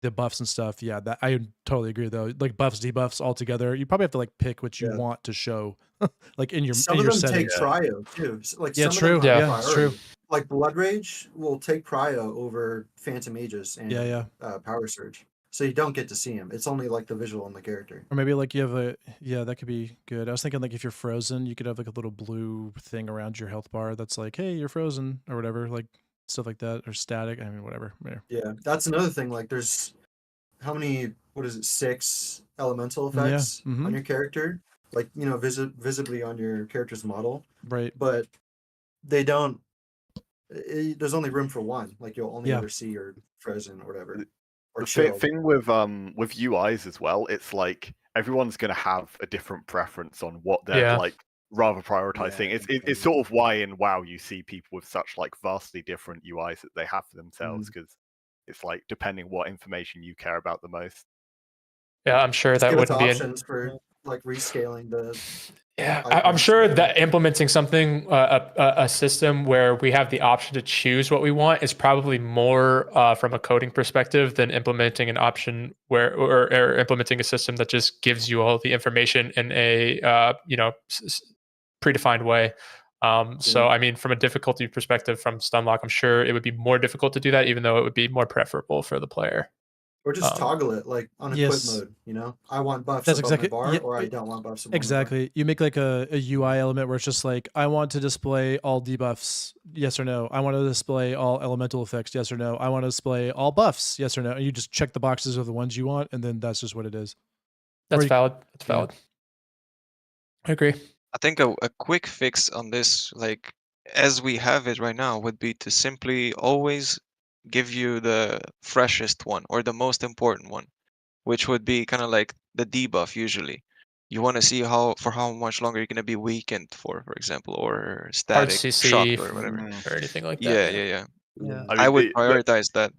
the buffs and stuff. Yeah, that I totally agree though. Like buffs, debuffs all together. You probably have to like pick what you want to show, like in your some in of your them settings. take prio too. Like Yeah, some true. of them Yeah, it's true. Like Blood Rage will take prio over Phantom Aegis and Power Surge, so you don't get to see him. It's only like the visual on the character. Or maybe like you have a that could be good. I was thinking like if you're frozen, you could have like a little blue thing around your health bar that's like, hey, you're frozen or whatever, like stuff like that, or static. I mean, whatever. Yeah, that's another thing. Like, there's how many? What is it? 6 elemental effects on your character, like visibly on your character's model. Right. But they don't. There's only room for one. Like you'll only ever see your frozen or whatever. Or the thing with UIs as well, it's like everyone's going to have a different preference on what they're like rather prioritizing. It's sort of why in WoW you see people with such like vastly different UIs that they have for themselves, because it's like depending what information you care about the most. Yeah, I'm sure that wouldn't be options for like rescaling the. Yeah, I'm sure that implementing something, a system where we have the option to choose what we want is probably more from a coding perspective than implementing an option where, or implementing a system that just gives you all the information in a predefined way. So, I mean, from a difficulty perspective, from Stunlock, I'm sure it would be more difficult to do that, even though it would be more preferable for the player. Or just toggle it like on equip mode, I want buffs above my bar, or I don't want buffs above my bar. You make like a UI element where it's just like, I want to display all debuffs, yes or no. I want to display all elemental effects, yes or no. I want to display all buffs, yes or no. And you just check the boxes of the ones you want, and then that's just what it is. That's valid. That's valid. I agree. I think a quick fix on this, like as we have it right now, would be to simply always give you the freshest one or the most important one, which would be kind of like the debuff. Usually you want to see how much longer you're going to be weakened for example, or static shock or whatever, or anything like that. Yeah. I mean, I would prioritize that.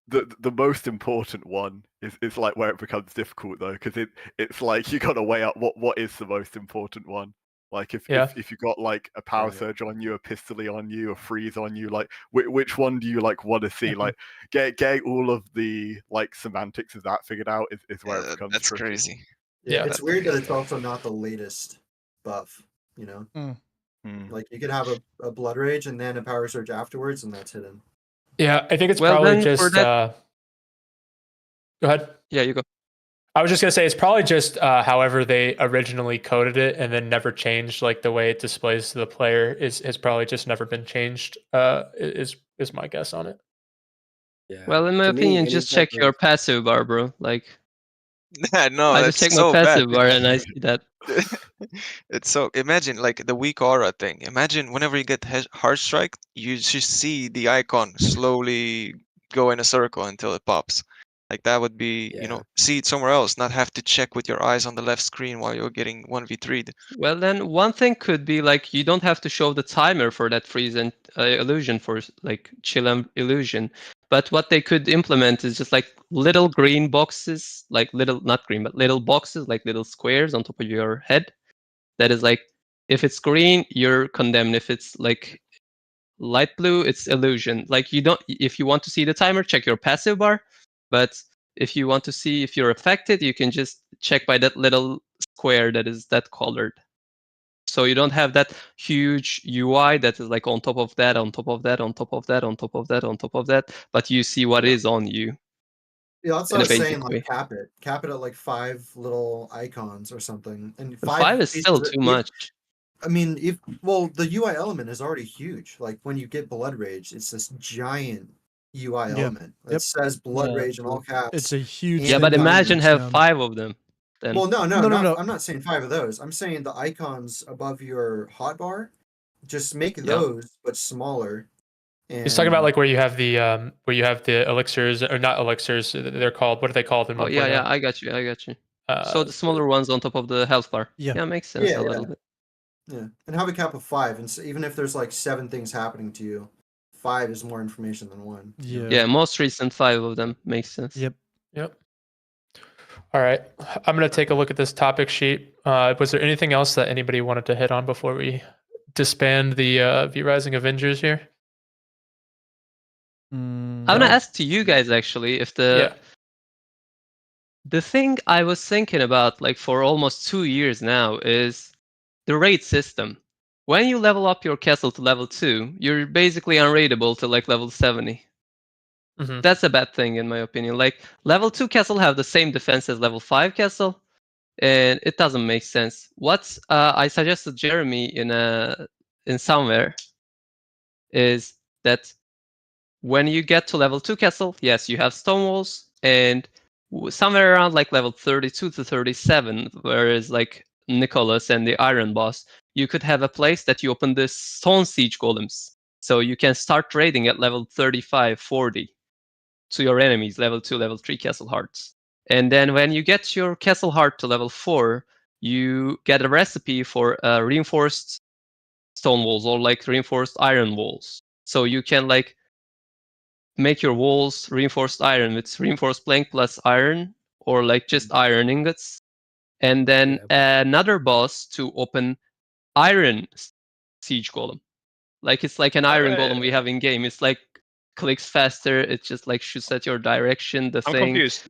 The most important one is like where it becomes difficult though, because it's like you got to weigh up what is the most important one. Like if you got like a power surge on you, a pistol on you, a freeze on you, like which one do you like want to see? Like get all of the like semantics of that figured out is where it becomes that's tricky. crazy. Yeah, it's weird that it's also not the latest buff. Like you could have a blood rage and then a power surge afterwards, and that's hidden. Yeah, I think it's probably just. Go ahead. Yeah, you go. I was just gonna say it's probably just however they originally coded it and then never changed. Like the way it displays to the player has probably just never been changed. Is my guess on it. Yeah. Well, in my opinion, just check your passive bar, bro. Like, no, I just check my passive bar and I see that. It's so, imagine like the weak aura thing. Imagine whenever you get hard strike, you just see the icon slowly go in a circle until it pops. Like that would be, see it somewhere else, not have to check with your eyes on the left screen while you're getting 1v3'd. Well, then one thing could be like you don't have to show the timer for that freeze and illusion for like chill illusion. But what they could implement is just like little green boxes, like not green, but little boxes, like little squares on top of your head. That is like, if it's green, you're condemned. If it's like light blue, it's illusion. Like if you want to see the timer, check your passive bar. But if you want to see if you're affected, you can just check by that little square that is that colored. So you don't have that huge UI that is like on top of that, on top of that, on top of that, on top of that, on top of that. But you see what is on you. Yeah, that's what I was saying. Like cap it at like 5 little icons or something. And 5 is still too much. I mean, the UI element is already huge. Like when you get Blood Rage, it's this giant UI element. It says Blood Rage in all caps. It's a huge. Yeah, but imagine have 5 of them. Then. Well, no. I'm not saying 5 of those. I'm saying the icons above your hotbar, just make those but smaller. And... He's talking about like where you have the elixirs, or not elixirs. They're called. What are they called? Oh yeah, I got you. So the smaller ones on top of the health bar. Yeah, makes sense a little bit. Yeah, and have a cap of 5, and so even if there's like 7 things happening to you, 5 is more information than 1. Yeah, most recent 5 of them makes sense. Yep. All right, I'm gonna take a look at this topic sheet. Was there anything else that anybody wanted to hit on before we disband the V Rising Avengers here? I'm gonna ask to you guys actually if the thing I was thinking about like for almost 2 years now is the raid system. When you level up your castle to level 2, you're basically unraidable to like level 70. That's a bad thing in my opinion. Like level 2 castle have the same defense as level 5 castle, and it doesn't make sense. What I suggested Jeremy in somewhere is that when you get to level 2 castle, yes, you have stone walls, and somewhere around like level 32 to 37, whereas like Nicholas and the Iron Boss, you could have a place that you open the stone siege golems. So you can start raiding at level 35, 40 to your enemies, level 2, level 3 castle hearts. And then when you get your castle heart to level 4, you get a recipe for reinforced stone walls or like reinforced iron walls. So you can like make your walls reinforced iron with reinforced plank plus iron, or like just iron ingots. And then another boss to open iron siege golem. Like it's like an iron golem we have in game. It's like clicks faster. It just like shoots at your direction. I'm confused.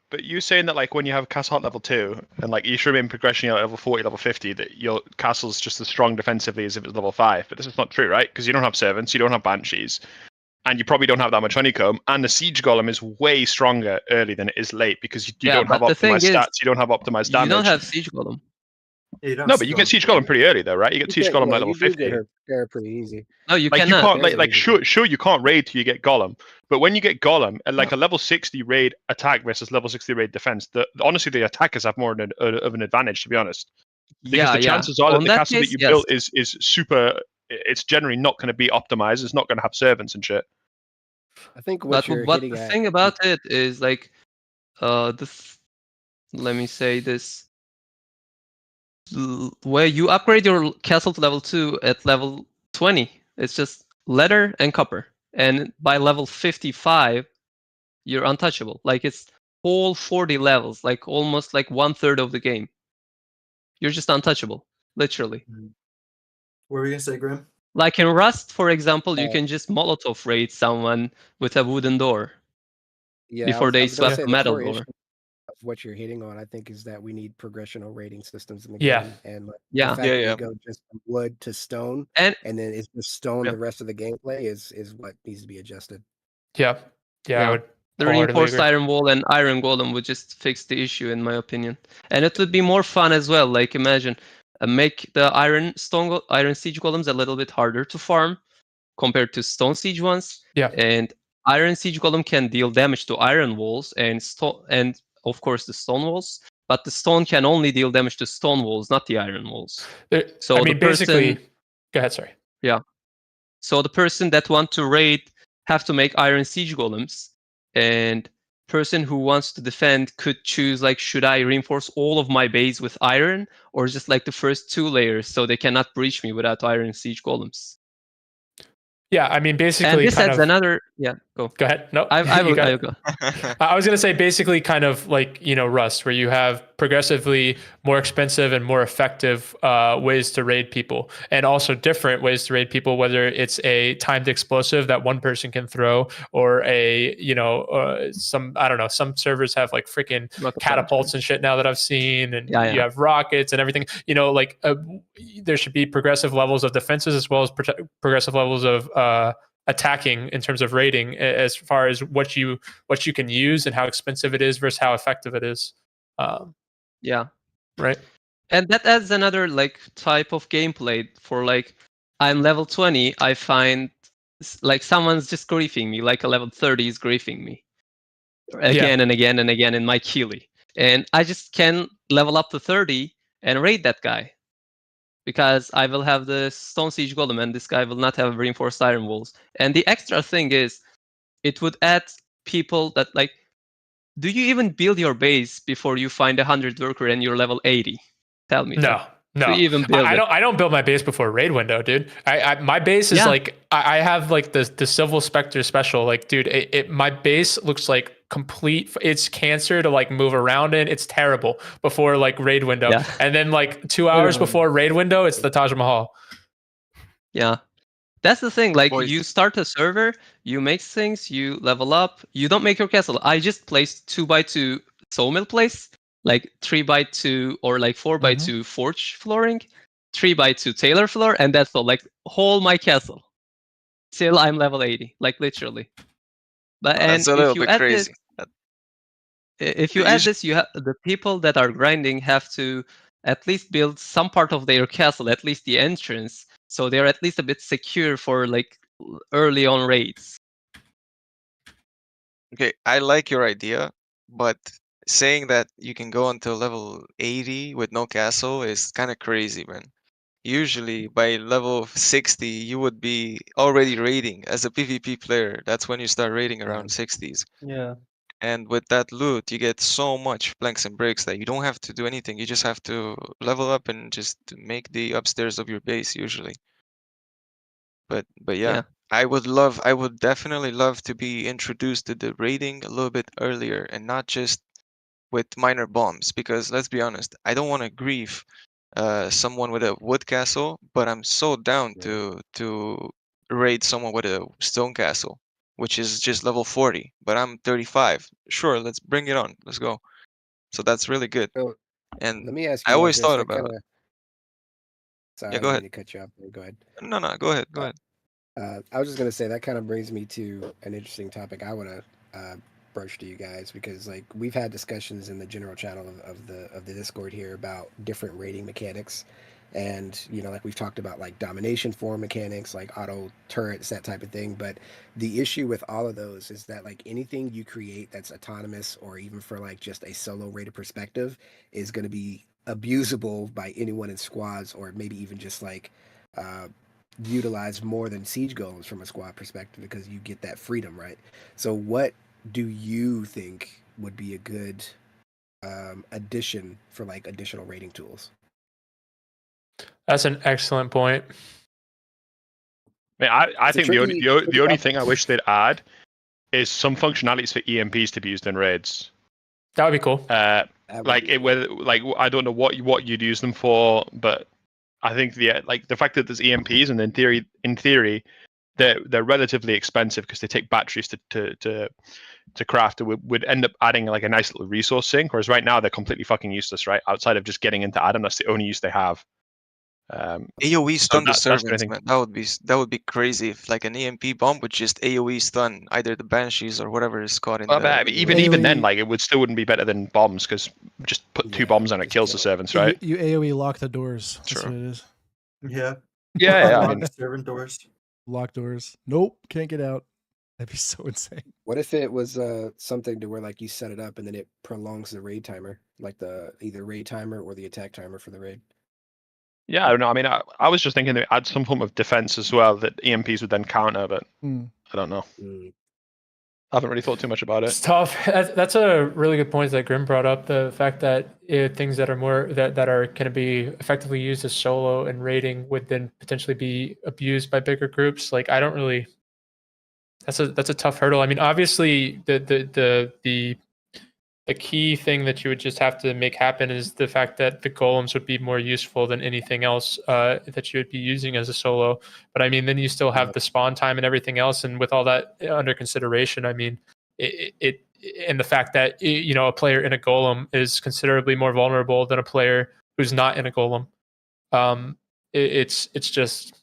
But you saying that like when you have castle at level 2 and like you should be progressing at level 40, level 50, that your castle's just as strong defensively as if it's level 5. But this is not true, right? Because you don't have servants, you don't have banshees, and you probably don't have that much honeycomb. And the siege golem is way stronger early than it is late because you don't have optimized stats, you don't have optimized damage. You don't have siege golem. No, but you get siege golem pretty early though, right? You get siege golem like level 50. You get her pretty easy. No, you like cannot. You can't sure you can't raid till you get golem, but when you get golem at like a level 60 raid attack versus level 60 raid defense, honestly the attackers have more of an advantage, to be honest. Because the chances are that the castle that you built is super. It's generally not going to be optimized. It's not going to have servants and shit. I think what you're hitting the at. thing about it is like, let me say this. Where you upgrade your castle to level 2 at level 20, it's just leather and copper, and by level 55 you're untouchable. Like it's whole 40 levels, like almost like 1/3 of the game. You're just untouchable, literally. What were you gonna say, Grim? Like in Rust, for example, you can just Molotov raid someone with a wooden door before they swap the metal door. What you're hitting on, I think, is that we need progressional rating systems in the Yeah. game, and like, Yeah. the fact that we go just from wood to stone, and then it's just stone. Yeah. The rest of the gameplay is what needs to be adjusted. Yeah. I would The reinforced iron wall and iron golem would just fix the issue, in my opinion, and it would be more fun as well. Like imagine make the iron siege golems a little bit harder to farm compared to stone siege ones. Yeah. And iron siege golem can deal damage to iron walls and of course the stone walls, but the stone can only deal damage to stone walls, not the iron walls. So I mean, basically, go ahead. Sorry. Yeah. So the person that want to raid have to make iron siege golems, and person who wants to defend could choose like, should I reinforce all of my base with iron or just like the first 2 layers so they cannot breach me without iron siege golems? Yeah, I mean, basically, and this adds another. Yeah, go ahead. No, I will go. I was gonna say basically, kind of like Rust, where you have progressively more expensive and more effective ways to raid people, and also different ways to raid people. Whether it's a timed explosive that one person can throw, or some some servers have like freaking catapults and shit now that I've seen, and you have rockets and everything. There should be progressive levels of defenses as well as progressive levels of attacking in terms of rating, as far as what you can use and how expensive it is versus how effective it is. Right. And that adds another like type of gameplay for like, I'm level 20, I find like someone's just griefing me, like a level 30 is griefing me again and again and again in my Keeley, and I just can level up to 30 and raid that guy, because I will have the stone siege golem and this guy will not have reinforced iron walls. And the extra thing is, it would add people that like, do you even build your base before you find 100 worker and you're level 80? Tell me. No. Even build I don't build my base before raid window, dude. My base is like, I have like the Civil Spectre special. Like, dude, my base looks like complete. It's cancer to like move around in. It's terrible before like raid window, and then like 2 hours before raid window, it's the Taj Mahal. Yeah. That's the thing, like, Boys. you start a server, you make things, you level up, you don't make your castle. I just placed 2x2 sawmill place, like 3x2 or like 4x2 forge flooring, 3x2 tailor floor, and that's all, like, whole my castle. Till I'm level 80, like, literally. But and That's a little bit crazy. if you add this, you have the people that are grinding have to at least build some part of their castle, at least the entrance, so they're at least a bit secure for like early on raids. Okay, I like your idea, but saying that you can go until level 80 with no castle is kind of crazy, man. Usually by level 60, you would be already raiding as a PvP player. That's when you start raiding around 60s. Yeah. And with that loot, you get so much planks and bricks that you don't have to do anything. You just have to level up and just make the upstairs of your base usually. But yeah, I would definitely love to be introduced to the raiding a little bit earlier and not just with minor bombs, because let's be honest, I don't want to grief someone with a wood castle, but I'm so down to raid someone with a stone castle, which is just level 40, but I'm 35. Sure, let's bring it on. Let's go. So that's really good. So And let me ask I you guys always this. thought I about kind of sorry, Yeah, I go didn't ahead. mean to cut you off. Go ahead. No, go ahead. Go ahead. I was just gonna say that kind of brings me to an interesting topic I want to broach to you guys, because like we've had discussions in the general channel of the Discord here about different raiding mechanics, and you know, like we've talked about like domination form mechanics, like auto turrets, that type of thing. But the issue with all of those is that like anything you create that's autonomous, or even for like just a solo rated perspective, is going to be abusable by anyone in squads, or maybe even just like utilize more than siege golems from a squad perspective, because you get that freedom, right? So what do you think would be a good addition for like additional rating tools? That's an excellent point. I think the only thing I wish they'd add is some functionalities for EMPs to be used in raids. That would be cool. Like I don't know what you'd use them for, but I think the fact that there's EMPs, and in theory, they're relatively expensive because they take batteries to craft. It would end up adding like a nice little resource sink. Whereas right now they're completely fucking useless, right? Outside of just getting into Adam, that's the only use they have. AoE stun the servants, man. That would be crazy if like an EMP bomb would just AoE stun either the banshees or whatever is caught in even then, like it wouldn't be better than bombs, because just put 2 bombs on it kills the servants, right? You AoE lock the doors. That's what it is. Yeah. Yeah. Lock servant doors. Lock doors. Nope, can't get out. That'd be so insane. What if it was something to where like you set it up and then it prolongs the raid timer, like the either raid timer or the attack timer for the raid? Yeah, I don't know. I mean, I was just thinking to add some form of defense as well that EMPs would then counter, but I don't know. I haven't really thought too much about it. It's tough. That's a really good point that Grim brought up. The fact that things that are more that are going to be effectively used as solo and raiding would then potentially be abused by bigger groups. Like I don't really. That's a tough hurdle. I mean, obviously the key thing that you would just have to make happen is the fact that the golems would be more useful than anything else that you would be using as a solo. But I mean, then you still have the spawn time and everything else. And with all that under consideration, I mean, it and the fact that, you know, a player in a golem is considerably more vulnerable than a player who's not in a golem. It's just,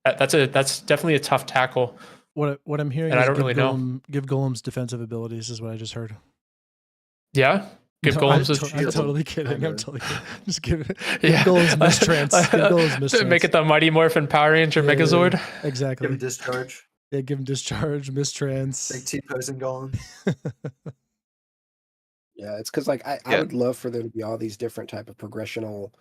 that's definitely a tough tackle. What I'm hearing and is I don't really know. Give golems defensive abilities is what I just heard. Yeah, give golems I'm totally kidding. I'm totally kidding. Just give yeah. golems mistrance. Give golems mistrance. Make it the Mighty Morphin Power Ranger Megazord. Yeah, exactly. Give him discharge. Yeah, give him discharge, mistrance. Like T-posing golem. Yeah, it's because like I would love for there to be all these different type of progressional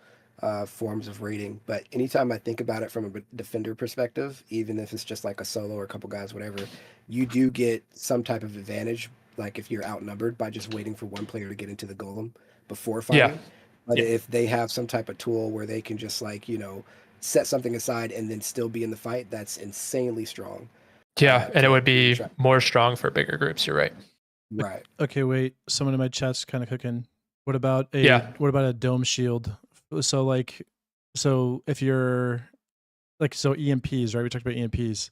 forms of raiding, but anytime I think about it from a defender perspective, even if it's just like a solo or a couple guys, whatever, you do get some type of advantage, like if you're outnumbered, by just waiting for one player to get into the golem before fighting. But if they have some type of tool where they can just like, you know, set something aside and then still be in the fight, that's insanely strong. Yeah, and it would be more strong for bigger groups. You're right. Right. Okay, wait. Someone in my chat's kind of cooking. What about a dome shield? So if you're like so EMPs, right? We talked about EMPs.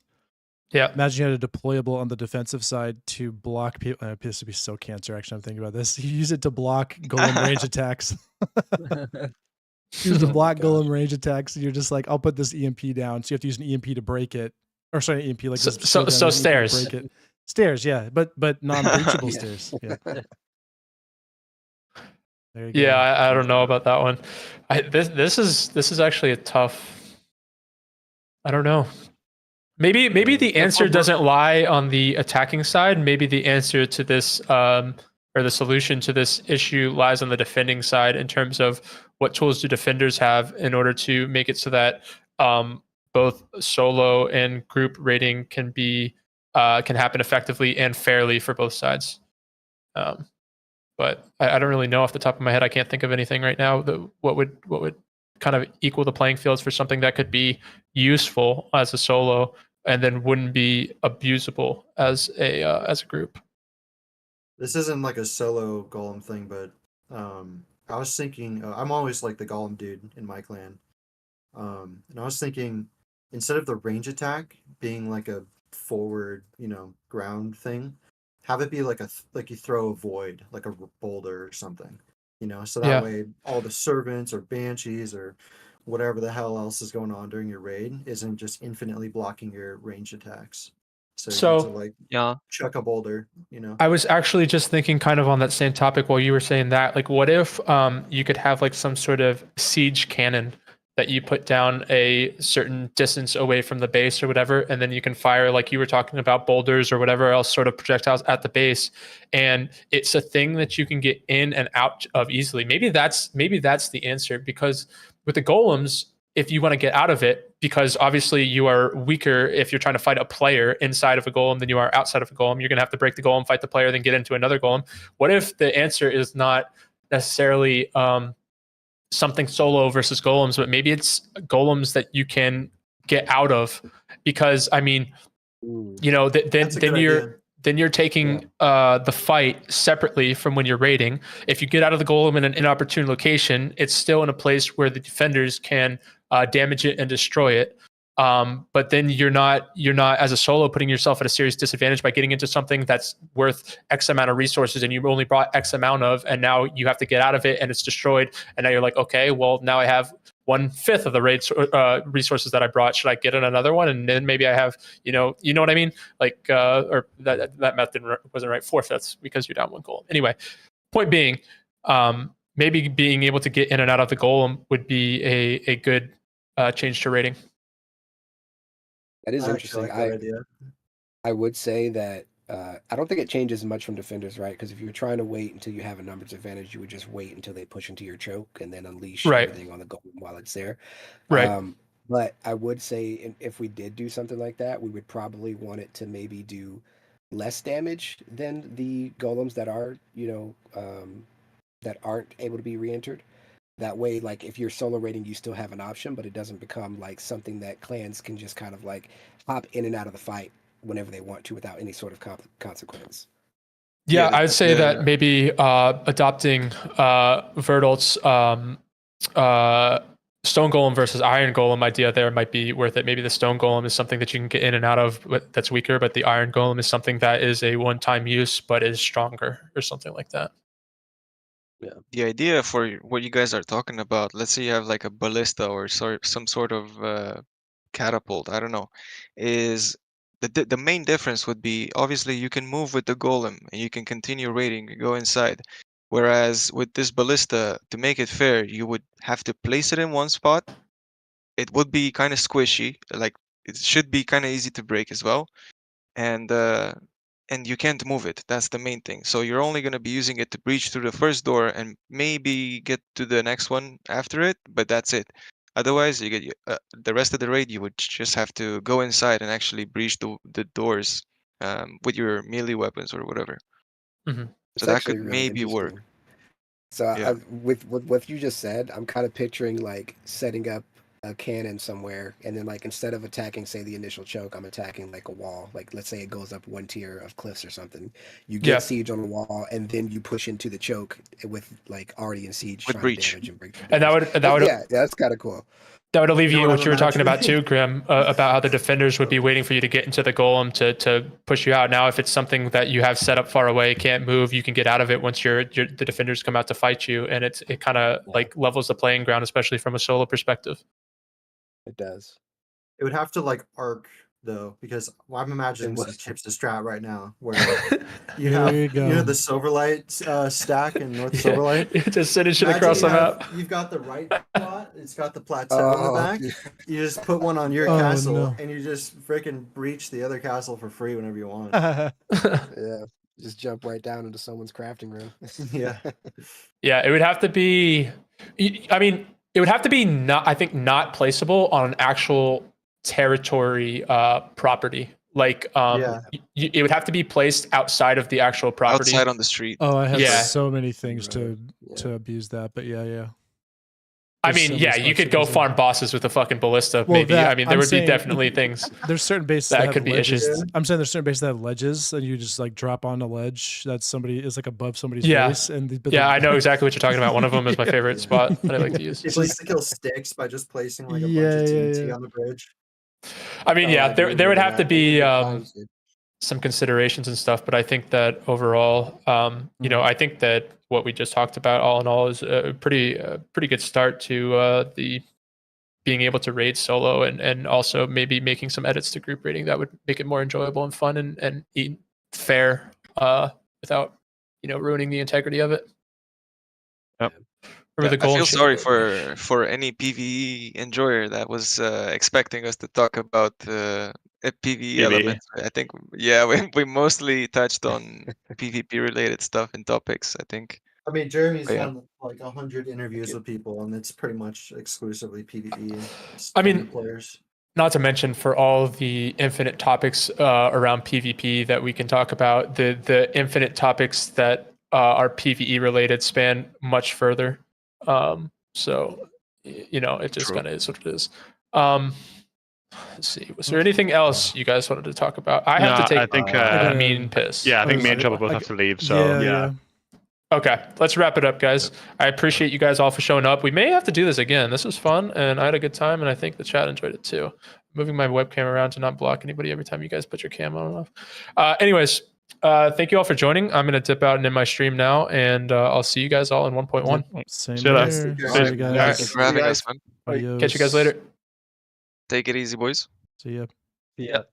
Yeah. Imagine you had a deployable on the defensive side to block people. This would be so cancer. Actually, I'm thinking about this. You use it to block golem range attacks. Use to block golem range attacks. And you're just like, I'll put this EMP down. So you have to use an EMP to break it. Or sorry, EMP like this. So stairs. Break it. Stairs, yeah, but non-breachable stairs. Yeah. Yeah, I don't know about that one. This is actually a tough. I don't know. Maybe the answer doesn't lie on the attacking side. Maybe the answer to this, or the solution to this issue, lies on the defending side in terms of what tools do defenders have in order to make it so that both solo and group raiding can happen effectively and fairly for both sides. But I don't really know off the top of my head. I can't think of anything right now that what would kind of equal the playing fields for something that could be useful as a solo and then wouldn't be abusable as a group. This isn't like a solo golem thing, but I was thinking I'm always like the golem dude in my clan, and I was thinking instead of the range attack being like a forward, ground thing, have it be like like you throw a void, like a boulder or something, so that way all the servants or banshees or whatever the hell else is going on during your raid isn't just infinitely blocking your range attacks. So you get to chuck a boulder, I was actually just thinking kind of on that same topic while you were saying that, like what if you could have like some sort of siege cannon that you put down a certain distance away from the base or whatever, and then you can fire, like you were talking about, boulders or whatever else sort of projectiles at the base, and it's a thing that you can get in and out of easily. Maybe that's the answer, because with the golems, if you want to get out of it, because obviously you are weaker if you're trying to fight a player inside of a golem than you are outside of a golem. You're going to have to break the golem, fight the player, then get into another golem. What if the answer is not necessarily something solo versus golems, but maybe it's golems that you can get out of? Because I mean, then you're taking the fight separately from when you're raiding. If you get out of the golem in an inopportune location, it's still in a place where the defenders can damage it and destroy it. But then you're not as a solo putting yourself at a serious disadvantage by getting into something that's worth X amount of resources and you only brought X amount of, and now you have to get out of it and it's destroyed. And now you're like, okay, well now I have 1/5 of the raid resources that I brought. Should I get in another one? And then maybe I have, you know what I mean? Like, or that math wasn't right. 4/5 because you're down one golem. Anyway, point being, maybe being able to get in and out of the golem would be a good change to rating. That is interesting. I would say that I don't think it changes much from defenders, right? Because if you're trying to wait until you have a numbers advantage, you would just wait until they push into your choke and then unleash everything on the golem while it's there. Right. But I would say if we did do something like that, we would probably want it to maybe do less damage than the golems that are, that aren't able to be re-entered. That way, like if you're solo raiding, you still have an option, but it doesn't become like something that clans can just kind of like hop in and out of the fight whenever they want to without any sort of consequence. Yeah, I'd say that maybe adopting Verdalt's Stone Golem versus Iron Golem idea there might be worth it. Maybe the Stone Golem is something that you can get in and out of that's weaker, but the Iron Golem is something that is a one-time use but is stronger or something like that. Yeah. The idea for what you guys are talking about, let's say you have like a ballista or some sort of catapult, I don't know, is the main difference would be obviously you can move with the golem and you can continue raiding, go inside. Whereas with this ballista, to make it fair, you would have to place it in one spot. It would be kind of squishy, like it should be kind of easy to break as well. And you can't move it. That's the main thing. So you're only going to be using it to breach through the first door and maybe get to the next one after it, but that's it. Otherwise, you get the rest of the raid, you would just have to go inside and actually breach the doors with your melee weapons or whatever. Mm-hmm. So that could really maybe work. So with what you just said, I'm kind of picturing like setting up a cannon somewhere, and then like instead of attacking, say, the initial choke, I'm attacking like a wall. Like let's say it goes up one tier of cliffs or something. You get siege on the wall, and then you push into the choke with like already in siege, with breach. And break. And that would that's kind of cool. That would alleviate what what I'm you were talking about imagining? too, Grim, about how the defenders would be waiting for you to get into the golem to push you out. Now, if it's something that you have set up far away, can't move, you can get out of it once the defenders come out to fight you, and it kind of like levels the playing ground, especially from a solo perspective. It does. It would have to like arc though, because I'm imagining some chips to strat right now, where you There have you go. the Silverlight stack in North Silverlight. You just sending shit Imagine across the map. You've got the right spot. It's got the plateau in the back. yeah. You just put one on your Oh, castle, no. and you just freaking breach the other castle for free whenever you want. Yeah. Just jump right down into someone's crafting room. Yeah. Yeah, it would have to be. I mean, it would have to be not. I think not placeable on an actual territory property. Like, it would have to be placed outside of the actual property. Outside on the street. Oh, I have Yeah. so many things Right. to abuse that, but yeah. I There's mean, so yeah, many you spots could to go abuse farm bosses with a fucking ballista. Well, Maybe. that- I mean, there I'm would be saying- definitely things. There's certain bases That have could be ledges. issues. I'm saying there's certain bases that have ledges, and you just like drop on a ledge that somebody is like above somebody's Yeah. face. And Yeah, I know exactly what you're talking about. One of them is my favorite spot that I like to use. It's like to kill sticks by just placing like a bunch Yeah, of yeah, TNT yeah. on the bridge. I mean, yeah, there would have to be Times, dude. some considerations and stuff, but I think that overall, you know, I think that what we just talked about, all in all, is a pretty good start to the being able to raid solo, and also maybe making some edits to group raiding that would make it more enjoyable and fun and fair without, you know, ruining the integrity of it. Yep. Remember the goal. I feel sorry for any PvE enjoyer that was expecting us to talk about a PvE element. I think, yeah, we mostly touched on PvP related stuff and topics, I think. I mean, Jeremy's Yeah. done like 100 interviews with people, and it's pretty much exclusively PvE. I mean, players. Not to mention for all the infinite topics around PvP that we can talk about, the infinite topics that are PvE related span much further. So, you know, it just kind of is what it is. Let's see. Was there anything else you guys wanted to talk about? I have to take I think, a mean piss. Yeah, I think me and Trouble both have to leave. So yeah. Okay, let's wrap it up, guys. I appreciate you guys all for showing up. We may have to do this again. This was fun, and I had a good time, and I think the chat enjoyed it too. Moving my webcam around to not block anybody every time you guys put your cam on and off. Anyways, thank you all for joining. I'm going to dip out and end my stream now, and I'll see you guys all in 1.1. Same See you later. here. See See you you guys. guys. Thanks for having us, man. Adios. Catch you guys later. Take it easy, boys. See ya. Yeah.